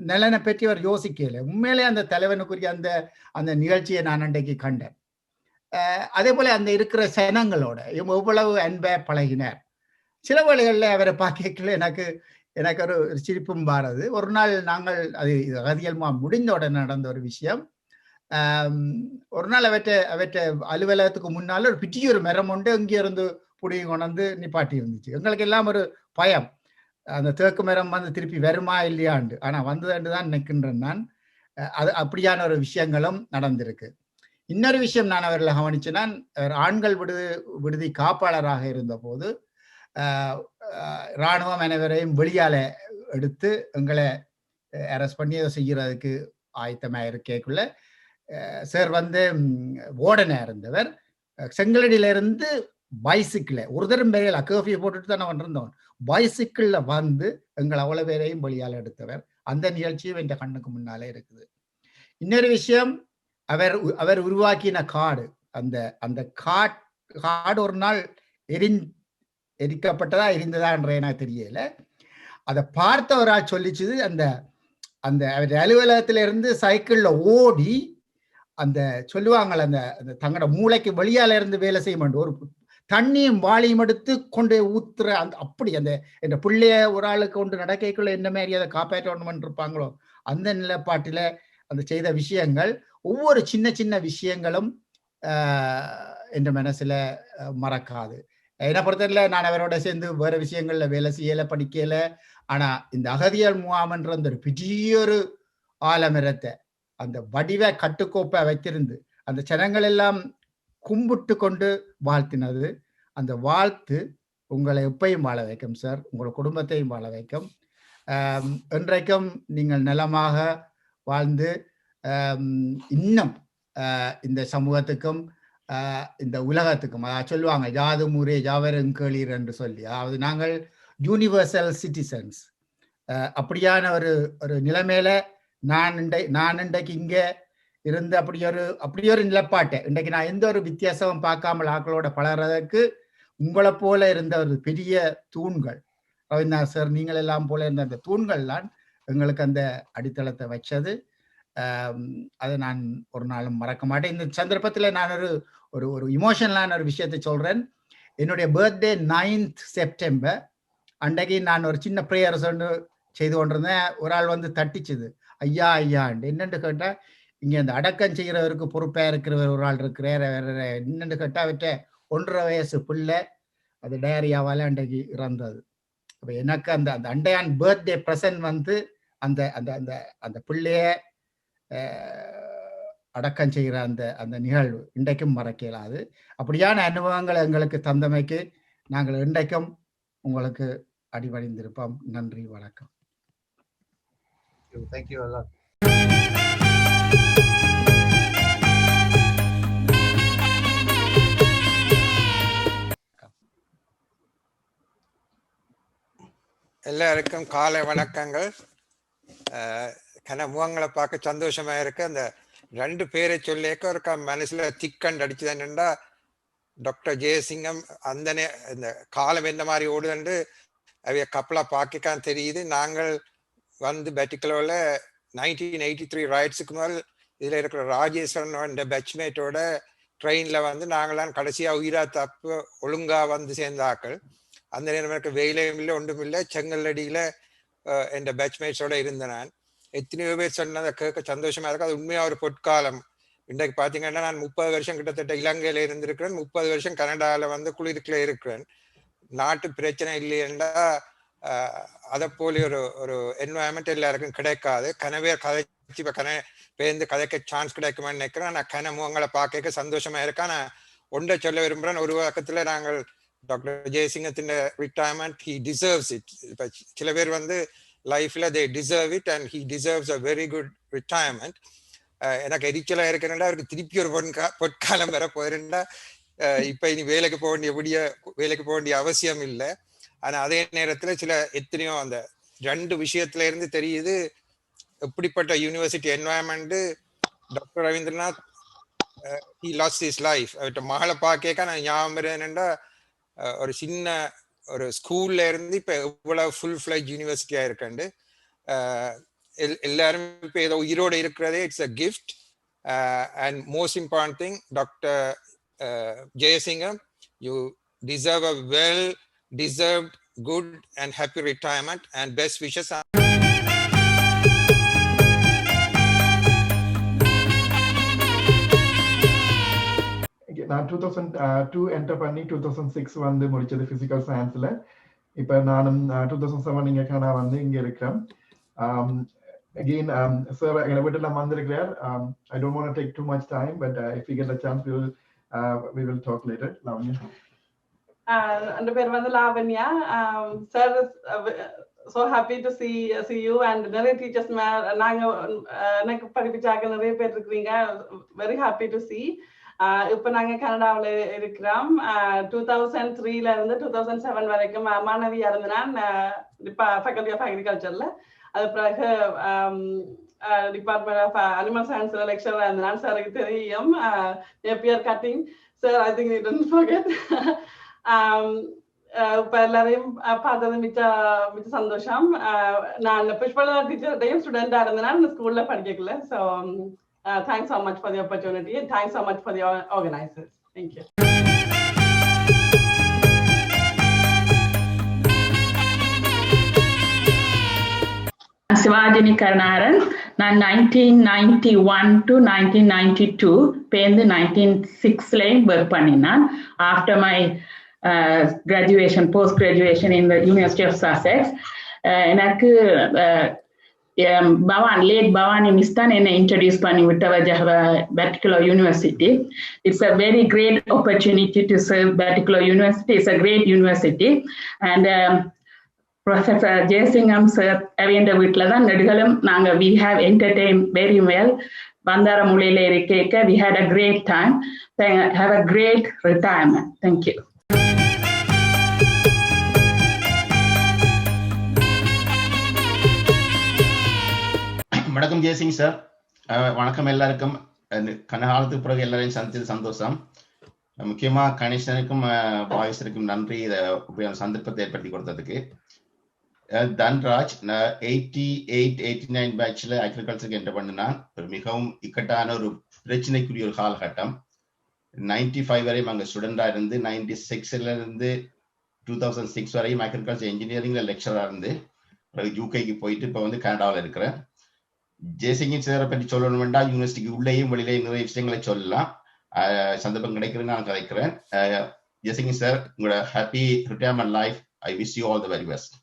நலனை பற்றி அவர் யோசிக்கல. உண்மையிலே அந்த தலைவனுக்குரிய அந்த அந்த நிகழ்ச்சியை நான் அன்றைக்கு கண்டேன். அதே போல அந்த இருக்கிற சனங்களோட எவ்வளவு அன்பை பழகினார். சில வேளைகளில் அவரை பார்க்கல எனக்கு ஒரு சிரிப்பும் பாரது. ஒரு நாள் நாங்கள் அது அகதியல்மா முடிந்த உடனே நடந்த ஒரு விஷயம். ஒரு நாள் அவற்றை அலுவலகத்துக்கு முன்னால ஒரு பிட்டி ஒரு மரம் உண்டு இங்கே இருந்து புடிங்கி கொண்டு நிப்பாட்டி இருந்துச்சு. எங்களுக்கு எல்லாம் ஒரு பயம், அந்த தேக்கு மரம் வந்து திருப்பி வருமா இல்லையாண்டு. ஆனா வந்ததுண்டு தான் நிற்கின்றேன் நான். அது அப்படியான ஒரு விஷயங்களும் நடந்திருக்கு. இன்னொரு விஷயம் நான் அவர்களை கவனிச்சேன்னா, ஆண்கள் விடுதி காப்பாளராக இருந்த போது இராணுவம் அனைவரையும் வெளியால எடுத்து எங்களை அரெஸ்ட் பண்ணி அதை செய்யறதுக்கு ஆயத்தமாக இருக்கக்குள்ள சார் வந்து ஓடனா இருந்தவர் செங்கலடியிலிருந்து பைசிக்கிள் ஒரு தரம் பெரியல கர்ஃபியூ போட்டுட்டு தான் நான் இருந்தவன் பைசிக்கிள்ல வந்து எங்கள் அவ்வளவு பேரையும் வெளியால் எடுத்தவர். அந்த நிகழ்ச்சியும் என் கண்ணுக்கு முன்னாலே இருக்குது. இன்னொரு விஷயம், அவர் உருவாக்கின காடு, அந்த காடு ஒரு நாள் எரிக்கப்பட்டதா இருந்ததான்ற எனக்கு தெரியல. அதை பார்த்த ஒரு ஆள் சொல்லிச்சுது, அந்த அவர் அலுவலகத்தில இருந்து சைக்கிள்ல ஓடி அந்த சொல்லுவாங்க அந்த தங்களோட மூளைக்கு வெளியால இருந்து வேலை செய்ய மாட்டோம், ஒரு தண்ணியும் வாளியும் எடுத்து கொண்டு ஊத்துற அந்த அப்படி அந்த என் பிள்ளைய ஒரு ஆளுக்கு கொண்டு நடக்கைக்குள்ள என்ன மாதிரி அதை காப்பாற்றணும் இருப்பாங்களோ அந்த நிலைப்பாட்டில அந்த செய்த விஷயங்கள், ஒவ்வொரு சின்ன சின்ன விஷயங்களும் என்ற மனசுல மறக்காது. என்னை பொறுத்தவரையில நான் அவரோட சேர்ந்து வேற விஷயங்கள்ல வேலை செய்யல, படிக்கல. ஆனா இந்த அகதியல் முகாம்ன்ற அந்த ஒரு பெரிய ஒரு ஆலமரத்தை அந்த வடிவ கட்டுக்கோப்பை வைத்திருந்து அந்த ஜனங்கள் எல்லாம் கும்பிட்டு கொண்டு வாழ்த்தினது, அந்த வாழ்த்து உங்களை எப்பையும் வாழ வைக்கும் சார், உங்கள் குடும்பத்தையும் வாழ வைக்கும். என்றைக்கும் நீங்கள் நலமாக வாழ்ந்து இன்னும் இந்த சமூகத்துக்கும் இந்த உலகத்துக்கும், அதாவது சொல்லுவாங்க யாதும் ஊரே யாவரும் கேளீர் என்று சொல்லி, அதாவது நாங்கள் யூனிவர்சல் சிட்டிசன்ஸ். அப்படியான ஒரு நிலைமையில நான் இன்றைக்கு இங்க இருந்து அப்படி ஒரு நிலப்பாட்டை இன்றைக்கு நான் எந்த ஒரு வித்தியாசமும் பார்க்காமல் ஆக்களோட பழகிறதுக்கு உங்களை போல இருந்த ஒரு பெரிய தூண்கள், ரவீந்திரநாத் சார் நீங்கள் எல்லாம் போல இருந்த அந்த தூண்கள்லாம் எங்களுக்கு அந்த அடித்தளத்தை வச்சது. அதை நான் ஒரு நாளும் மறக்க மாட்டேன். இந்த சந்தர்ப்பத்தில் நான் ஒரு இமோஷனலான ஒரு விஷயத்தை சொல்றேன். என்னுடைய பர்த்டே 9th செப்டம்பர் அன்றைக்கு நான் ஒரு சின்ன ப்ரேயர் செய்து கொண்டிருந்தேன். ஒரு ஆள் வந்து தட்டிச்சுது, ஐயா ஐயாண்டு. என்னென்று கேட்டா, இங்கே அந்த அடக்கம் செய்கிறவருக்கு பொறுப்பாக இருக்கிறவர் ஒரு ஆள் இருக்கிறார். என்னென்று கேட்டா அவற்றை 1.5 வயசு பிள்ளை அது டயரியாவால் அன்றைக்கு இறந்தது. அப்போ எனக்கு அந்த அண்டையான் பர்த்டே ப்ரெசன்ட் வந்து அந்த அந்த அந்த அந்த பிள்ளைய அடக்கம் செய்கிற அந்த நிகழ்வு இன்றைக்கும் மறக்கலாது. அப்படியான அனுபவங்களை எங்களுக்கு தந்தமைக்கு நாங்கள் இன்றைக்கும் உங்களுக்கு அடிபணிந்திருப்போம். நன்றி, வணக்கம். தேங்க்யூ எல்லாம். எல்லாருக்கும் காலை வணக்கங்கள். முகங்களை பார்க்க சந்தோஷமா இருக்கு. அந்த 2 பேரை சொல்லிக்க ஒரு மனசுல திக்கண்டு அடிச்சுதான் என்னண்டா, டாக்டர் ஜெயசிங்கம் அந்த இந்த காலம் எந்த மாதிரி ஓடுதுன்னு அவைய கப்பலா பார்க்கத்தான் தெரியுது. நாங்கள் வந்து பெட்டிக்கலோல 1983 ரைட்ஸுக்கு முதல் இதுல இருக்கிற ராஜேஸ்வரன் பேட்ச்மேட்டோட ட்ரெயின்ல வந்து நாங்களாம் கடைசியா உயிரா தப்பு ஒழுங்கா வந்து சேர்ந்தாக்கள். அந்த நேரம் எனக்கு வெயிலையும் இல்லை ஒன்றும் இல்லை. செங்கல்லடியில என் பேட்ச்மேட்ஸோட இருந்தேன் நான். எத்தனையோ பேர் சொன்னதை கேட்க சந்தோஷமா இருக்கு. அது உண்மையா ஒரு பொற்காலம். இன்றைக்கு பாத்தீங்கன்னா நான் 30 வருஷம் கிட்டத்தட்ட இலங்கையில இருந்திருக்கிறேன், 30 வருஷம் கனடால வந்து குளிருக்குள்ள இருக்கிறேன். நாட்டு பிரச்சனை இல்லையென்றா அதை போல ஒரு என்வாயன்மெண்ட் எல்லாருக்கும் கிடைக்காது. கனவே கதைச்சு பேருந்து கதைக்க சான்ஸ் கிடைக்குமான்னு நினைக்கிறேன். நான் முகங்களை பார்க்க சந்தோஷமா இருக்கேன். நான் ஒன்றை சொல்ல விரும்புறேன். ஒரு பக்கத்துல நாங்கள் டாக்டர் ஜெயசிங்கத்தின் ரிட்டையர்மெண்ட், ஹி டிசர்வ்ஸ் இட். இப்போ சில பேர் வந்து லைஃப்ல they deserve it and he deserves a very good retirement. எனக்கு எரிச்சலா இருக்கிறேன்டா, அவருக்கு திருப்பி ஒரு பொற்காலம் வர போயிருந்தா இப்ப இனி வேலைக்கு போக வேண்டிய அவசியம் இல்லை. ஆனா அதே நேரத்துல எத்தனையோ அந்த 2 விஷயத்துல இருந்து தெரியுது எப்படிப்பட்ட university environment doctor Ravindranath he lost his life. அவர்கிட்ட மகளை பார்க்க நான் ஞாபகம் என்னென்னா ஒரு சின்ன ஒரு ஸ்கூல்ல இருந்து இப்போ இவ்வளவு ஃபுல் ஃபிளஜ் யூனிவர்சிட்டியா இருக்காண்டு எல்லாரும் இப்போ ஏதோ உயிரோடு இருக்கிறதே it's a gift. And most important thing doctor Jeyasingam, you deserve a well deserved good and happy retirement and best wishes. நான் 2002 என்டர் பண்ணி 2006 வந்து முடிச்சது பிசிக்கல் சயின்ஸ்ல. இப்ப நானும் 2007 இங்க கனடா வந்து இங்க இருக்கிறேன். Again, sir, எங்களை வீட்டுல வந்திருக்கிறார். I don't want to take too much time, but if we get a chance, we will talk later. Lavanya. And பேர் வந்து Lavanya. Sir, so happy to see you and நிறைய டீச்சர்ஸ் நாங்க எனக்கு படிப்பிச்சாக்க நிறைய பேர் இருக்கிறீங்க. Very happy to see. இப்போ நாங்க கனடாவில் இருக்கிறோம். 2003ல இருந்து 2007 வரைக்கும் மாணவியா இருந்தேன் ஃபேக்கல்டி ஆஃப் அக்ரிகல்ச்சர்ல. அது பிறகு டிபார்ட்மெண்ட் ஆஃப் அனிமல் சயின்ஸ்ல லெக்சரா இருந்தேன். சாருக்கு தெரியும் Napier cutting. Sir I think you don't forget. இப்ப எல்லாரையும் பார்த்தது மிச்ச சந்தோஷம். நான் புஷ்பலதா டீச்சர்டையும் ஸ்டூடெண்டா இருந்தேன் ஸ்கூல்ல படிக்கல. So thanks so much for the opportunity and thanks so much for the organizers. Thank you. Sivajini Karnaran. நான் 1991 to 1992 பேருந்து 1996 ஒர்க் பண்ணினேன். After my graduation, post graduation in the University of Sussex. எனக்கு late Bhavani Mistan introduced Pani Vittavajaha Baticular University. It's a very great opportunity to serve Baticular University. It's a great university. And Professor Jayasingham sir, Avinda Vitladan, Nedigalam, Nanga, we have entertained very well. Bandara Mulele Rikeka, we had a great time. Have a great retirement. Thank you. வணக்கம் Jayasingh sir. வணக்கம் எல்லாருக்கும். கனகாலத்துக்கு பிறகு எல்லாரையும் சந்திச்சது சந்தோஷம். முக்கியமா கணேசனுக்கும் பாய்ஸருக்கும் நன்றி இதை சந்தர்ப்பத்தை ஏற்படுத்தி கொடுத்ததுக்கு. தன்ராஜ் 88-89 பேட்ச்ல அக்ரிகல்ச்சருக்கு என்டர் பண்ணினா ஒரு மிகவும் இக்கட்டான ஒரு பிரச்சனைக்குரிய ஒரு காலகட்டம். 95 வரையும் அங்கே ஸ்டூடெண்டா இருந்து 96ல இருந்து 2006 வரையும் அக்ரிகல்ச்சர் இன்ஜினியரிங்ல லெக்சரா இருந்து யூகேக்கு போயிட்டு இப்போ வந்து கனடாவில் இருக்கிறேன். ஜெயசிங் சாரை பற்றி சொல்லணும்னா யூனிவர்சிட்டிக்கு உள்ளேயும் வெளியிலேயும் நிறைய விஷயங்களை சொல்லலாம். சந்தர்ப்பம் கிடைக்கிறேன்னு நான் கதைக்கிறேன். ஜெயசிங் சார், உங்களோட happy retirement life. I wish you all the very best.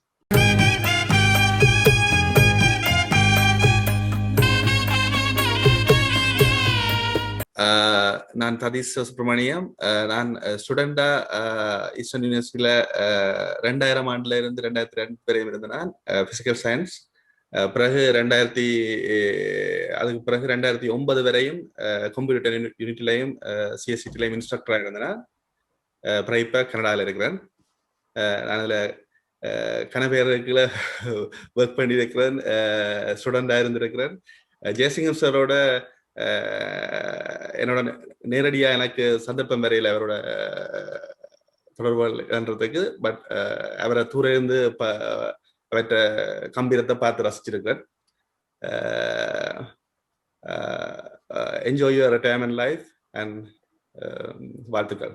நான் ததீஷ் சுப்ரமணியம். நான் ஸ்டூடெண்டா ஈஸ்டர்ன் யூனிவர்சிட்டியில 2000 ஆண்டுல இருந்து 2002 வரையும் இருந்தேன் நான் பிசிக்கல் சயின்ஸ். பிறகு அதுக்கு பிறகு 2009 வரையும் கம்ப்யூட்டர் யூனிட்லையும் சிஎஸ்சிடிலையும் இன்ஸ்ட்ரக்டராக இருந்தேன். அப்புறம் இப்போ கனடாவில் இருக்கிறேன். நான் அதில் கனவேருக்குள்ள ஒர்க் பண்ணியிருக்கிறேன், ஸ்டூடெண்டாக இருந்திருக்கிறேன். ஜெயசிங்கம் சாரோட என்னோட நேரடியாக எனக்கு சந்தர்ப்பம் வரையில் அவரோட தொடர்புன்றதுக்கு. பட் அவரை தூர இருந்து அவற்ற கம்பீரத்தை பார்த்து ரசிச்சிருக்கிறேன். Enjoy your retirement life and வாழ்த்துக்கள்.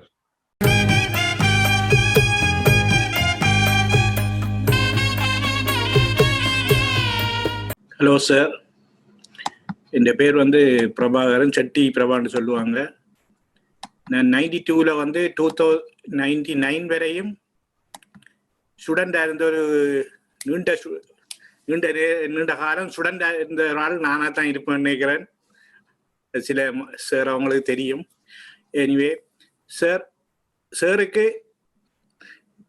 ஹலோ சார், என் பேர் வந்து பிரபாகரன், செட்டி பிரபான்னு சொல்லுவாங்க. நான் 92ல வந்து 2099 வரையும் ஸ்டூடெண்டாக இருந்த ஒரு நீண்ட காலம் ஸ்டூடெண்டாக இருந்த ஒரு ஆள் நானாக தான் இருப்பேன்னு நினைக்கிறேன். சில சார் அவங்களுக்கு தெரியும். எனிவே சாருக்கு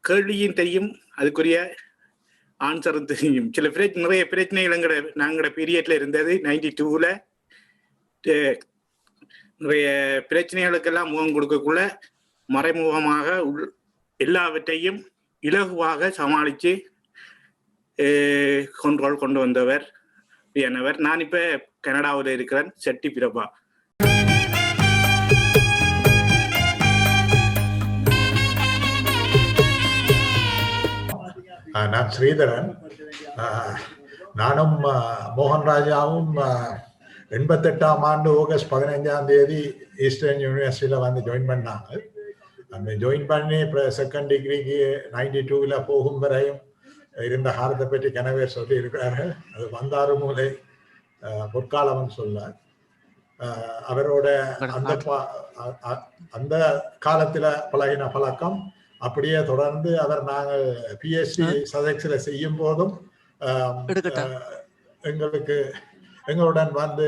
கேள்வியும் தெரியும், அதுக்குரிய ஆன்சரும் தெரியும். நிறைய பிரச்சனைகள் நாங்களோட பீரியட்ல இருந்தது. 92ல நிறைய பிரச்சனைகளுக்கெல்லாம் முகம் கொடுக்கக்குள்ள மறைமுகமாக எல்லாவற்றையும் இலகுவாக சமாளித்து கண்ட்ரோல் கொண்டு வந்தவர் நான் இப்ப கனடாவில் இருக்கிறேன். செட்டி பிரபா. நான் ஸ்ரீதரன். நானும் மோகன் ராஜாவும் 88ஆம் ஆண்டு ஆகஸ்ட் 15ஆம் தேதி ஈஸ்டர்ன் யூனிவர்சிட்டியில் வந்து ஜாயின் பண்ணாங்க. அந்த ஜாயின் பண்ணி அப்புறம் செகண்ட் டிகிரிக்கு 92ல் போகும் வரையும் இருந்த காலத்தை பற்றி கனவேர் சொல்லி இருக்கிறார்கள். அது வந்தாறு மூலை பொற்காலம்னு சொல்ல அவரோட அந்த காலத்துல பழகின பழக்கம் அப்படியே தொடர்ந்து அவர் நாங்கள் பிஎஸ்சி சதெக்ஸில் செய்யும் போதும் எங்களுடன் வந்து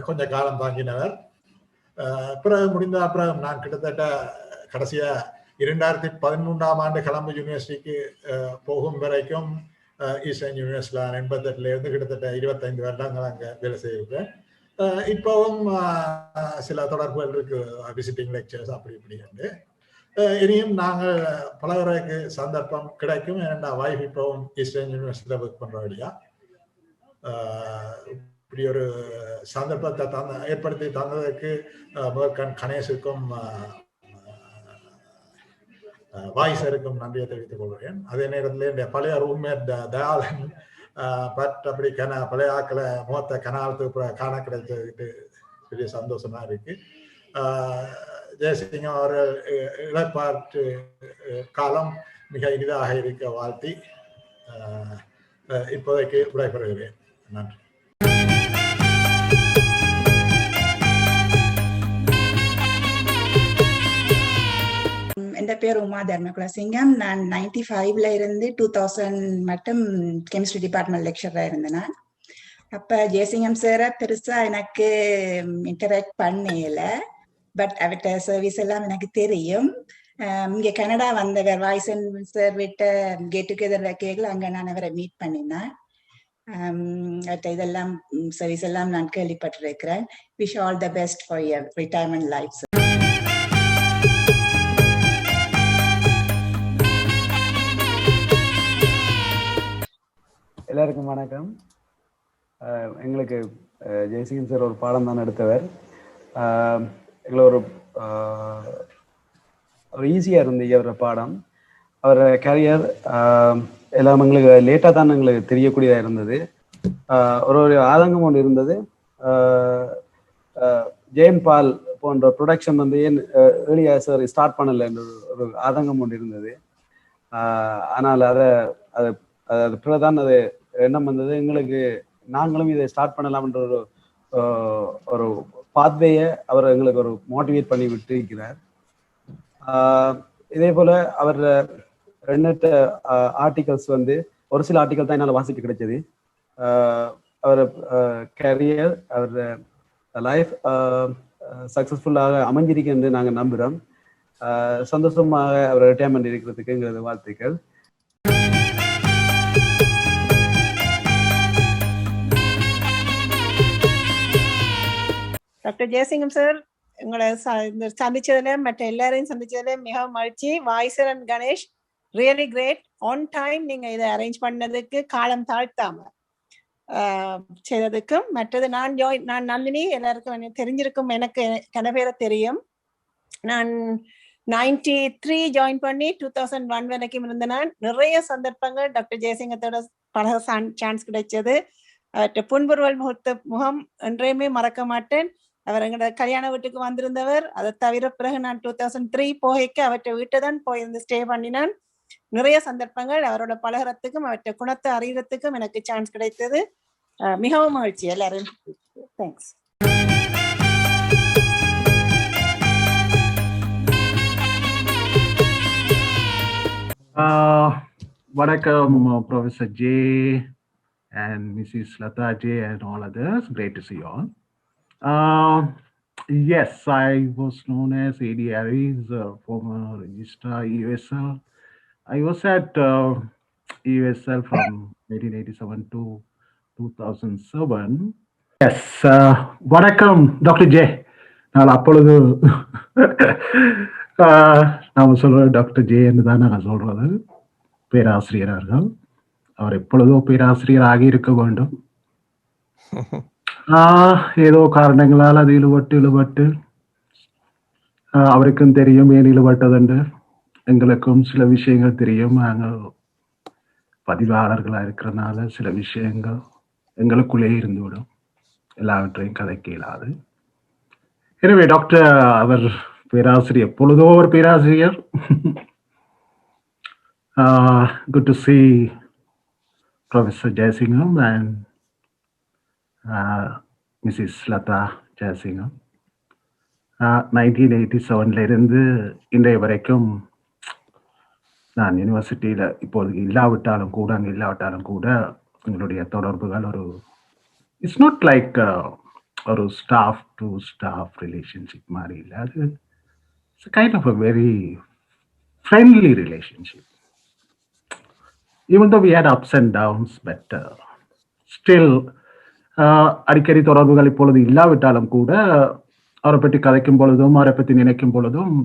கொஞ்ச காலம் தாங்கினவர். பிறகு முடிந்த அப்புறம் நான் கிட்டத்தட்ட கடைசியா 2013ஆம் ஆண்டு கொலம்போ யூனிவர்சிட்டிக்கு போகும் வரைக்கும் ஈஸ்டர்ன் யூனிவர்சிட்டியில் 88ல இருந்து கிட்டத்தட்ட 25 வருடங்கள் அங்கே வேலை செய்திருக்கேன். இப்பவும் சில தொடர்புகள் இருக்கு, விசிட்டிங் லெக்சர்ஸ் அப்படி இப்படி. இனியும் நாங்கள் பலவருக்கு சந்தர்ப்பம் கிடைக்கும். ஏன்னா வைஃப் இப்பவும் ஈஸ்டர்ன் யூனிவர்சிட்டியில் ஒர்க் பண்ற வழியா இப்படி ஒரு சந்தர்ப்பத்தை ஏற்படுத்தி தந்ததற்கு முதற்கண் கணேசுக்கும் வாய்ஸருக்கும் நன்றியை தெரிவித்துக் கொள்கிறேன். அதே நேரத்தில் என்னுடைய பழைய ரூம்மேட் தயாளன் பட் அப்படி பழைய ஆக்களை முகத்தை கனாலத்துக்கு காண கிடைச்சதுக்கு பெரிய சந்தோஷமா இருக்கு. ஜெயசிங்கம் அவர்கள் இழப்பாற்று காலம் மிக இனிதாக இருக்க வாழ்த்தி இப்போதைக்கு விடைபெறுகிறேன். நன்றி. என் பேர் உமா தர்மகுலசிங்கம். நான் 95ல இருந்து 2000 மட்டும் கெமிஸ்ட்ரி டிபார்ட்மெண்ட் லெக்சரா இருந்தேன். நான் அப்ப ஜெயசிங்கம் சார பெருசா எனக்கு இன்டராக்ட் பண்ணல, பட் அவர்கிட்ட சர்வீஸ் எல்லாம் எனக்கு தெரியும். இங்க கனடா வந்தவர் வாய்ஸன் சார் விட்ட கெட் டுகெதர் கேட்கல, அங்க நான் அவரை மீட் பண்ணினேன். அவர்கிட்ட இதெல்லாம் சர்வீஸ் எல்லாம் நான் கேள்விப்பட்டிருக்கிறேன். Wish all the best for your retirement life. எல்லாருக்கும் வணக்கம். எங்களுக்கு ஜெயசிங்கன் சார் ஒரு பாடம் தான் எடுத்தவர். எங்களை ஒரு ஈஸியாக இருந்தது அவரோட பாடம். அவரோட கேரியர் எல்லாம் எங்களுக்கு லேட்டாக தான் எங்களுக்கு தெரியக்கூடியதாக இருந்தது. ஒரு ஆதங்கம் ஒன்று இருந்தது. ஜெயம் பால் போன்ற ப்ரொடக்ஷன் வந்து ஏன் ஏர்லியாக சார் ஸ்டார்ட் பண்ணலைன்ற ஒரு ஆதங்கம் ஒன்று இருந்தது. ஆனால் அது பிறகுதான் அது எண்ணம் வந்தது எங்களுக்கு, நாங்களும் இதை ஸ்டார்ட் பண்ணலாம்ன்ற ஒரு பாத்வேயை அவர் எங்களுக்கு ஒரு மோட்டிவேட் பண்ணி விட்டு இருக்கிறார். இதே போல அவர் எண்ணற்ற ஆர்டிகல்ஸ் வந்து ஒரு சில ஆர்டிகல் தான் என்னால் வாசிக்க கிடைச்சது. அவர் கேரியர், அவர் லைஃப் சக்சஸ்ஃபுல்லாக அமைஞ்சிருக்கு என்று நாங்கள் நம்புகிறோம். சந்தோஷமாக அவர் ரிட்டையர்மெண்ட் இருக்கிறதுக்குங்கிறது வாழ்த்துக்கள். டாக்டர் ஜெயசிங்கம் சார், உங்களை சந்திச்சதுல மற்ற எல்லாரையும் சந்திச்சதுல மிகவும் மகிழ்ச்சி. வாய்ஸர் and Ganesh really great. On time நீங்க இதை அரேஞ்ச் பண்ணதுக்கு, காலம் தாழ்த்தாம செய்ததுக்கும். மற்றது நான் நந்தினி, எல்லாருக்கும் தெரிஞ்சிருக்கும், எனக்கு கனவேற தெரியும். நான் 93 ஜாயின் பண்ணி 2001 வரைக்கும் இருந்த நான் நிறைய சந்தர்ப்பங்கள் டாக்டர் ஜெயசிங்கத்தோட பழக சான்ஸ் கிடைச்சது. அவற்றை புன்புருவல் முகம் என்றையுமே மறக்க மாட்டேன். அவர் எங்களோட கல்யாண வீட்டுக்கு வந்திருந்தவர். அதை தவிர பிறகு நான் 2003 போகைக்கு அவற்றை வீட்டை தான் போயிருந்து ஸ்டே பண்ணினான். நிறைய சந்தர்ப்பங்கள் அவரோட பழகிறதுக்கும் அவற்றை குணத்தை அறியறதுக்கும் எனக்கு சான்ஸ் கிடைத்தது. மிகவும் மகிழ்ச்சி. எல்லாரும் தேங்க்ஸ். வணக்கம் Professor J and Mrs. Lata J and all others. Great to see you all. Yes, I was known as A.D. Harris, former registrar USL. I was at USL from 1987 to 2007. Yes, வணக்கம் doctor J. நான் அப்பொழுது நாம சொல்ற doctor J என்று தான் நான் சொல்றது. பேராசிரியர்கள், அவர் எப்பொழுதோ பேராசிரியர் ஆகி இருக்க வேண்டும். ஏதோ காரணங்களால் அது இழுபட்டு அவருக்கும் தெரியும் ஏன் இழுபட்டதுண்டு. எங்களுக்கும் சில விஷயங்கள் தெரியும். நாங்கள் பதிவாளர்களா இருக்கிறனால சில விஷயங்கள் எங்களுக்குள்ளே இருந்துவிடும், எல்லாவற்றையும் கதைக்க இயலாது. எனவே டாக்டர் அவர் பேராசிரியர், பொழுதோ ஒரு பேராசிரியர். Good to see Professor Jayasingham and Mrs. Lata Jayasingham. 1987 இருந்து இன்றைய வரைக்கும் நான் யூனிவர்சிட்டியில் இப்போது இல்லாவிட்டாலும் கூட, அங்கே இல்லாவிட்டாலும் கூட எங்களுடைய தொடர்புகள் ஒரு இட்ஸ் நாட் லைக் ஒரு ஸ்டாஃப் டு ஸ்டாஃப் ரிலேஷன்ஷிப் மாதிரி இல்லை. அது it's kind of a very friendly relationship. Even though we had ups and downs, but still அடிக்கடி தொடர்புகள் இப்பொழுது இல்லாவிட்டாலும் கூட அவரை பற்றி கதைக்கும் பொழுதும் அவரை பற்றி நினைக்கும் பொழுதும்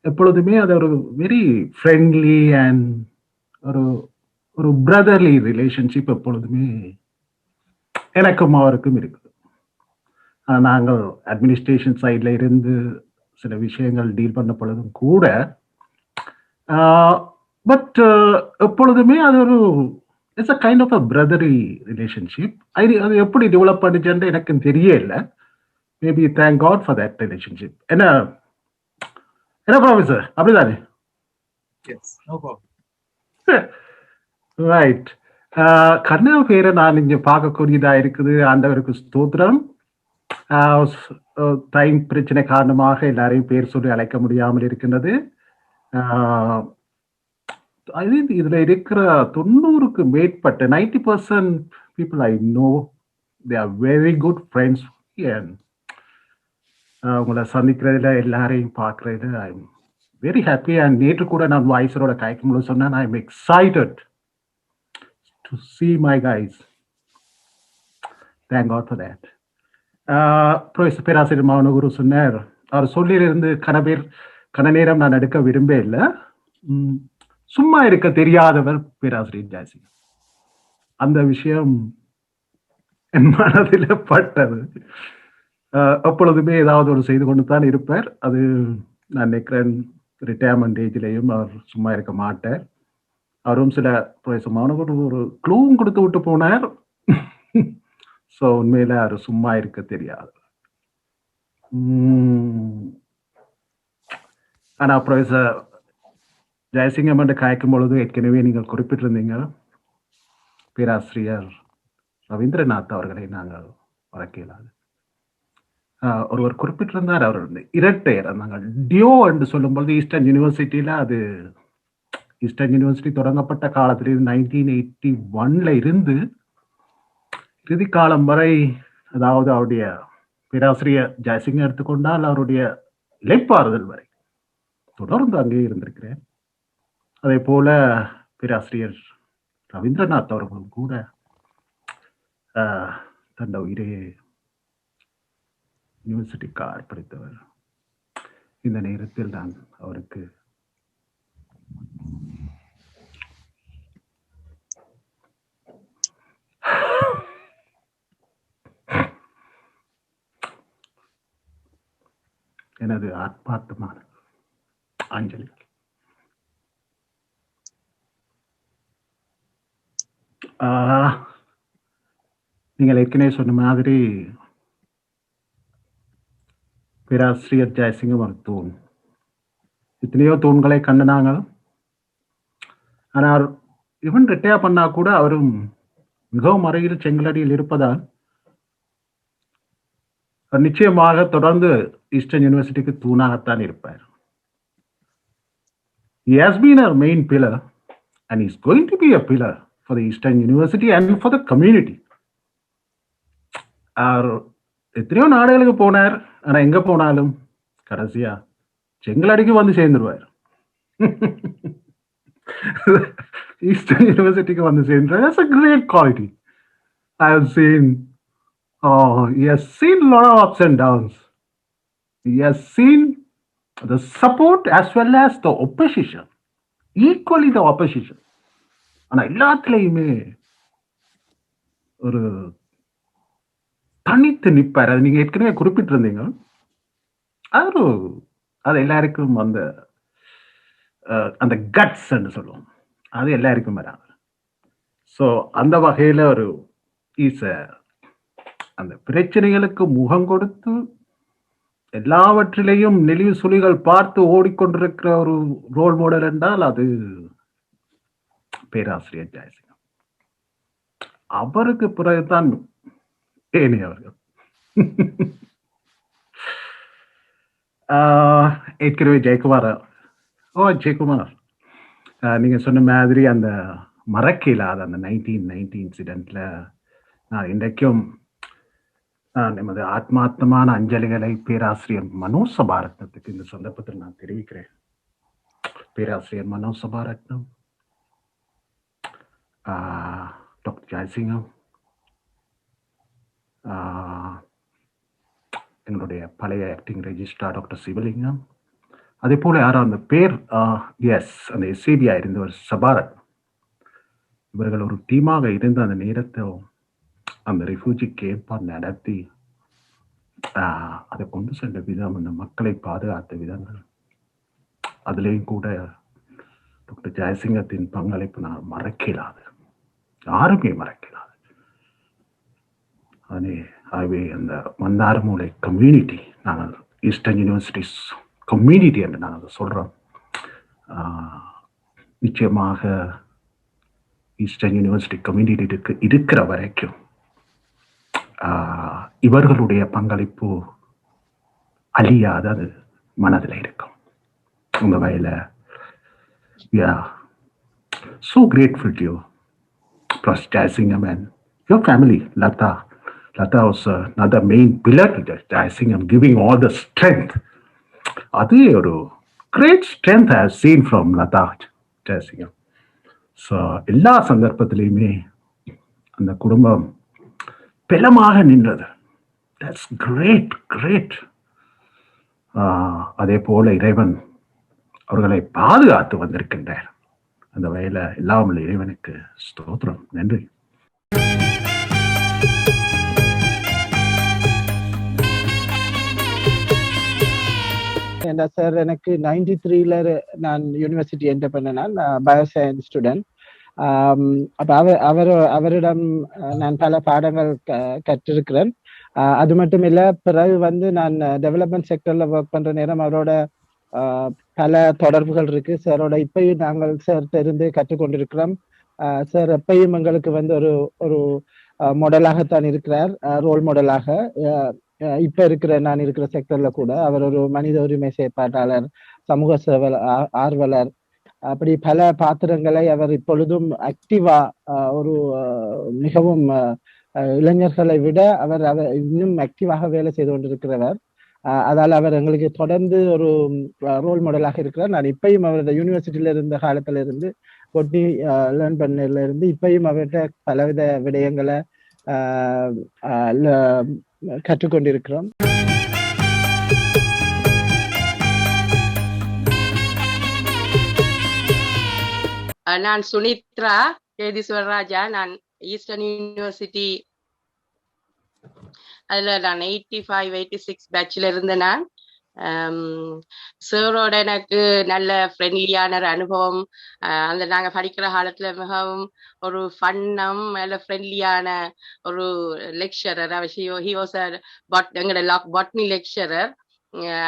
எப்பொழுதுமே அது ஒரு வெரி ஃப்ரெண்ட்லி அண்ட் ஒரு ஒரு பிரதர்லி ரிலேஷன்ஷிப் எப்பொழுதுமே எனக்கும் அவருக்கும் இருக்குது. நாங்கள் அட்மினிஸ்ட்ரேஷன் சைடில் இருந்து சில விஷயங்கள் டீல் பண்ண பொழுதும் கூட பட் எப்பொழுதுமே அது ஒரு it's a kind of a brotherly relationship. அது எப்படி டெவலப் பண்ணிச்சுன்னு எனக்கு தெரியல. Maybe thank God for that relationship. என்ன ப்ராஃபஸர், அப்படிதானே? ரைட். கண்ணா பேரை நான் இங்க பார்க்கக்கூடியதா இருக்குது. ஆண்டவருக்கு ஸ்தோத்திரம். டைம் பிரச்சனை காரணமாக எல்லாரையும் பேர் சொல்லி அழைக்க முடியாமல் இருக்கின்றது. இதுல இருக்கிற 90க்கு மேற்பட்ட 90% people I know, they are very good friends. உங்களை சந்திக்கிறதுல எல்லாரையும் பார்க்கறதுல I am very happy. And நேற்று கூட நான் வாய்ஸரோட காய்க்கும்போது சொன்னேன், I am excited to see my guys. Thank God for that. பேராசிரியர் மௌனகுரு சொன்னார், அவர் சொல்லியிருந்து கன நேரம் நான் எடுக்க விரும்ப இல்லை. சும்மா இருக்க தெரியாதவர் பேராசிரியர் ஜெயசிங்கம். அந்த விஷயம் என் மனதில் பட்டது. எப்பொழுதுமே ஏதாவது ஒரு செய்து கொண்டு தான் இருப்பார். அது நான் நினைக்கிறேன் ரிட்டையர்மெண்ட் ஏஜ்லேயும் அவர் சும்மா இருக்க மாட்டார். அவரும் சில மௌனகுரு ஒரு க்ளூவும் கொடுத்து விட்டு போனார். ஸோ உண்மையில அவர் சும்மா இருக்க தெரியாது. ஆனால் ப்ரொஃபஸர் ஜெயசிங்கம் என்று காய்க்கும் பொழுது ஏற்கனவே நீங்கள் குறிப்பிட்டிருந்தீங்க, பேராசிரியர் ரவீந்திரநாத் அவர்களை நாங்கள் மறக்க இயலாது. ஒருவர் குறிப்பிட்டிருந்தார், அவர் இரட்டையர். நாங்கள் டியோ என்று சொல்லும்பொழுது ஈஸ்டர்ன் யூனிவர்சிட்டியில, அது ஈஸ்டர்ன் யூனிவர்சிட்டி தொடங்கப்பட்ட காலத்திலிருந்து 1981 இருந்து இறுதி காலம் வரை, அதாவது அவருடைய பேராசிரியர் ஜெயசிங்கம் எடுத்துக்கொண்டால் அவருடைய இலைப்பாறுதல் வரை தொடர்ந்து அங்கே இருந்திருக்கிறேன். அதே போல பேராசிரியர் ரவீந்திரநாத் அவர்களும் கூட தன் உயிரையே யூனிவர்சிட்டிக்கு அர்ப்பணித்தவர். இந்த நேரத்தில் நான் அவருக்கு எனது ஆத்மார்த்தமான அஞ்சலி. நீங்கள் ஏற்கனவே சொன்ன மாதிரி பேராசிரியர் ஜெயசிங்கம் ஒரு தூண். எத்தனையோ தூண்களை கண்டு நாங்கள். ஆனால் இவன் ரிட்டையர் பண்ணா கூட அவரும் மிகவும் அருகில் செங்கலடியில் இருப்பதால் நிச்சயமாக தொடர்ந்து ஈஸ்டர்ன் யூனிவர்சிட்டிக்கு தூணாகத்தான் இருப்பார். He has been a main pillar and he's going to be a pillar for the Eastern University and for the community. எத்தனையோ நாடுகளுக்கு போனார். ஆனா எங்க போனாலும் கடைசியா செங்கலடிக்கு வந்து சேர்ந்துருவார். ஈஸ்டர்ன் யூனிவர்சிட்டிக்கு வந்து சேர்ந்துருவார். That's a great quality. I have seen, he has seen a lot of ups and downs. He has seen the support as well as the opposition, equally the opposition. ஆனா எல்லாத்துலயுமே ஒரு தனித்து நிற்பார். அது நீங்க ஏற்கனவே குறிப்பிட்டிருந்தீங்க. அது எல்லாருக்கும் அந்த அந்த கட்ஸ் சொல்லுவோம், அது எல்லாருக்கும் வராது. ஸோ அந்த வகையில் ஒரு அந்த பிரச்சனைகளுக்கு முகம் கொடுத்து எல்லாவற்றிலையும் நெளிவு சுழிகள் பார்த்து ஓடிக்கொண்டிருக்கிற ஒரு ரோல் மாடல் என்றால் அது பேராசிரியர் ஜெயசிங்கம். அவருக்கு பிறகுதான் ஏனையவர்கள். ஏற்கனவே ஜெயக்குமார் நீங்க சொன்ன மாதிரி அந்த மறக்கலாத அந்த 1990 இன்சிடென்ட்ல நான் இன்றைக்கும் நமது ஆத்மார்த்தமான அஞ்சலிகளை பேராசிரியர் மனோஜ் சபாரத்னத்துக்கு இந்த சந்தர்ப்பத்தில் நான் தெரிவிக்கிறேன். பேராசிரியர் மனோஜ் சபாரத்னம், டாக்டர் ஜெயசிங்கம், எங்களுடைய பழைய ஆக்டிங் ரெஜிஸ்ட்ரார் டாக்டர் சிவலிங்கம், அதே போல யாரும் அந்த பேர் அந்த எஸ்ஏபியா இருந்தவர் சபாரத், இவர்கள் ஒரு டீமாக இருந்து அந்த நேரத்தை அந்த ரெஃப்யூஜி கேம்பாக நடத்தி அதை கொண்டு சென்ற விதம், அந்த மக்களை பாதுகாத்த விதங்கள், அதுலேயும் கூட டாக்டர் ஜெயசிங்கத்தின் பங்களிப்பு நான் மறக்கலாது, யாருமே மறக்கலாது. ஆகவே அந்த மன்னார்மூலை கம்யூனிட்டி, நாங்கள் ஈஸ்டர்ன் யூனிவர்சிட்டிஸ் கம்யூனிட்டி என்று நான் அதை சொல்கிறோம். நிச்சயமாக ஈஸ்டர்ன் யூனிவர்சிட்டி கம்யூனிட்டி இருக்கிற வரைக்கும் இவர்களுடைய பங்களிப்பு அழியாத அது மனதில் இருக்கும். அந்த வகையில் so grateful to you, Professor Jayasingham, and your family. Lata was another main pillar to Jayasingham, giving all the strength. அது ஒரு great strength I have seen from Lata Jayasingham. So எல்லா சந்தர்ப்பத்திலையுமே அந்த குடும்பம் பலமாக நின்றது. That's great great. அதே போல இறைவன் அவர்களை பாதுகாத்து வந்திருக்கின்றார். அந்த வகையில் எல்லாம் இறைவனுக்கு ஸ்தோத்திரம், நன்றி. ஏன்னா சார் எனக்கு 93ல நான் யூனிவர்சிட்டி என்டர் பண்ணேன், பயோசயின்ஸ் ஸ்டூடெண்ட். அப்போ அவரிடம் நான் பல பாடங்கள் கற்றிருக்கிறேன். அது மட்டும் இல்லை, பிறகு நான் டெவலப்மெண்ட் செக்டர்ல ஒர்க் பண்ற நேரம் அவரோட பல தொடர்புகள் இருக்கு. சாரோட இப்பயும் நாங்கள் சார் இருந்து கற்றுக்கொண்டிருக்கிறோம். சார் எப்பயும் எங்களுக்கு ஒரு ஒரு மாடலாகத்தான் இருக்கிறார், ரோல் மாடலாக. இப்ப நான் இருக்கிற செக்டர்ல கூட அவர் ஒரு மனித உரிமை செயற்பாட்டாளர், சமூக சேவை ஆர்வலர், அப்படி பல பாத்திரங்களை அவர் இப்பொழுதும் ஆக்டிவா ஒரு மிகவும் இளைஞர்களை விட அவர் இன்னும் ஆக்டிவாக வேலை செய்து கொண்டிருக்கிறவர். அதால் அவர் எங்களுக்கு தொடர்ந்து ஒரு ரோல் மாடலாக இருக்கிறார். நான் இப்பயும் அவரோட யூனிவர்சிட்டியில இருந்த காலத்துல இருந்து பொட்னி லேர்ன் பண்ணல இருந்து இப்பயும் அவர்கிட்ட பலவித விடயங்களை கற்றுக்கொண்டிருக்கிறோம். நான் சுனித்ரா கேதீஸ்வரராஜா. நான் ஈஸ்டர்ன் யூனிவர்சிட்டி அதுல நான் 85-86 பேட்ச்ல இருந்தேன். நான் சாரோட எனக்கு நல்ல ஃப்ரெண்ட்லியான அனுபவம். அந்த நாங்க படிக்கிற காலத்துல மிகவும் ஒரு ஃபன்னம் நல்ல ஃப்ரெண்ட்லியான ஒரு லெக்சரர். ஹி வாஸ் எங்களோட பாட்னி லெக்சரர்.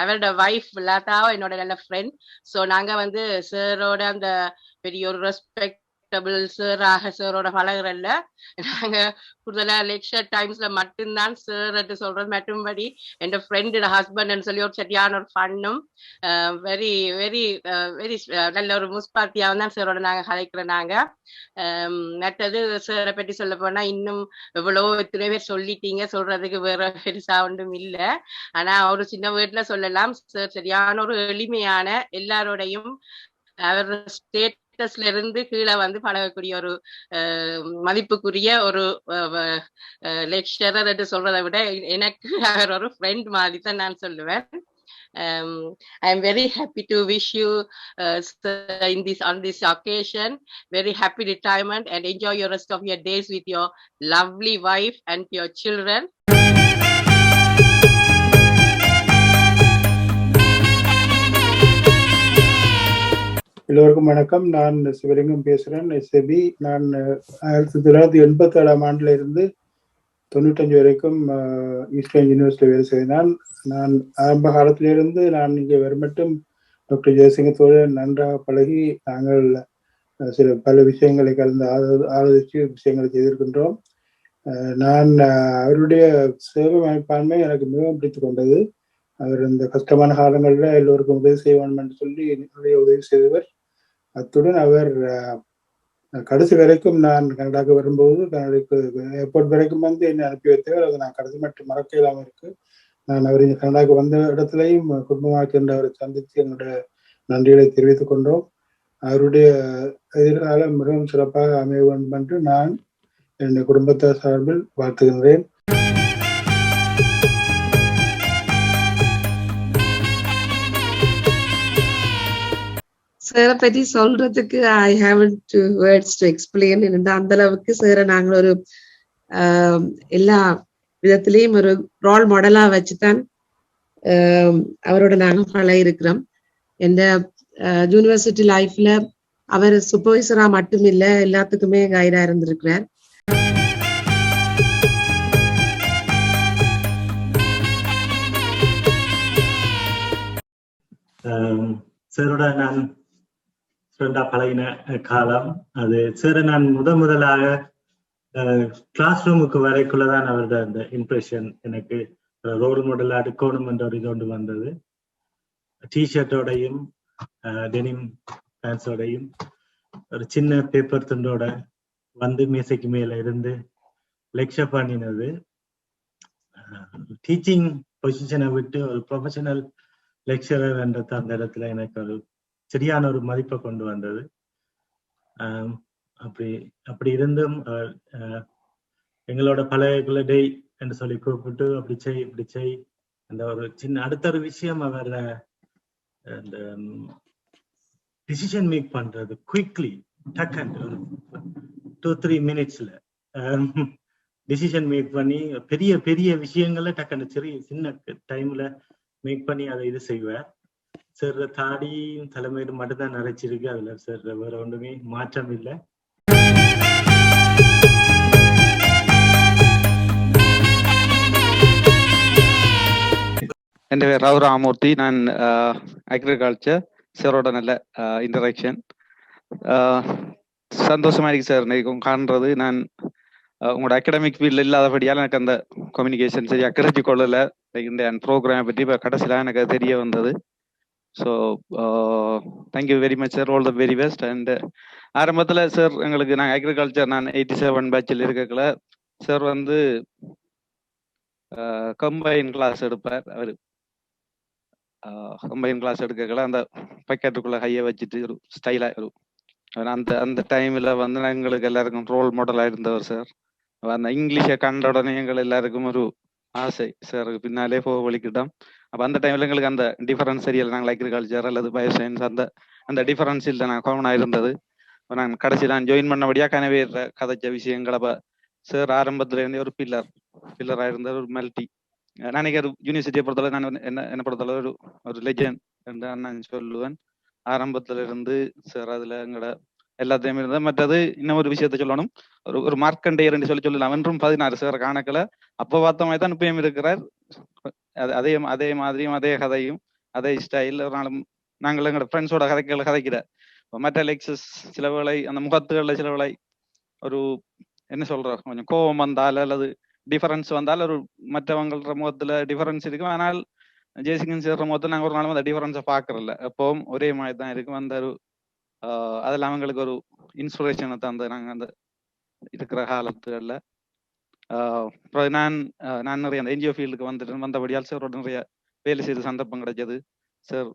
அவரோட வைஃப் லதாவோ என்னோட நல்ல ஃப்ரெண்ட். ஸோ நாங்க சாரோட அந்த பெரிய ஒரு ரெஸ்பெக்டபிள் சாரோட பழகுறல்ல, நாங்க கூடுதலா லெக்சர் டைம்ஸ்ல மட்டும்தான் சார் சொல்றது. மற்றும்படி என் ஃப்ரெண்டோட ஹஸ்பண்ட் சொல்லி ஒரு சரியான ஒரு ஃபன்னும் வெரி வெரி வெரி நல்ல ஒரு முஸ்பாத்தியாவும் தான் சாரோட நாங்க கலைக்கிறோம். நாங்க மற்றது சாரை பற்றி சொல்ல போனா இன்னும் எவ்வளவோ எத்தனை பேர் சொல்லிட்டீங்க, சொல்றதுக்கு வேற பெருசா ஒன்றும் இல்லை. ஆனா ஒரு சின்ன வீட்டுல சொல்லலாம், சார் சரியான ஒரு எளிமையான எல்லாரோடையும் அவர் ஸ்டேட்டஸ்ல இருந்து கீழே பழகக்கூடிய ஒரு மதிப்புக்குரிய ஒரு லெக்சரர் என்று சொல்றதை விட எனக்கு அவர் ஒரு ஃப்ரெண்ட் மாதிரி தான் நான் சொல்லுவேன். I am very happy to wish you on this occasion very happy retirement and enjoy your rest of your days with your lovely wife and your children. எல்லோருக்கும் வணக்கம். நான் சிவலிங்கம் பேசுகிறேன், எஸ்ஏபி. நான் 1987 ஆண்டுல இருந்து 95 வரைக்கும் ஈஸ்டர்ன் யூனிவர்சிட்டி வேலை செய்தேன். நான் ஆரம்ப காலத்திலிருந்து நான் இங்கே வரமட்டும் டாக்டர் ஜெயசிங்கத்தோடு நன்றாக பழகி நாங்கள் சில பல விஷயங்களை கலந்து ஆலோசித்து விஷயங்களை செய்திருக்கின்றோம். நான் அவருடைய சேவை மனப்பான்மை எனக்கு மிகவும் பிடித்து கொண்டது. அவர் இந்த கஷ்டமான காலங்களில் எல்லோருக்கும் உதவி செய்ய வேண்டும் என்று சொல்லி நிறைய உதவி செய்தவர். அத்துடன் அவர் கடைசி வரைக்கும் நான் கனடாவுக்கு வரும்போது கனடாவுக்கு ஏர்போர்ட் வரைக்கும் வந்து என்னை அனுப்பி வைத்தவர். அதை நான் கடைசி மட்டும் மறக்க இல்லாமல் இருக்கு. நான் அவர் இந்த கனடாவுக்கு வந்த இடத்துலையும் குடும்பமாக சென்று அவரை சந்தித்து என்னுடைய நன்றிகளை தெரிவித்துக் கொண்டோம். அவருடைய எதிர்காலம் மிகவும் சிறப்பாக அமைய வேண்டும் என்று நான் என்னுடைய குடும்பத்தார் சார்பில் வாழ்த்துகின்றேன். சாரை பற்றி சொல்றதுக்கு ஐ ஹேவன்ட் வேர்ட்ஸ் டு எக்ஸ்பிளைன். அந்த அளவுக்கு சாரை நாங்கள் ஒரு எல்லா விதத்திலையும் ஒரு ரோல் மாடலா வச்சுதான் அவரோட நாங்கள் பழகி இருக்கிறோம். எந்த யூனிவர்சிட்டி லைஃப்ல அவர் சூப்பர்வைசரா மட்டும் இல்ல, எல்லாத்துக்குமே கைடா இருந்திருக்கிறார். சாரோட நான் ஃப்ரெண்டா பழகின காலம் அது. சார் நான் முதலாக கிளாஸ் ரூமுக்கு வரைக்குள்ளதான் அவரோட அந்த இம்ப்ரெஷன் எனக்கு ரோல் மாடலா எடுக்கணும் என்ற ஒரு இது கொண்டு வந்தது. டிஷர்ட்டோடையும் டெனிம் பேண்ட்ஸோடையும் ஒரு சின்ன பேப்பர் துண்டோட வந்து மேசைக்கு மேல இருந்து லெக்சர் பண்ணினது டீச்சிங் பொசிஷனை விட்டு ஒரு ப்ரொஃபஷனல் லெக்சரர் என்றது அந்த இடத்துல எனக்கு ஒரு சரியான ஒரு மதிப்பை கொண்டு வந்தது. அப்படி இருந்தும் எங்களோட பழைய டே என்று சொல்லி கூப்பிட்டு அப்படி செய் அந்த ஒரு சின்ன அடுத்த ஒரு விஷயம் அவர் அந்த டிசிஷன் மேக் பண்றது குயிக்லி டக்கன் 2-3 மினிட்ஸ்ல டிசிஷன் மேக் பண்ணி பெரிய பெரிய விஷயங்கள்ல டக்குன்னு சின்ன டைம்ல மேக் பண்ணி அதை இது செய்வார். சார் தாடி தலைமையில மட்டும்தான் நிறைச்சிருக்கு, அதுல சார் வேற ஒன்றுமே மாற்றம் இல்லை. എൻ്റെ പേര് റാവു രാമൂർത്തി. ഞാൻ അഗ്രികൾച്ചർ സാറോட நல்ல இன்டராக்ஷன் சந்தோஷமாயிருக்கு சார். இன்னைக்கும் காண்றது நான் உங்களோட அகாடமிக் ஃபீல்டில் இல்லாதபடியால் எனக்கு அந்த கம்யூனிகேஷன் சரி அக்கறைச்சி கொள்ளலை. இந்த ப்ரோக்ராமை பற்றி இப்போ கடைசியில் எனக்கு தெரிய வந்தது. So thank you very much sir, all the very best. And ஆரம்பத்தில் சார் எங்களுக்கு நாங்கள் அக்ரிகல்ச்சர் நான் 87 பேட்சில் இருக்கல சார் வந்து கம்பைன் கிளாஸ் எடுப்பார். அவர் கம்பைன் கிளாஸ் எடுக்கல அந்த பக்கெட்டுக்குள்ள கையை வச்சுட்டு ஒரு ஸ்டைலாக ஒரு அந்த டைமில் வந்து எங்களுக்கு எல்லாருக்கும் ரோல் மாடலாக இருந்தவர் சார். அந்த இங்கிலீஷை கண்ட உடனே எங்கள் எல்லாருக்கும் ஒரு ஆசை சாருக்கு பின்னாலே போக வலிக்கிட்டோம். அப்போ அந்த டைமில் எங்களுக்கு அந்த டிஃபரன்ஸ் தெரியலை. நாங்கள் அக்ரிகல்ச்சர் அல்லது பயோசயின்ஸ் அந்த டிஃபரன்ஸ் இல்லை நான் காமனாக இருந்தது. நான் கடைசியில் நான் ஜாயின் பண்ணபடியாக கனவே கதைச்ச விஷயங்கள். அப்போ சார் ஆரம்பத்துலேருந்தே ஒரு பில்லராக இருந்த ஒரு மல்டி நினைக்கிற யூனிவர்சிட்டியை பொறுத்தளவு நான் என்ன பொறுத்தளவு ஒரு லெஜண்ட் என்று நான் சொல்லுவேன். ஆரம்பத்துல இருந்து சார் அதுல எங்களோட எல்லாத்தையுமே இருந்தது. மற்றது இன்னும் ஒரு விஷயத்த சொல்லணும், ஒரு மார்க்கண்டேயர் என்று சொல்லலாம். என்றும் 16 சார் காணக்கல அப்போ பார்த்த மாதிரி தான் இப்பயும் இருக்கிறார். அதே மாதிரியும் அதே கதையும் அதே ஸ்டைல். ஒரு நாளும் நாங்கள் எங்களோட ஃப்ரெண்ட்ஸோட கதைக்கிற மற்ற லெக்சஸ் சில வேளை அந்த முகத்துகளில் சில வேளை ஒரு என்ன சொல்றோம் கொஞ்சம் கோபம் வந்தால் அல்லது டிஃபரன்ஸ் வந்தால் ஒரு மற்றவங்கள முகத்துல டிஃபரன்ஸ் இருக்கும். ஆனால் ஜெயசிங்கன் சேர்ற முகத்தில் நாங்கள் ஒரு நாளும் அந்த டிஃபரன்ஸை பார்க்கறதில்ல, எப்பவும் ஒரே மாதிரி தான் இருக்கும். அந்த ஒரு அதில் அவங்களுக்கு ஒரு இன்ஸ்பிரேஷனை தான் நாங்கள் அந்த இருக்கிற காலத்துல. அப்புறம் நான் நிறைய அந்த என்ஜிஓ ஃபீல்டுக்கு வந்தபடியால் சார் நிறைய வேலை செய்த சந்தர்ப்பம் கிடைச்சது. சார்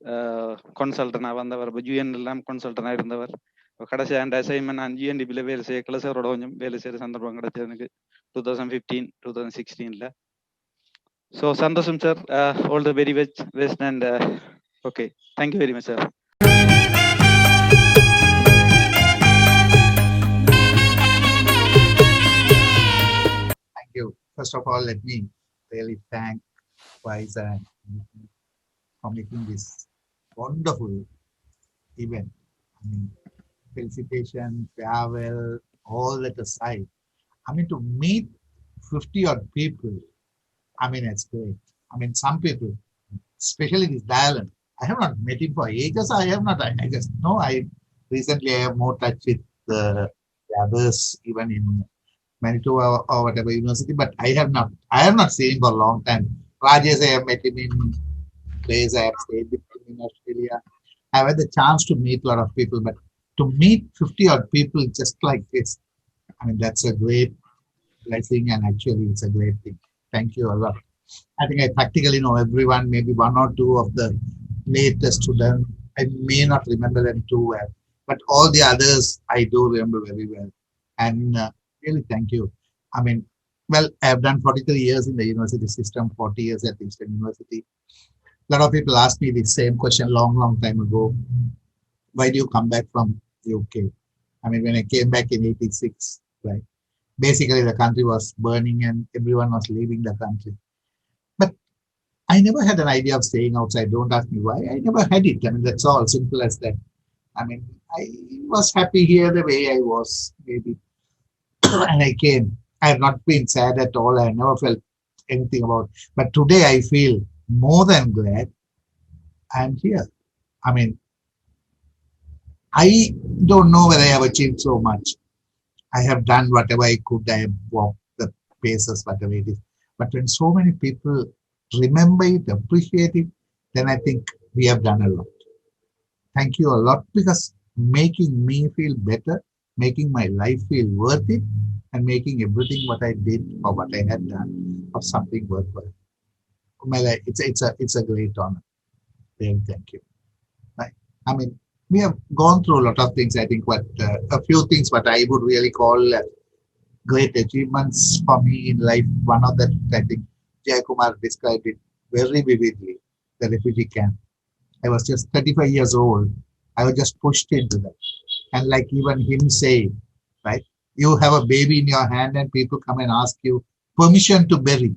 கன்சல்டனாக வந்தவர், யூஎன் எல்லாம் கன்சல்டனாக இருந்தவர். கடைசி அந்த அசைன்மெண்ட் நான் யூஎன்டிபியில் வேலை செய்யக்கல சாரோட கொஞ்சம் வேலை செய்த சந்தர்ப்பம் கிடைச்சது எனக்கு 2015-2016. ஸோ சந்தோஷம் sir, all the very best and okay, thank you very much sir. Thank you. First of all, let me really thank Pfizer for making this wonderful event. I mean, felicitation, farewell, all that aside. I mean, to meet 50 odd people, I mean, it's great. I mean, some people, especially this Dialan, I have not met him for ages. I have not. I just know recently I have more touch with the others, even in Manitoba or whatever university, but I have not seen him for a long time. Rajesh, I have met him in place. I have stayed with him in Australia. I have had the chance to meet a lot of people, but to meet 50 odd people just like this, I mean, that's a great blessing, and actually it's a great thing. Thank you a lot. I think I practically know everyone, maybe one or two of the latest students. I may not remember them too well, but all the others I do remember very well. And really thank you. I mean, well, I have done 43 years in the university system, 40 years at Eastern University. A lot of people asked me the same question long time ago. Why do you come back from UK? I mean, when I came back in 86, right? Basically, the country was burning and everyone was leaving the country. But I never had an idea of staying outside. Don't ask me why. I never had it. I mean, that's all, simple as that. I mean, I was happy here the way I was, maybe. And I came. I have not been sad at all. I never felt anything about it. But today I feel more than glad I'm here. I mean, I don't know whether I have achieved so much. I have done whatever I could. I have walked the paces, whatever it is. But when so many people remember it, appreciate it, then I think we have done a lot. Thank you a lot, because making me feel better, making my life feel worth it, and making everything what I did or what I had done of something worthwhile. It's a great honor. Then thank you. Right. I mean, we have gone through a lot of things. I think a few things what I would really call great achievements for me in life. One of that, I think Jayakumar described it very vividly, the refugee camp. I was just 35 years old. I was just pushed into that. And like even him saying, right, you have a baby in your hand and people come and ask you permission to bury.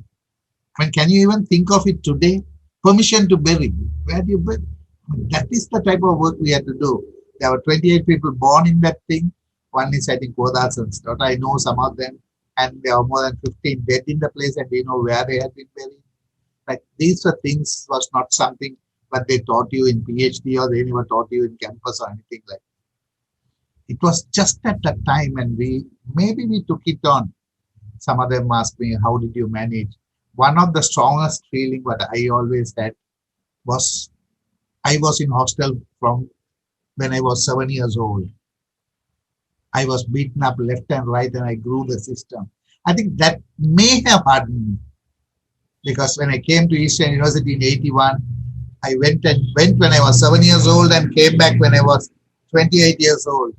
I mean, can you even think of it today? Permission to bury. Where do you bury? I mean, that is the type of work we had to do. There were 28 people born in that thing. One is, I think, Godasan's daughter. I know some of them. And there are more than 15 dead in the place, and they know where they had been buried. Like, these were things, was not something that they taught you in PhD or they never taught you in campus or anything like that. It was just at that time, and maybe we took it on. Some of them asked me, how did you manage? One of the strongest feeling that I always had was, I was in hostel from when I was 7 years old. I was beaten up left and right, and I grew the system. I think that may have hardened me, because when I came to Eastern University in 81, I went when I was 7 years old and came back when I was 28 years old.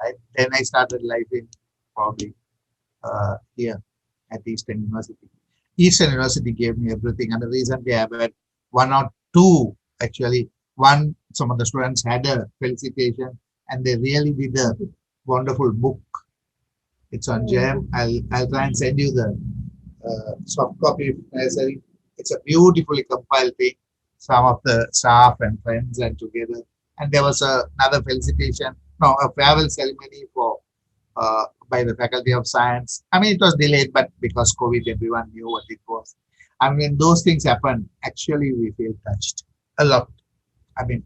Right? Then I started life in probably here at Eastern University. Eastern University gave me everything. And the reason they have had one or two, actually, some of the students had a felicitation, and they really did a wonderful book. It's on GEM. I'll try and send you the soft copy if necessary. It's a beautifully compiled thing. Some of the staff and friends and together. And there was another felicitation, a farewell ceremony for by the Faculty of Science. I mean, it was delayed, but because COVID, everyone knew what it was. I mean, when those things happen, actually we feel touched a lot. I mean,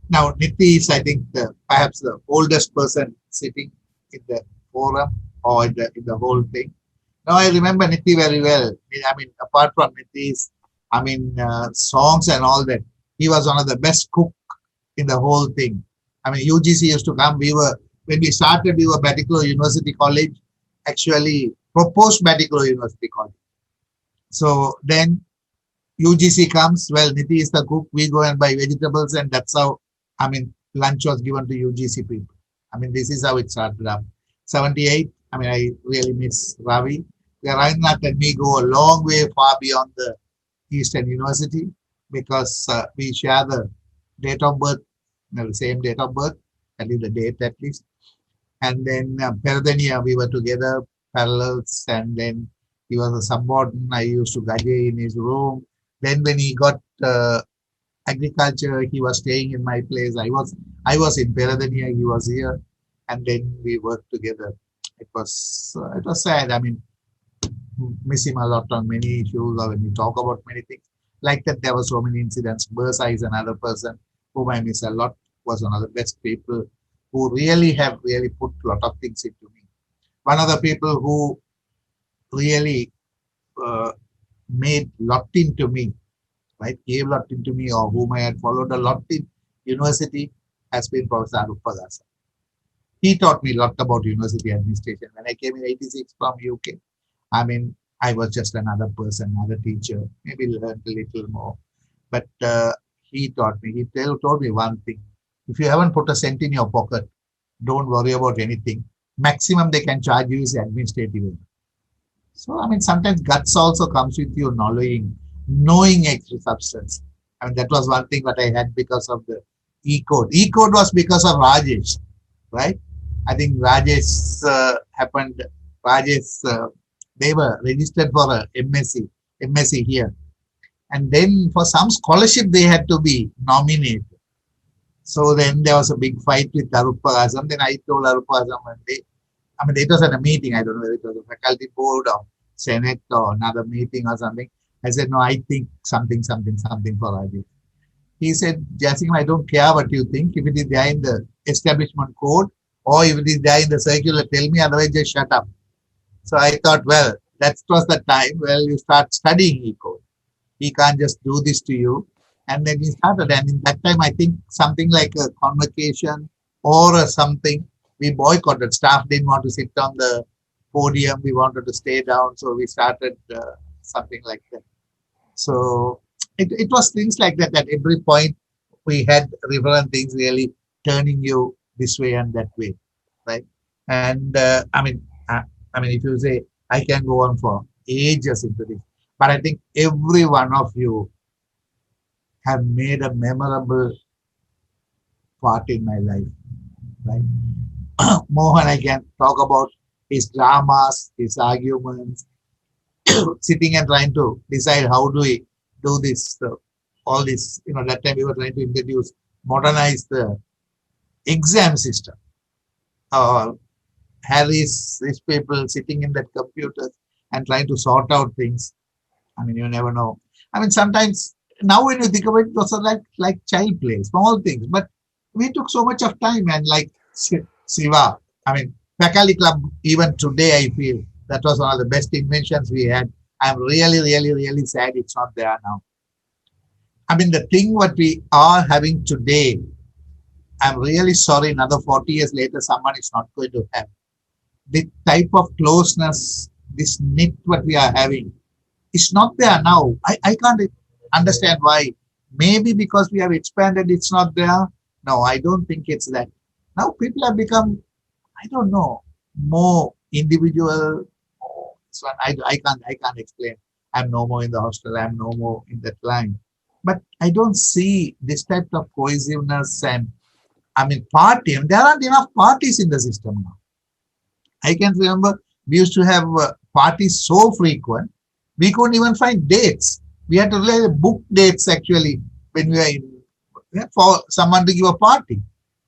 now Niti is, I think, perhaps the oldest person sitting in the forum or in the whole thing. Now I remember Niti very well. I mean, apart from Niti's, songs and all that, he was one of the best cook in the whole thing. I mean, UGC used to come. When we started, we were Batticaloa University College, actually proposed Batticaloa University College. So then UGC comes, well, Niti is the cook, we go and buy vegetables, and that's how, I mean, lunch was given to UGC people. I mean, this is how it started up. 78, I mean, I really miss Ravi. Ravindranath and me go a long way far beyond the Eastern University, because we share the date of birth, the same date of birth, at least the date at least. And then Peradeniya, we were together, parallels, and then he was a subordinate. I used to gaje in his room. Then when he got agriculture, he was staying in my place. I was in Peradeniya, he was here, and then we worked together. It was sad. I mean, miss him a lot on many issues, or when we talk about many things. Like that, there were so many incidents. Bursa is another person whom I miss a lot, was one of the best people who really put a lot of things into me. One of the people who really made lot into me, right, gave lot into me, or whom I had followed a lot in university, has been Professor Arupagasa. He taught me a lot about university administration. When I came in 86 from UK, I mean, I was just another person, another teacher, maybe learned a little more. But he taught me, he told me one thing: if you haven't put a cent in your pocket, don't worry about anything. Maximum they can charge you is administrative. So, I mean, sometimes guts also comes with you knowing extra substance. I mean, that was one thing that I had because of the E-code. E-code was because of Rajesh, right? I think Rajesh they were registered for a MSc here. And then for some scholarship, they had to be nominated. So then there was a big fight with Arupagasa. Then I told Arupagasa one day, I mean, it was at a meeting, I don't know whether it was a faculty board or Senate or another meeting or something. I said, no, I think something for Rajesh. He said, Jasim, I don't care what you think. If it is there in the establishment code or if it is there in the circular, tell me, otherwise just shut up. So I thought, well, that was the time, you start studying E-code. He can't just do this to you. And then we started. And in that time, I think something like a convocation or something, we boycotted. Staff didn't want to sit on the podium. We wanted to stay down. So we started something like that. So it was things like that. At every point, we had different things really turning you this way and that way, right? And I mean, if you say, I can go on for ages into this, but I think every one of you have made a memorable part in my life, right? Mohan, I can talk about his dramas, his arguments, sitting and trying to decide how do we do this, all this, that time we were trying to modernize the exam system. Harry's, these people sitting in that computers and trying to sort out things. I mean, you never know. I mean, sometimes, now when you think about it, those are like child play, small things. But we took so much of time, and like Siva, I mean, faculty club, even today I feel that was one of the best inventions we had. I'm really sad it's not there now. I mean, the thing what we are having today, I'm really sorry, another 40 years later, someone is not going to have. The type of closeness, this knit what we are having, is not there now. I can't understand why. Maybe because we have expanded, it's not there. No, I don't think it's that. Now people have become, I don't know, more individual. So I can't explain. I'm no more in the hostel. I'm no more in that line. But I don't see this type of cohesiveness and, I mean, party. There aren't enough parties in the system now. I can remember we used to have parties so frequent, we couldn't even find dates. We had to really book dates actually when we were in, for someone to give a party.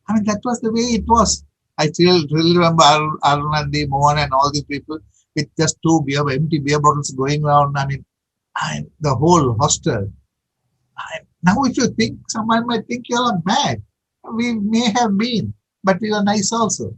I mean, that was the way it was. I still really remember Arunandi, Mohan and all these people with just empty beer bottles going around. I mean, the whole hostel. Now if you think, someone might think you're bad. We may have been, but we were nice also.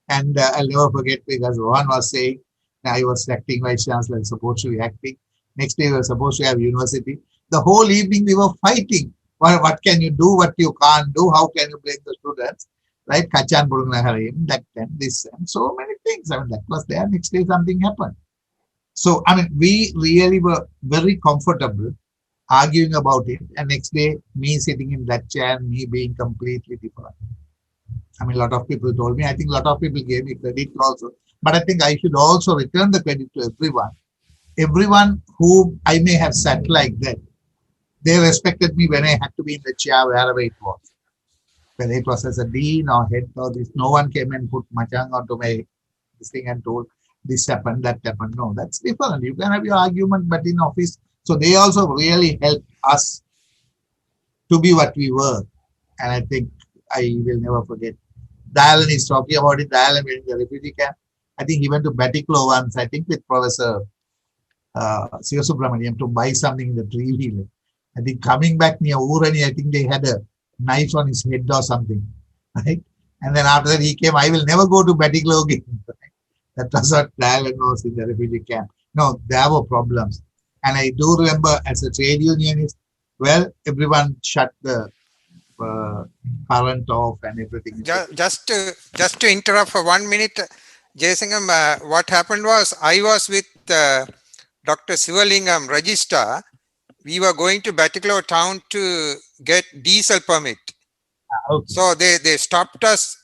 And I'll never forget, because Rohan was saying, I was acting vice chancellor, supposed to be acting. Next day we were supposed to have university. The whole evening we were fighting. What can you do, what you can't do, how can you blame the students, right? Kachan Burugnaharim, that and this, and so many things. I mean, that was there. Next day something happened. So, I mean, we really were very comfortable arguing about it. And next day, me sitting in that chair, me being completely different. I mean, a lot of people told me, I think a lot of people gave me credit also. But I think I should also return the credit to everyone. Everyone who I may have sat like that, they respected me when I had to be in the chair, wherever it was. Whether it was as a dean or head or this, no one came and put Machang onto my this thing and told this happened, that happened. No, that's different. You can have your argument, but in office. So they also really helped us to be what we were. And I think I will never forget. Dayalan is talking about it. Dayalan went in the refugee camp. I think he went to Batiklo once, I think with Professor Sivasubramaniam to buy something in the tree wheel. I think coming back near Urani, I think they had a knife on his head or something, right? And then after that he came, I will never go to Batiklo again. Right? That was what Dayalan was in the refugee camp. No, there were problems. And I do remember as a trade unionist, well, everyone shut the current off and everything. Just to interrupt for 1 minute, Jayasingham, what happened was I was with Dr. Sivalingam Registrar. We were going to Batiklo town to get diesel permit. Okay. So they stopped us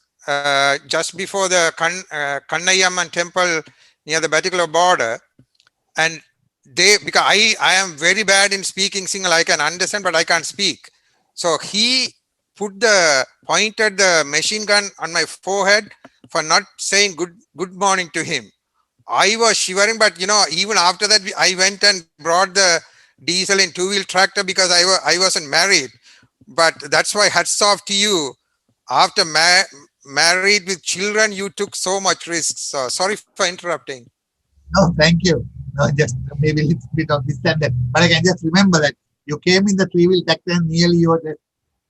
just before the Kannayamman temple near the Batiklo border, and because I am very bad in speaking Sinhala, I can understand but I can't speak. So he pointed the machine gun on my forehead for not saying good morning to him. I was shivering, but even after that I went and brought the diesel in two-wheel tractor because I wasn't married. But that's why hats off to you. After married with children, you took so much risks. So sorry for interrupting. No, thank you. No, just maybe a little bit of this and that. But I can just remember that you came in the three-wheel tractor and nearly you were,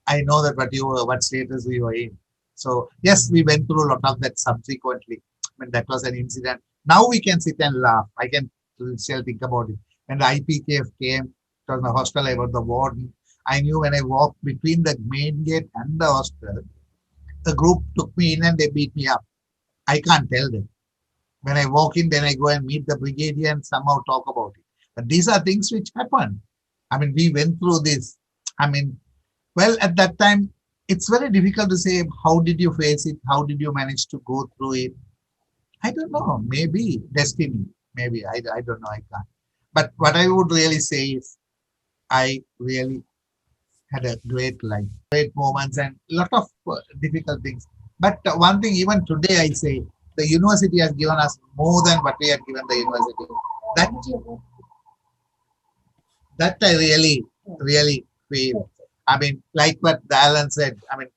I know that what status we were in. So yes, we went through a lot of that subsequently. I mean, that was an incident. Now we can sit and laugh. I can still think about it. When the IPKF came, it was my hostel, I was the warden. I knew when I walked between the main gate and the hostel, the group took me in and they beat me up. I can't tell them. When I walk in, then I go and meet the brigadier and somehow talk about it. But these are things which happen. I mean, we went through this. I mean, well, at that time, it's very difficult to say, how did you face it? How did you manage to go through it? I don't know. Maybe destiny. Maybe. I don't know. I can't. But what I would really say is, I really had a great life, great moments and a lot of difficult things. But one thing, even today I say, the university has given us more than what we had given the university. That I really feel. I mean, like what Dayalan said, I mean,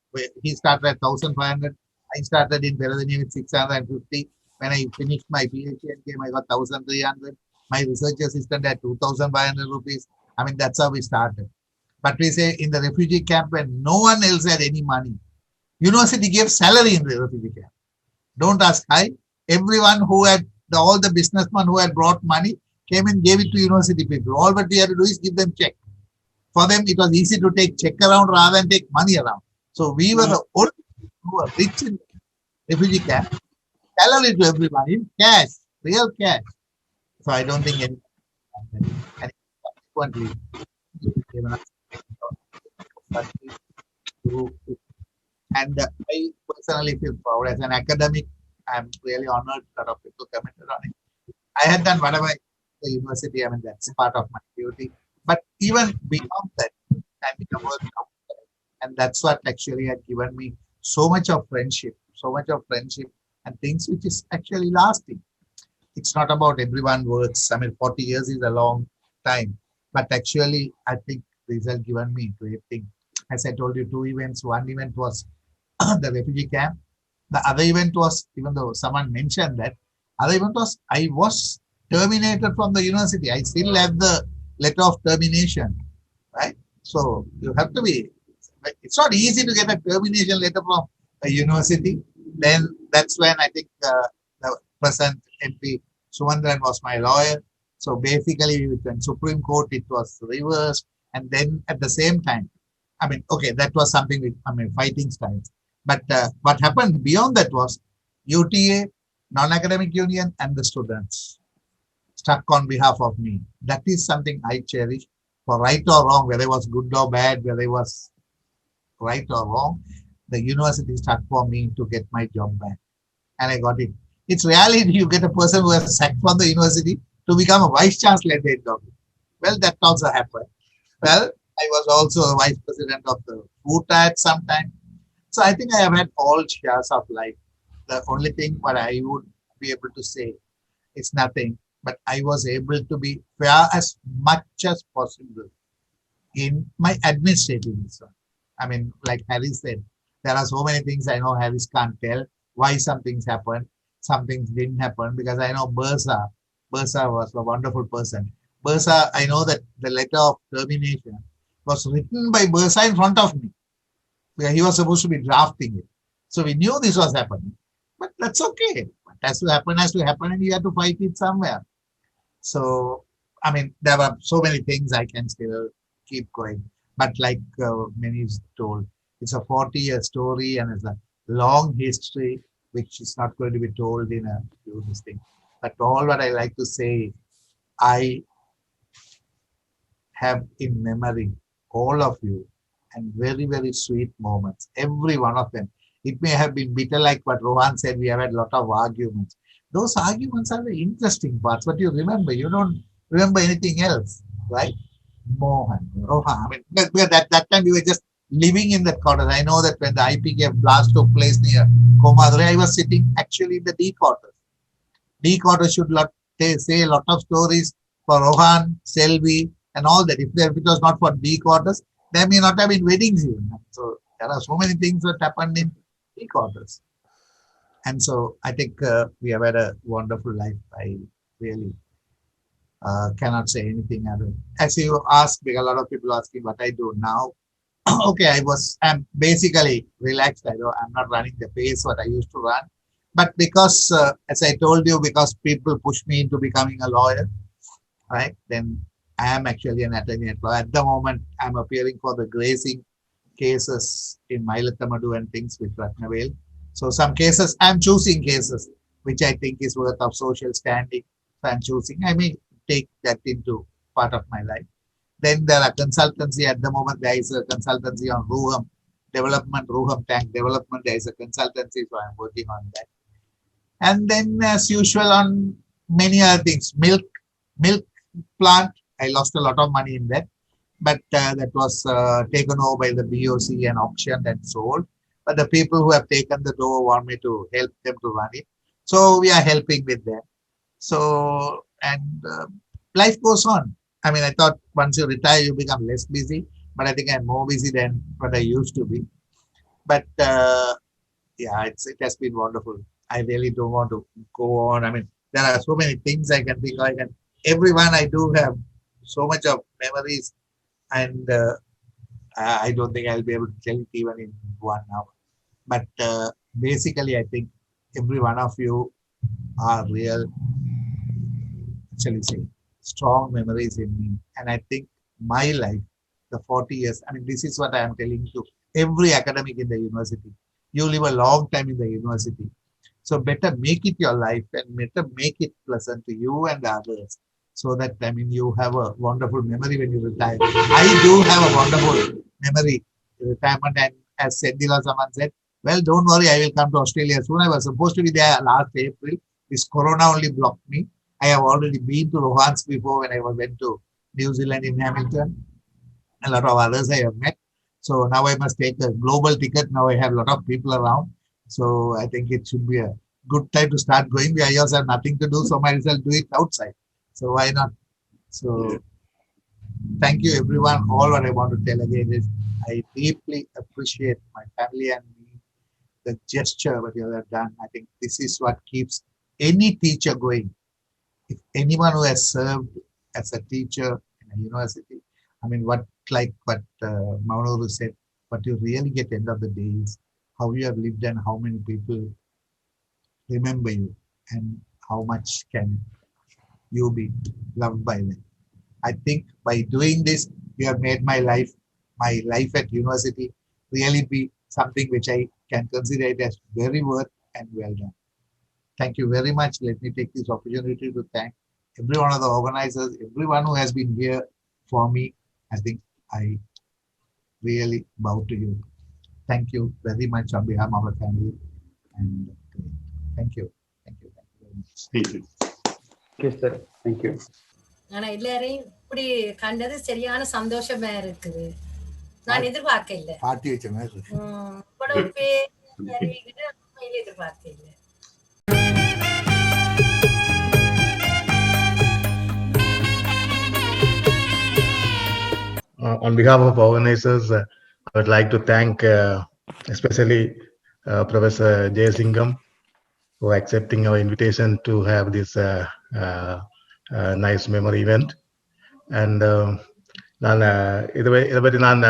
he started at 1,500. I started in Peradeniya with 650. When I finished my PhD and came, I got 1,300. My research assistant at 2,500 rupees. I mean, that's how we started. But we say in the refugee camp when no one else had any money, university gave salary in the refugee camp. Don't ask why. Everyone who had, all the businessmen who had brought money came and gave it to university people. All what we had to do is give them check. For them, it was easy to take check around rather than take money around. So we were the only people who were rich in refugee camp. Salary to everyone in cash, real cash. So I don't think any. And subsequently, and I personally feel proud as an academic. I'm really honored that of people commented on it. I had done whatever the university. I mean, that's part of my duty. But even beyond that, I become a counselor, and that's what actually had given me so much of friendship, and things which is actually lasting. It's not about everyone works. I mean, 40 years is a long time, but actually, I think these have given me great thing. As I told you, two events. One event was the refugee camp. The other event was, even though someone mentioned that, other event was I was terminated from the university. I still have the letter of termination, right? So you have to be, it's not easy to get a termination letter from a university. Then that's when I think the present MP Sumandran was my lawyer. So basically, in Supreme Court, it was reversed. And then at the same time, I mean, okay, that was something with, fighting styles. But what happened beyond that was UTA, non-academic union, and the students stuck on behalf of me. That is something I cherish. For right or wrong, whether it was good or bad, whether it was right or wrong, the university stuck for me to get my job back. And I got it. It's rarely you get a person who has sacked from the university to become a vice chancellor at the end of it. Well, that also happened. Well, I was also a vice president of the FUTA at some time. So I think I have had all shares of life. The only thing what I would be able to say is nothing, but I was able to be fair as much as possible in my administrative. I mean, like Harry said, There are so many things I know Harris can't tell why some things happened, some things didn't happen, because I know Bursa was a wonderful person. Bursa, I know that the letter of termination was written by Bursa in front of me, because he was supposed to be drafting it. So we knew this was happening, but that's okay. What has to happen, and you have to fight it somewhere. So, I mean, there were so many things I can still keep going. But like many told, it's a 40-year story and it's a long history, which is not going to be told in a few things. But all what I like to say, I have in memory all of you and very, very sweet moments, every one of them. It may have been bitter, like what Rohan said, we have had a lot of arguments. Those arguments are the interesting parts, but you remember, you don't remember anything else, right? Mohan, Rohan, I mean, because that time we were just living in that quarters. I know that when the IPKF blast took place near Komadure, I was sitting actually in the D quarters. D quarters should say a lot of stories for Rohan, Selvi, and all that. If it was not for D quarters, there may not have been weddings even. So there are so many things that happened in D quarters. And so I think we have had a wonderful life. I really cannot say anything other. As you asked, because a lot of people asking what I do now. Okay, I'm basically relaxed. I'm not running the pace what I used to run. But because, as I told you, because people push me into becoming a lawyer, right? Then I am actually an attorney at law. At the moment, I'm appearing for the grazing cases in Mailathamadu and things with Ratnavale. So some cases, I'm choosing cases which I think is worth of social standing. So I'm choosing. I may take that into part of my life. Then there are consultancy. At the moment, there is a consultancy on Ruham development, Ruham tank development. There is a consultancy, so I'm working on that. And then, as usual, on many other things, milk plant. I lost a lot of money in that, but that was taken over by the BOC and auctioned and sold. But the people who have taken the over want me to help them to run it. So we are helping with them. So, and life goes on. I mean, I thought once you retire, you become less busy, but I think I'm more busy than what I used to be. But yeah, it has been wonderful. I really don't want to go on. I mean, there are so many things I can think of. Everyone I do have so much of memories, and I don't think I'll be able to tell it even in 1 hour. But basically, I think every one of you are real, shall we say, strong memories in me. And I think my life, the 40 years, I mean, this is what I am telling you, every academic in the university. You live a long time in the university. So better make it your life and better make it pleasant to you and others. So that, I mean, you have a wonderful memory when you retire. I do have a wonderful memory retirement. And as Sendila Saman said, well, don't worry, I will come to Australia soon. I was supposed to be there last April. This corona only blocked me. I have already been to Rohan's before when I went to New Zealand in Hamilton. A lot of others I have met. So now I must take a global ticket. Now I have a lot of people around. So I think it should be a good time to start going. We also have nothing to do, so might as well do it outside. So why not? So thank you everyone. All what I want to tell again is I deeply appreciate my family and me, the gesture that you have done. I think this is what keeps any teacher going. If anyone who has served as a teacher in a university, I mean, what Maunoru said, what you really get end of the day is how you have lived and how many people remember you and how much can you be loved by them. I think by doing this, you have made my life at university really be something which I can consider it as very worth and well done. Thank you very much. Let me take this opportunity to thank every one of the organizers, everyone who has been here for me. I think I really bow to you. Thank you very much on behalf of our family. And thank you. Thank you. Thank you very much. Thank you. Okay, sir. Thank you. ஆனா எல்லாரையும் இப்படி கண்டது சரியான சந்தோஷமா இருக்குது. நான் எதிர்பார்க்க இல்லை. பாட்டி வச்ச மாதிரி. இவ்வளவு பேர் எதிர்பார்க்க இல்லை. On behalf of organizers, I would like to thank especially Professor Jayasingam for accepting our invitation to have this nice memory event. And நான் இதை பற்றி நான்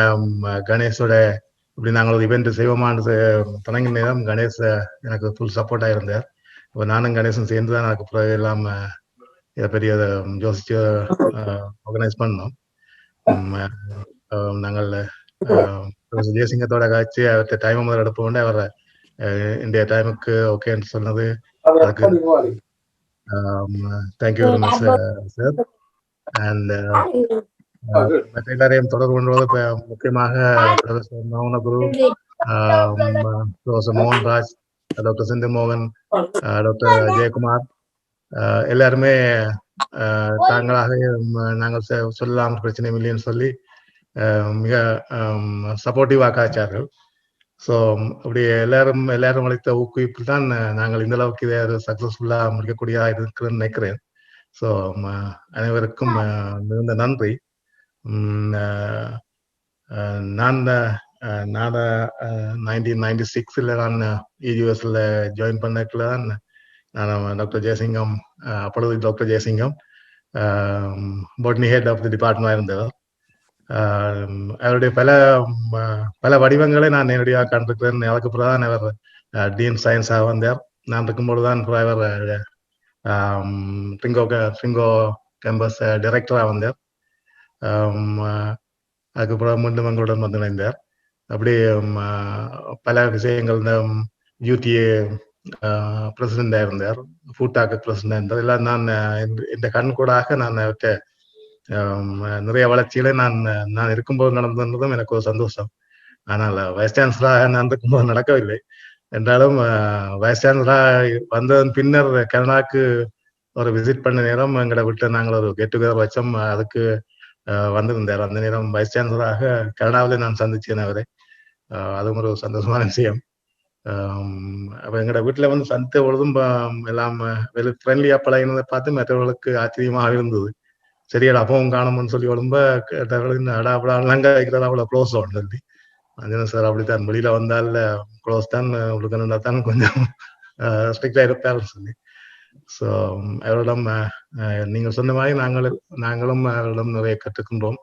கணேஷோட இப்படி நாங்கள் ஒரு இவெண்ட் செய்வோமான்னு தொடங்கின நேரம் கணேஷ் எனக்கு ஃபுல் சப்போர்ட்டாக இருந்தார். இப்போ நானும் கணேஷும் சேர்ந்து தான் எனக்கு பிறகு எல்லாம் இதை பற்றி அதை யோசிச்சு ஆர்கனைஸ் பண்ணோம். நாங்கள் ஜெயசிங்கத்தோட காய்ச்சி அவர்கிட்ட டைம் முதல் எடுப்போண்டு அவர் இந்திய டைமுக்கு ஓகேன்னு சொன்னது. அதுக்கு thank you very much sir. And எல்லாரையும் தொடர்பு கொள்வது முக்கியமாக professor Mohanaguru, professor Mohanraj, doctor Senthil மோகன், டாக்டர் ஜெயக்குமார் எல்லாருமே தாங்களாக நாங்கள் சொல்லலாம் பிரச்சனை இல்லைன்னு சொல்லி மிக சப்போர்ட்டிவாக காய்ச்சார்கள். ஸோ அப்படி எல்லாரும் அளித்த ஊக்குவிப்பு தான் நாங்கள் இந்த அளவுக்கு இதை சக்சஸ்ஃபுல்லாக முடிக்கக்கூடியதாக இருக்குன்னு நினைக்கிறேன். ஸோ அனைவருக்கும் மிகுந்த நன்றி. நான் 1996 நான் EUSல ஜாயின் பண்ணக்குள்ள தான் நான் டாக்டர் ஜெயசிங்கம், அப்பொழுது doctor Jayasingham botany head of the department இருந்தவர். அவருடைய பல வடிவங்களை நான் நேரடியாக கண்டிருக்கிறேன். அதுக்கு பிறகுதான் அவர் டீன் சயின்ஸாக வந்தார். நான் இருக்கும்பொழுதுதான் அவர் ட்ரிங்கோ கேம்பஸ் டைரக்டராக வந்தார். அதுக்கப்புறம் மீண்டும் எங்களுடன் வந்து இணைந்தார். அப்படி பல விஷயங்கள் இந்த UTA பிரசிடெண்டாக இருந்தார், ஃபூட்டாக்கு பிரசிடெண்டாக இருந்தார். எல்லாம் நான் இந்த கண்கூடாக நான் அவற்றை நிறைய வளர்ச்சிகளை நான் இருக்கும்போது நடந்ததும் எனக்கு ஒரு சந்தோஷம். ஆனால் வைஸ் சான்சலராக நான் இருக்கும்போது நடக்கவில்லை என்றாலும் வைஸ் சான்சலராக வந்ததன் பின்னர் கனடாக்கு ஒரு விசிட் பண்ண நேரம் எங்களை விட்டு நாங்கள் ஒரு கெட் டுகெதர் வச்சோம். அதுக்கு வந்திருந்தார். அந்த நேரம் வைஸ் சான்சலராக கனடாவிலே நான் சந்திச்சேன் அவரை. அதுவும் ஒரு சந்தோஷமான விஷயம். அப்போ எங்களோட வீட்டில் வந்து சந்தித்த பொழுதும் எல்லாம் வெரி ஃப்ரெண்ட்லியாக பழகினதை பார்த்து மற்றவர்களுக்கு ஆச்சரியமாக இருந்தது. சரியா அப்பவும் காணும்னு சொல்லி உடம்ப அடாப்படாங்க வைக்கிறதா அவ்வளோ க்ளோஸ் ஆகும் சொல்லி அஞ்சனா சார் அப்படித்தான் வெளியில வந்தால் க்ளோஸ் தான் உங்களுக்கு தான் கொஞ்சம் ஸ்ட்ரிக்டா இருப்பாருன்னு சொல்லி. ஸோ அவரிடம் நீங்கள் சொன்ன மாதிரி நாங்களும் அவரிடம் நிறைய கற்றுக்கின்றோம்.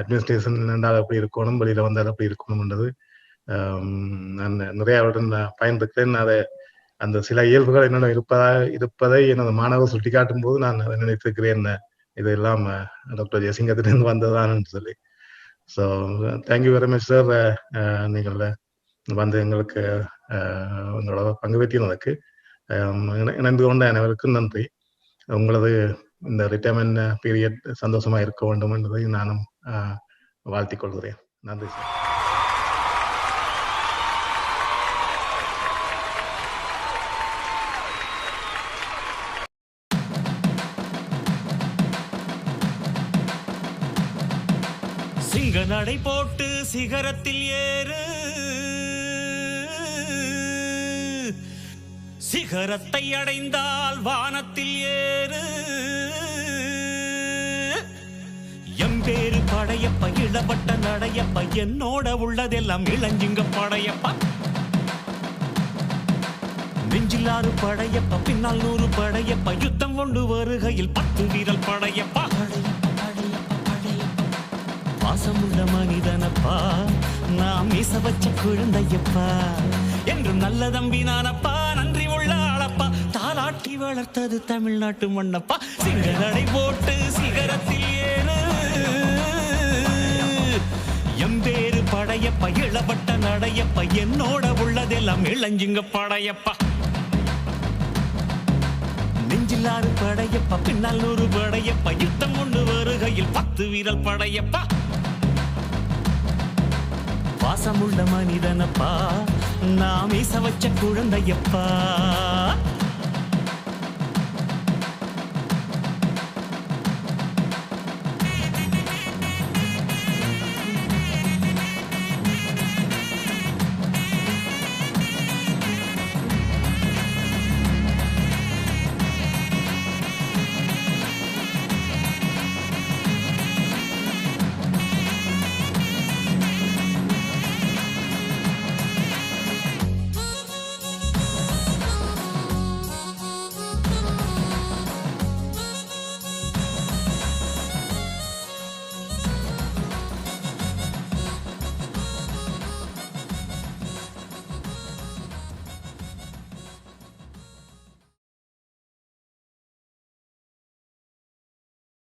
அட்மினிஸ்ட்ரேஷன் என்றால் அப்படி இருக்கணும், வெளியில வந்தால் அப்படி இருக்கணும்ன்றது நான் நிறைய அவருடன் பயன்படுத்தேன். அதை அந்த சில இயல்புகள் என்னென்ன இருப்பதை எனது மாணவர் சுட்டி காட்டும் போது நான் அதை நினைத்திருக்கிறேன், இதெல்லாம் டாக்டர் ஜெயசிங்கத்திலிருந்து வந்ததான்னு சொல்லி. So thank you very much sir. நீங்கள் வந்து எங்களுக்கு உங்களோட பங்கு பெற்றினதுக்கு இணைந்து கொண்ட அனைவருக்கும் நன்றி. உங்களது இந்த ரிட்டையர்மெண்ட் பீரியட் சந்தோஷமா இருக்க வேண்டும் என்பதை நானும் வாழ்த்திக் கொள்கிறேன். நன்றி சார். சிங்க நடை போட்டு சிகரத்தில் ஏறு, சிகரத்தை அடைந்தால் வானத்தில் ஏறு. எம்பேரு படையப்ப இளவட்ட நடையப்ப, என்னோட உள்ளதெல்லாம் இளஞ்சிங்க படையப்பா. நெஞ்சிலாறு படையப்ப, பின்னால் 100 படையப்ப, யுத்தம் கொண்டு வருகையில் 10 வீரல் படையப்பா. பாசமுள்ள மனிதனப்பா, நாம் மீச வச்ச குழந்தையப்பா, என்றும் நல்ல தம்பி நானப்பா, நன்றி உள்ள ஆளப்பா, தாலாட்டி வளர்த்தது தமிழ்நாட்டு மண்ணப்பா. சிங்கநடை போட்டு சிகரத்தில் ஏறு, எம்பேரு படையப்பா, இளவட்ட நடையப்பா, என்னோட உள்ளதெல்லாம் இளஞ்சிங்க படையப்பா. நெஞ்சிலாறு படையப்பா, பின்னால் 100 படையப்பா, யுத்தம் கொண்டு வருகையில் 10 வீரல் படையப்பா. பாசமுள்ள மனிதனப்பா, நாம் மீச வச்ச குழந்தையப்பா.